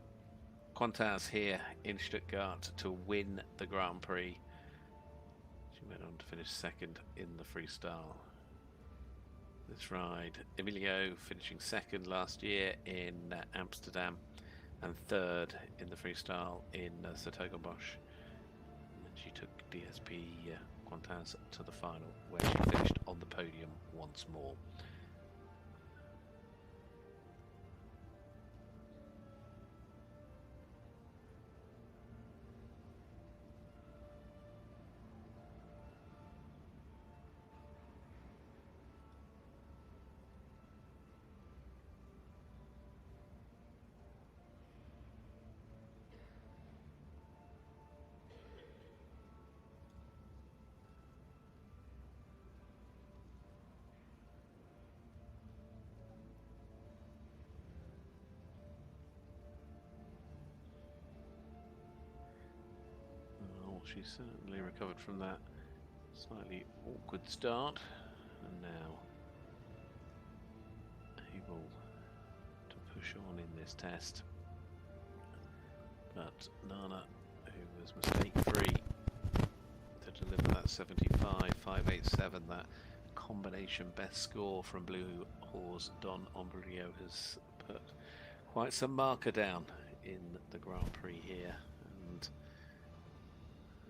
Speaker 2: Quantaz here in Stuttgart to win the Grand Prix. She went on to finish second in the freestyle. This ride, Emilio finishing second last year in Amsterdam and third in the freestyle in Skodborg. And she took DSP Quantaz to the final, where she finished on the podium once more. She certainly recovered from that slightly awkward start, and now able to push on in this test. But Nanna, who was mistake-free to deliver that 75.587, that combination best score from Blue Horse Don Ombrio, has put quite some marker down in the Grand Prix here. And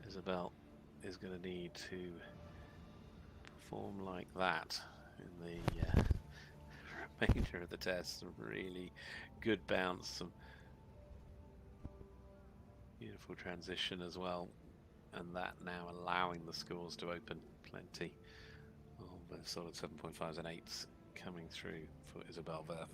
Speaker 2: Isabell is going to need to perform like that in the remainder of the test. Some really good bounce, some beautiful transition as well, and that now allowing the scores to open. Plenty of solid 7.5s and 8s coming through for Isabell Werth.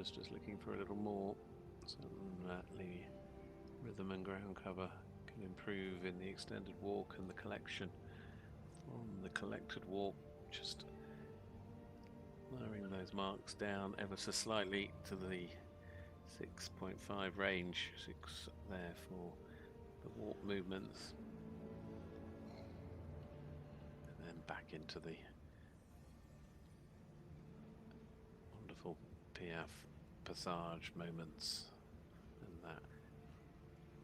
Speaker 2: Just looking for a little more, so that the rhythm and ground cover can improve in the extended walk and the collection. On the collected walk, just lowering those marks down ever so slightly to the 6.5 range, 6 there for the walk movements, and then back into the wonderful Piaf passage moments and that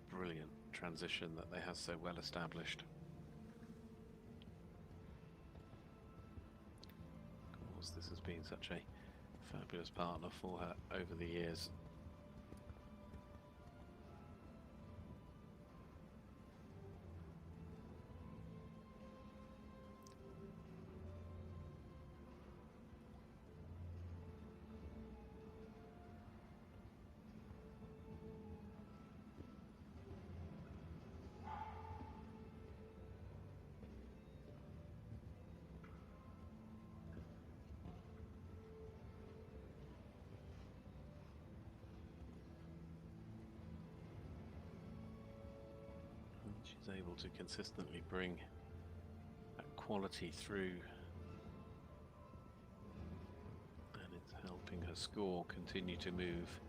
Speaker 2: brilliant transition that they have so well established. Of course, this has been such a fabulous partner for her over the years. She's able to consistently bring that quality through, and it's helping her score continue to move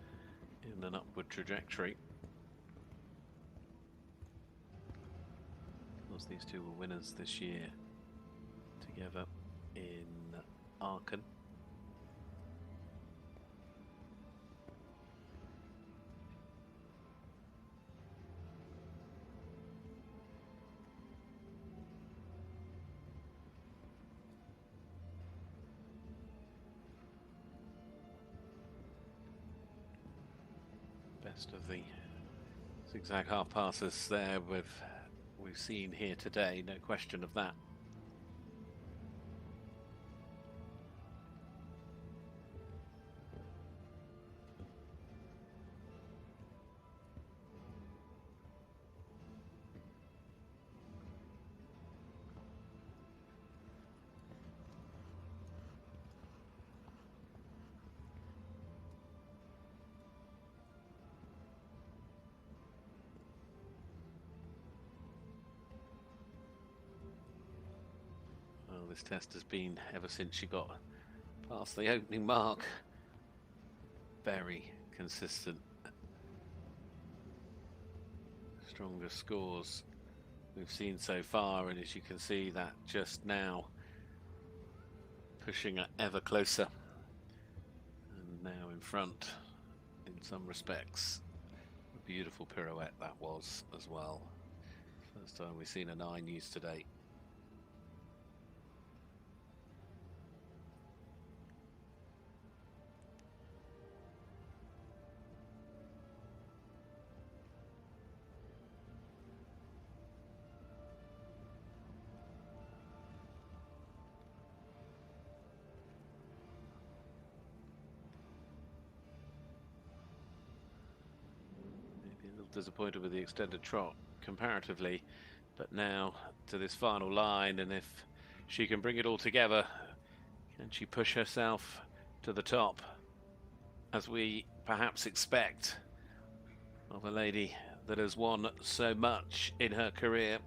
Speaker 2: in an upward trajectory. Of course, these two were winners this year together in Aachen. Best of the zigzag half passes there we've seen here today, no question of that. This test has been, ever since she got past the opening mark, very consistent. Strongest scores we've seen so far, and as you can see, that just now pushing her ever closer, and now in front in some respects. A beautiful pirouette that was as well. First time we've seen a 9 used today. Disappointed with the extended trot comparatively, but now to this final line, and if she can bring it all together, can she push herself to the top as we perhaps expect of a lady that has won so much in her career?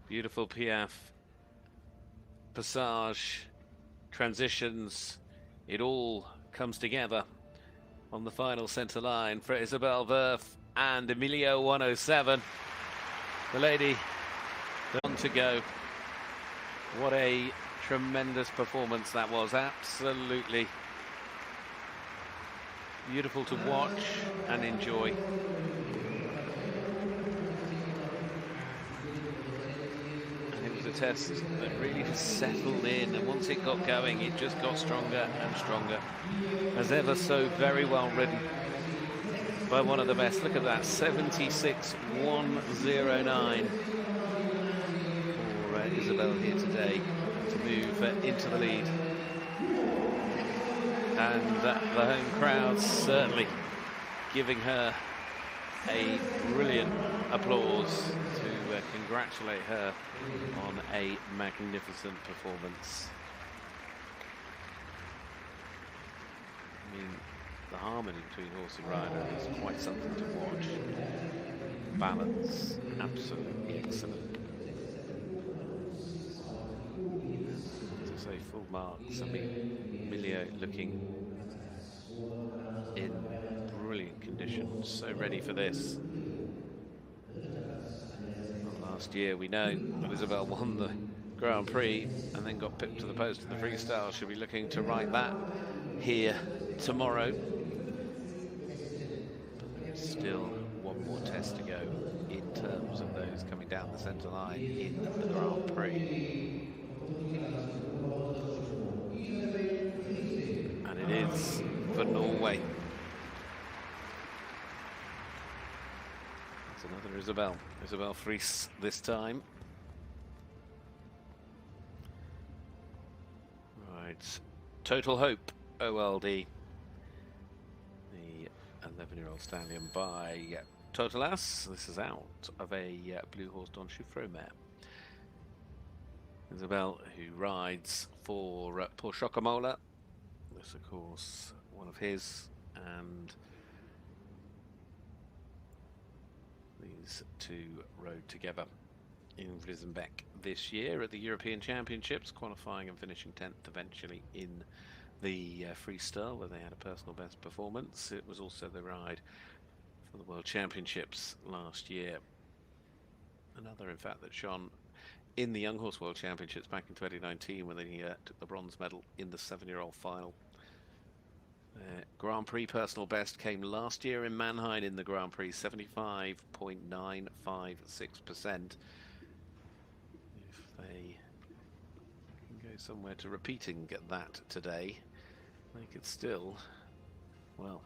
Speaker 2: Beautiful piaffe, passage, transitions, it all comes together on the final centre line for Isabell Werth and Emilio 107. The lady, on to go. What a tremendous performance that was, absolutely beautiful to watch and enjoy. A test that really just settled in, and once it got going, it just got stronger and stronger. As ever, so very well ridden by one of the best. Look at that, 76.109 for Isabel here today to move into the lead. And the home crowd certainly giving her a brilliant applause to congratulate her on a magnificent performance. I mean, the harmony between horse and rider is quite something to watch. Balance, absolutely excellent. As I say, full marks. I mean, Emilio looking in brilliant conditions, so ready for this. Last year, we know that Isabel won the Grand Prix and then got pipped to the post in the freestyle. She'll be looking to right that here tomorrow. But there's still one more test to go in terms of those coming down the centre line in the Grand Prix. And it is for Norway. Another Isabel Freese this time. Right, Total Hope OLD, the 11-year-old stallion by Total Ass. This is out of a Blue Horse Don Choufreau mare. Isabel, who rides for Paul Schockemöller. This, of course, one of his, and these two rode together in Vlisenbeck this year at the European Championships, qualifying and finishing 10th eventually in the freestyle, where they had a personal best performance. It was also the ride for the World Championships last year. Another, in fact, that shone in the Young Horse World Championships back in 2019, when they took the bronze medal in the 7-year-old final. Grand Prix personal best came last year in Mannheim in the Grand Prix, 75.956%. If they can go somewhere to repeating that today. They could still, well,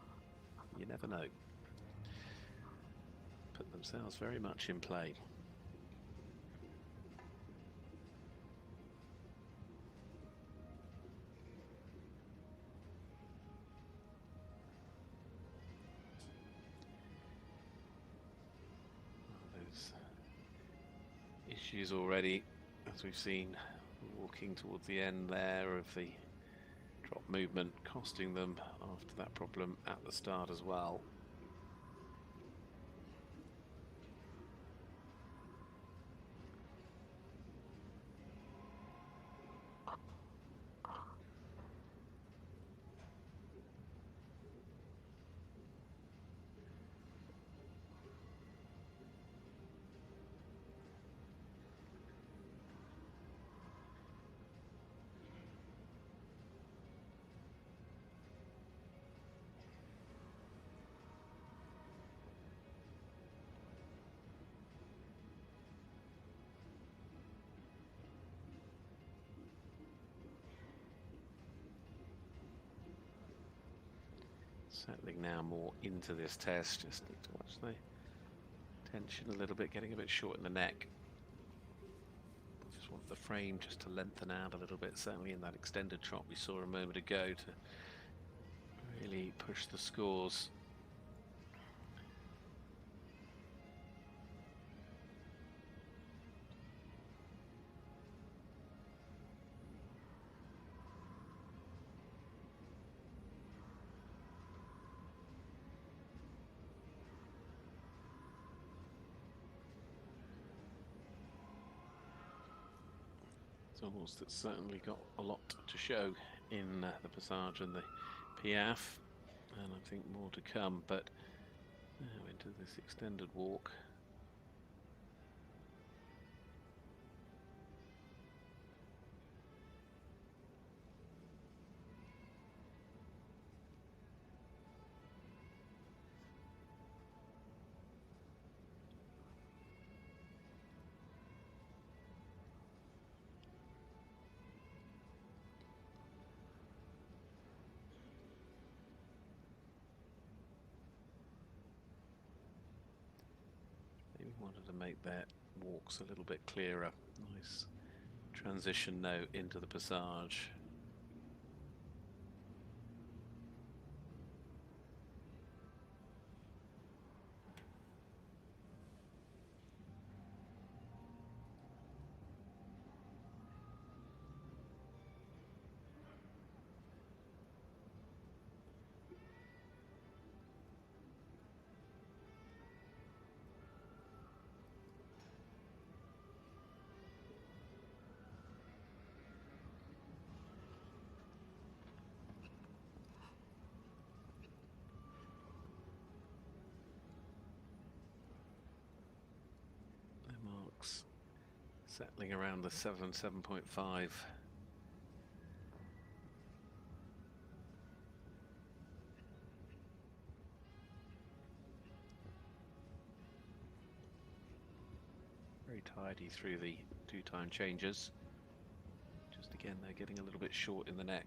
Speaker 2: you never know, put themselves very much in play. Issues already, as we've seen, walking towards the end there of the drop movement, costing them after that problem at the start as well. Settling now more into this test, just need to watch the tension a little bit, getting a bit short in the neck. Just want the frame just to lengthen out a little bit, certainly in that extended trot we saw a moment ago, to really push the scores. Horse that's certainly got a lot to show in the Passage and the Piaffe, and I think more to come, but now into this extended walk. Wanted to make their walks a little bit clearer. Nice transition now into the Passage. Settling around the 7.5. Very tidy through the two-time changes. Just again, they're getting a little bit short in the neck.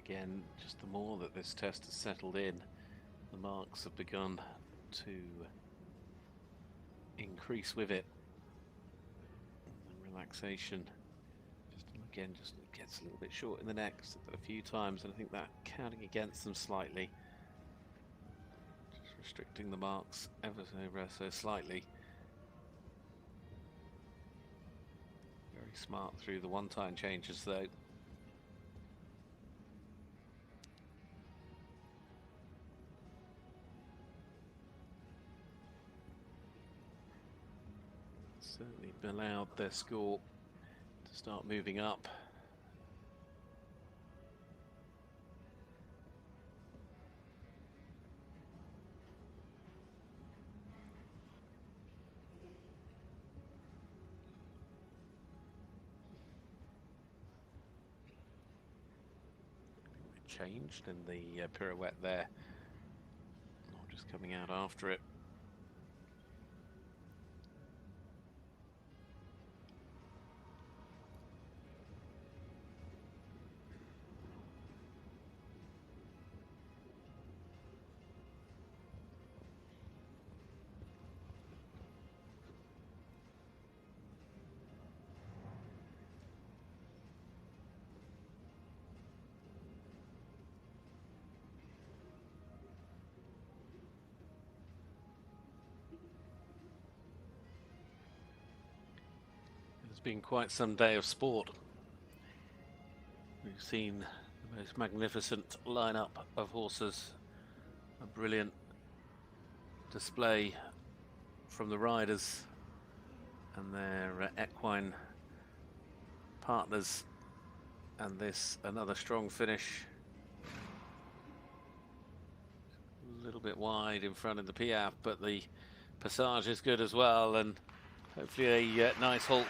Speaker 2: Again, just the more that this test has settled in, the marks have begun to increase with it. And the relaxation, just gets a little bit short in the neck a few times, and I think that counting against them slightly, just restricting the marks ever so slightly. Very smart through the one-time changes though. certainly allowed their score to start moving up. Changed in the pirouette there, not just coming out after it. It's been quite some day of sport. We've seen the most magnificent lineup of horses, a brilliant display from the riders and their equine partners, and this another strong finish. A little bit wide in front of the Piaf, but the passage is good as well, and hopefully a nice halt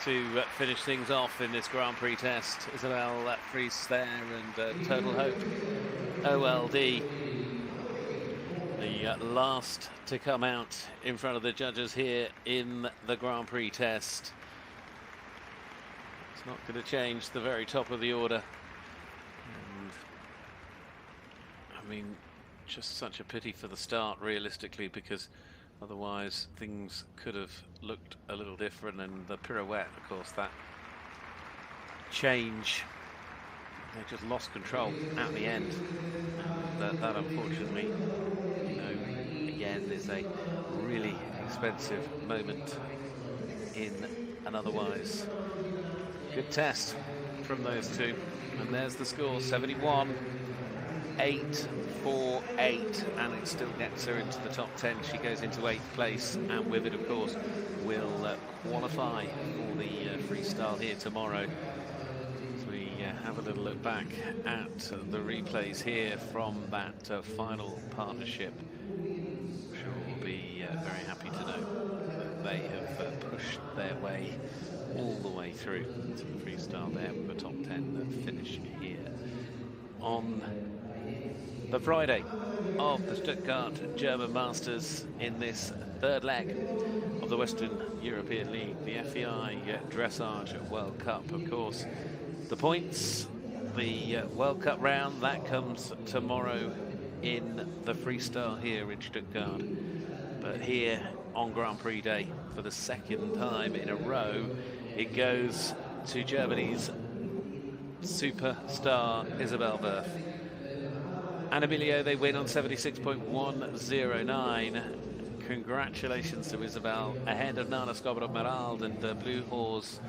Speaker 2: to finish things off in this Grand Prix test. Isabel Freese there, and Total Hope OLD, the last to come out in front of the judges here in the Grand Prix test. It's not going to change the very top of the order. And, I mean, just such a pity for the start, realistically, because otherwise things could have looked a little different. And the pirouette, of course, that change, they just lost control at the end. And that unfortunately, you know, again, is a really expensive moment in an otherwise good test from those two. And there's the score, 71. 8-4-8, and it still gets her into the top 10. She goes into 8th place, and with it, of course, will qualify for the freestyle here tomorrow. As we have a little look back at the replays here from that final partnership, I'm sure we'll be very happy to know that they have pushed their way all the way through to the freestyle there with the top 10 finish here on the Friday of the Stuttgart German Masters in this third leg of the Western European League, the FEI Dressage World Cup. Of course, the points, the World Cup round, that comes tomorrow in the freestyle here in Stuttgart. But here on Grand Prix Day, for the second time in a row, it goes to Germany's superstar Isabell Werth. And Emilio, they win on 76.109. Congratulations to Isabel, ahead of Nanna, Skodborg, Merrald, and Blue Horse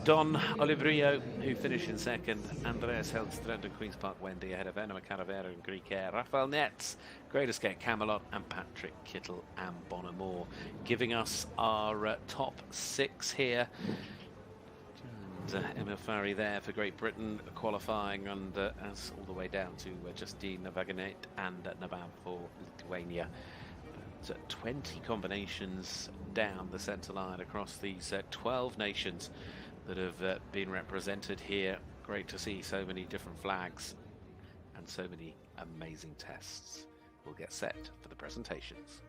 Speaker 2: Don Olivrio, who finished in second. Andreas Helgstrand and Queen's Park Wendy ahead of Emma Caravera and Greek Air. Raphael Netz, Great Escape Camelot, and Patrik Kittel and Bonamore, giving us our top 6 here. Emile Faurie there for Great Britain qualifying, and as all the way down to Justina Vanagaite and Naban for Lithuania. But 20 combinations down the centre line across these 12 nations that have been represented here. Great to see so many different flags and so many amazing tests. We'll get set for the presentations.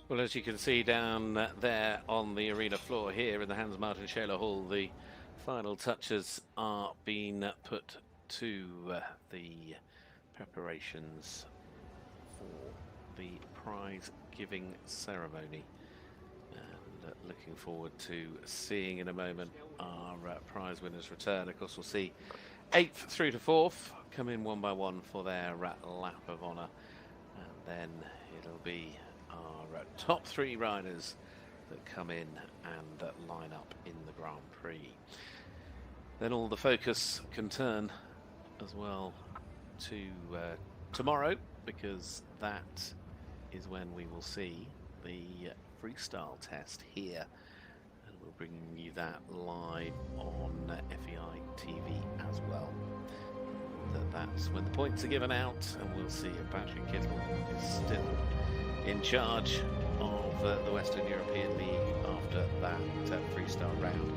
Speaker 2: Well, as you can see down there on the arena floor here in the Hans Martin Scheler Hall, the final touches are being put to the preparations for the prize giving ceremony. And looking forward to seeing in a moment our prize winners return. Of course, we'll see 8th through to 4th come in one by one for their lap of honour. And then it'll be our top 3 riders that come in and line up in the Grand Prix. Then all the focus can turn as well to tomorrow, because that is when we will see the freestyle test here, and we'll bring you that live on FEI TV as well. That's when the points are given out, and we'll see if Patrik Kittel is still in charge of the Western European League after that freestyle round.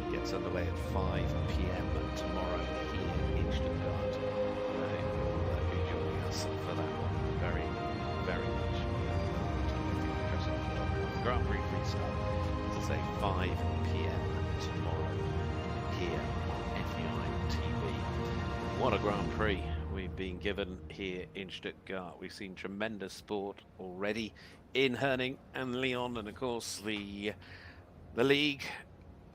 Speaker 2: It gets underway at 5 p.m. tomorrow here in Stuttgart. They'll be joining us for that one very, very much. Grand Prix freestyle, as I say, 5 p.m. tomorrow here on FEI TV. What a Grand Prix we've been given here in Stuttgart. We've seen tremendous sport already in Herning and Lyon, and of course the league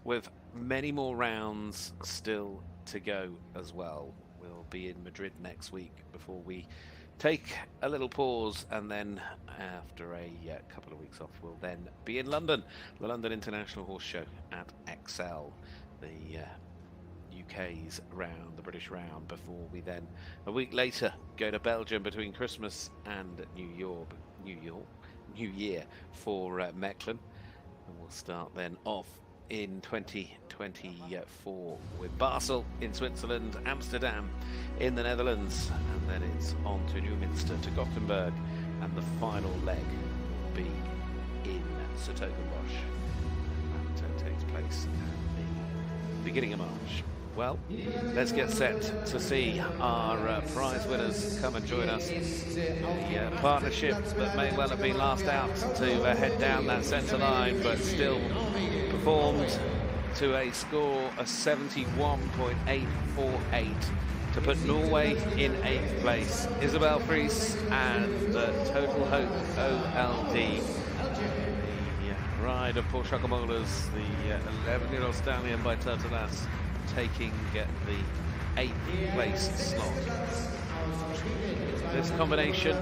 Speaker 2: with many more rounds still to go as well. We'll be in Madrid next week before we take a little pause, and then after a couple of weeks off we'll then be in London, the London International Horse Show at XL, the UK's round, the British round, before we then a week later go to Belgium between Christmas and New Year for Mechlin, and we'll start then off in 2024 with Basel in Switzerland, Amsterdam in the Netherlands, and then it's on to Newminster, to Gothenburg, and the final leg will be in Sertogenbosch. That takes place at the beginning of March. Well, let's get set to see our prize winners come and join us. The partnership that may well have been last out to head down that centre line, but still performed to a score of 71.848 to put Norway in 8th place. Isabel Freese and Total Hope OLD, the ride of Paul Schockemolers, the 11-year-old stallion by Turtelas, taking the 8th place slot. This combination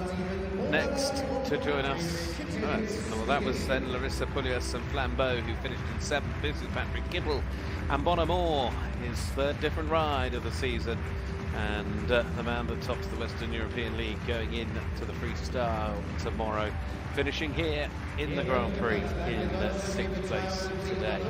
Speaker 2: next to join us, well, that was then Larissa Pauluis and Flambeau, who finished in 7th. This is Patrik Kittel and Bonamore, his 3rd different ride of the season, and the man that tops the Western European League going in to the freestyle tomorrow, finishing here in the Grand Prix in 6th place today.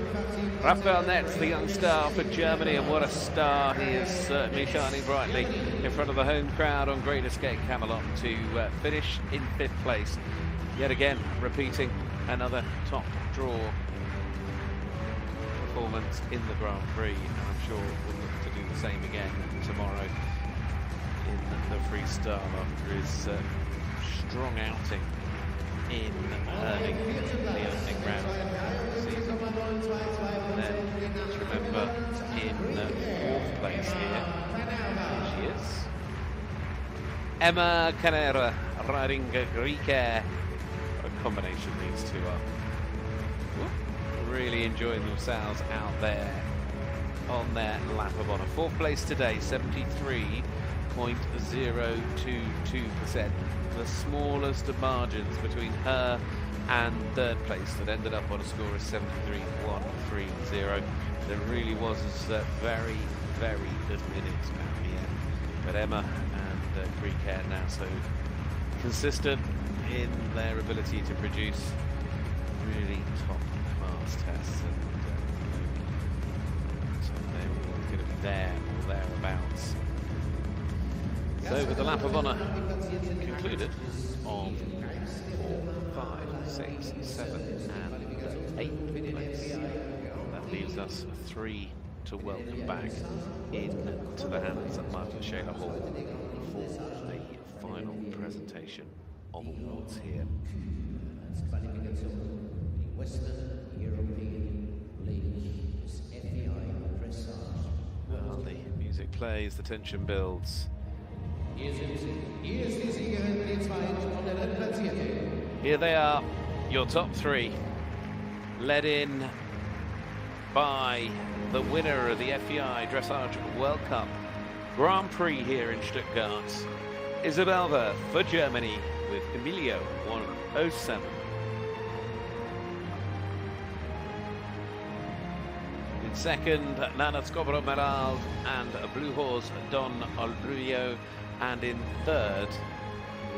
Speaker 2: Raphael Netz, the young star for Germany, and what a star he is, certainly shining brightly in front of the home crowd on Great Escape Camelot to finish in 5th place. Yet again, repeating another top draw performance in the Grand Prix, and I'm sure we'll look to do the same again tomorrow in the freestyle after his strong outing in Herning, the opening round of the season. And then, let's remember, in 4th place here she is, Emma Kanerva, riding Marieke. What a combination these two are. Really enjoying themselves out there on their lap of honour. 4th place today, 73.022%. The smallest of margins between her and 3rd place, that ended up on a score of 73.130. There really was very, very little in it at the end. But Emma and Marieke now so consistent in their ability to produce really top class tests, and so they're always going to be there or thereabouts. So with the lap of honour concluded on 4, 5, 6, 7 and 8th place, that leaves us 3 to welcome back into the hands of Martin Scheler Hall for the final presentation of awards here
Speaker 1: als Qualifikation die Western European League des FEI Dressage.
Speaker 2: Well, the music plays, the tension builds.
Speaker 1: Hier ist die Siegerin, die zweit- und der drittplatzierte.
Speaker 2: Here they are, your top three, led in by the winner of the FEI Dressage World Cup Grand Prix here in Stuttgart, Isabell Werth for Germany with Emilio 107. In second, Nanna Skodborg Merrald and Blue Horse Don Olbrio. And in third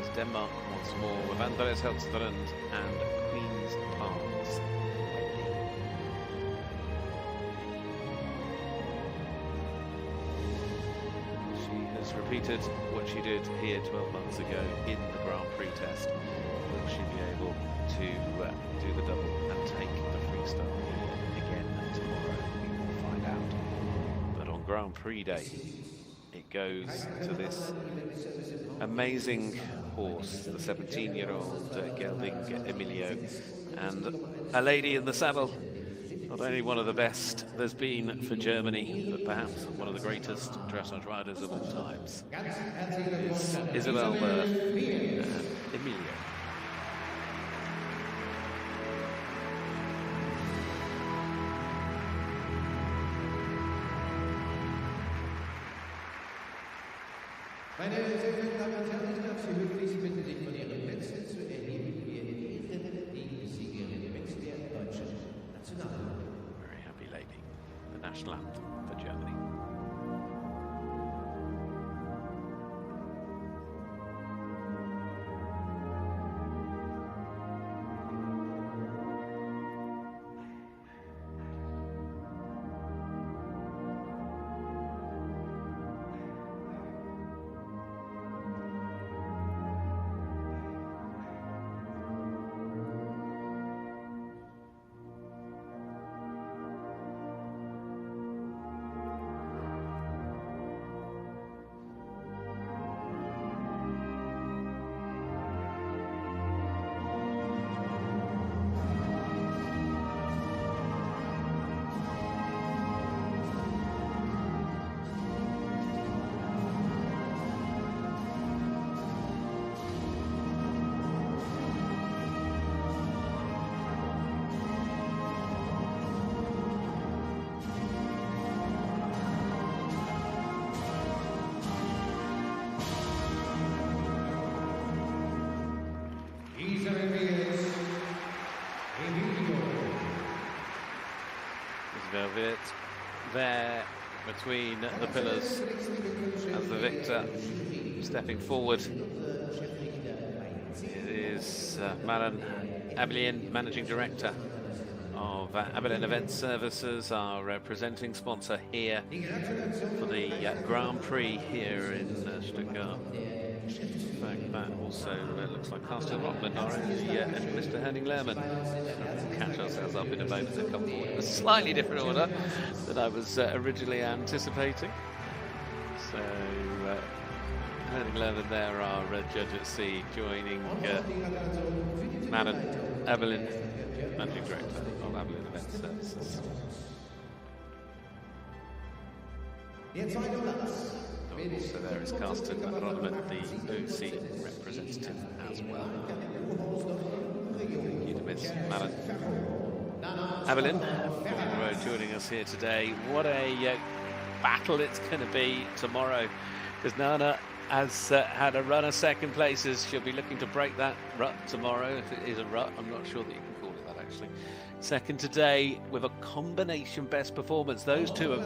Speaker 2: is Denmark once more with Andreas Helgstrand and Queen's Parks. She has repeated what she did here 12 months ago in the Grand Prix test. Will she be able to do the double and take the freestyle again tomorrow? We will find out. But on Grand Prix day, it goes to this amazing horse, the 17-year-old gelding Emilio, and a lady in the saddle. Not only one of the best there's been for Germany, but perhaps one of the greatest dressage riders of all times. Is Isabell Werth and Emilio.
Speaker 1: Meine sehr verehrten Damen und Herren, ich darf Sie höflich bitten, sich von Ihren Plätzen zu erheben. Wir ehren die Siegerin mit der deutschen Nationalhymne.
Speaker 2: Very happy lady, the national anthem for Germany. Isabell Werth there between the pillars as the victor, stepping forward. It is Maran Abelin, Managing Director of Abelin Event Services, our presenting sponsor here for the Grand Prix here in Stuttgart. In fact, that also looks like Carsten Rockman, and Mr. Henning Lehrman. We'll catch ourselves up in a moment to come forward in a slightly different order than I was originally anticipating. So, Henning Lehrman there, our judge at sea, joining Maran Abelin, Managing Director of Abelin Event Services. So there is Carsten Rockman, the OC representative as well. Thank you to Miss Maran Abelin for joining us here today. What a battle it's going to be tomorrow, because Nanna has had a run of second places. She'll be looking to break that rut tomorrow, if it is a rut. I'm not sure that you can call it that, actually. Second today with a combination best performance. Those two are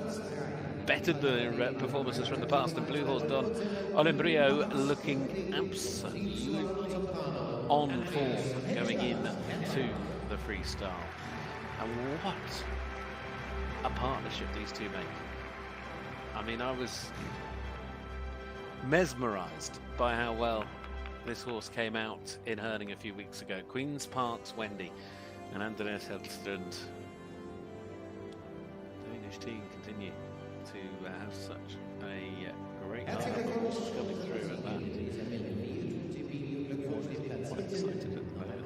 Speaker 2: better than their performances from the past, and Blue Horse Don Olbrio looking absolutely on form going into the freestyle. And what a partnership these two make. I mean, I was mesmerised by how well this horse came out in Herning a few weeks ago. Queen's Park's Wendy and Andreas Helgstrand. The Danish team continue to have such a great lineup coming through at that. Quite excited at the moment.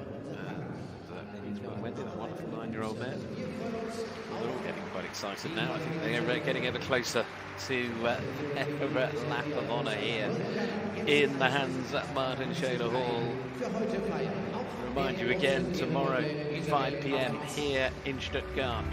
Speaker 2: 9-year-old mare. They're all getting quite excited now. I think they're getting ever closer to their lap of honour here in the hands at Martin Schäler Hall. Remind you again, tomorrow 5 p.m. here in Stuttgart,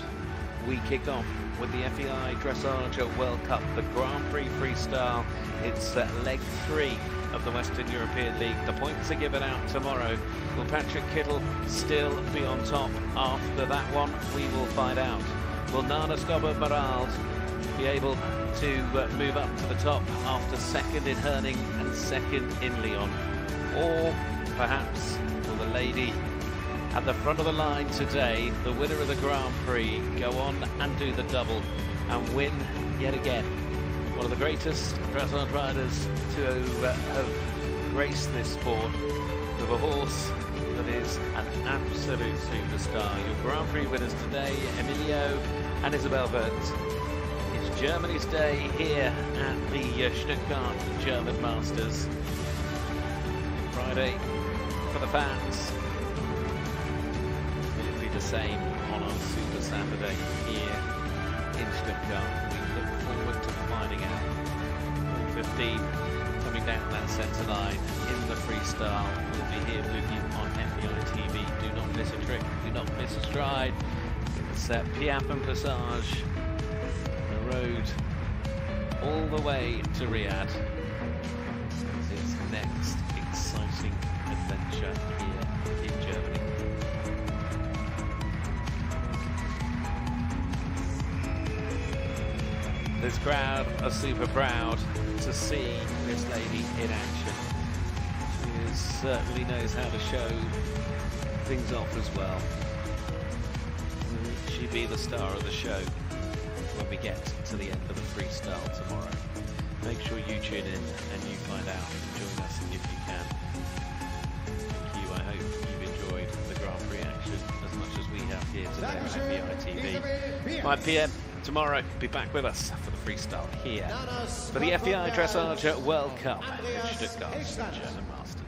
Speaker 2: we kick off with the FEI Dressage World Cup, the Grand Prix Freestyle. It's leg 3 of the Western European League. The points are given out tomorrow. Will Patrik Kittel still be on top after that one? We will find out. Will Nanna Merrald be able to move up to the top after second in Herning and second in Lyon? Or perhaps will the lady at the front of the line today, the winner of the Grand Prix, go on and do the double and win yet again? One of the greatest dressage riders to have graced this sport, with a horse that is an absolute superstar. Your Grand Prix winners today, Emilio and Isabell Werth. It's Germany's day here at the Stuttgart German Masters. Friday for the fans. Will it be the same on our Super Saturday here in Stuttgart? We look forward to finding out. All 15 coming down that centre line in the freestyle. We'll be here with you on FEI TV. Do not miss a trick, do not miss a stride. It's Piaf and Passage, the road all the way to Riyadh. It's next exciting adventure here in Germany. This crowd are super proud to see this lady in action. She certainly knows how to show things off as well. Will she be the star of the show when we get to the end of the freestyle tomorrow? Make sure you tune in and you find out and join us if you can. Thank you. I hope you've enjoyed the Grand Prix action as much as we have here today on FEI TV. 5 p.m. tomorrow, be back with us for the freestyle here for the FEI Dressage World Cup in Stuttgart, German Masters.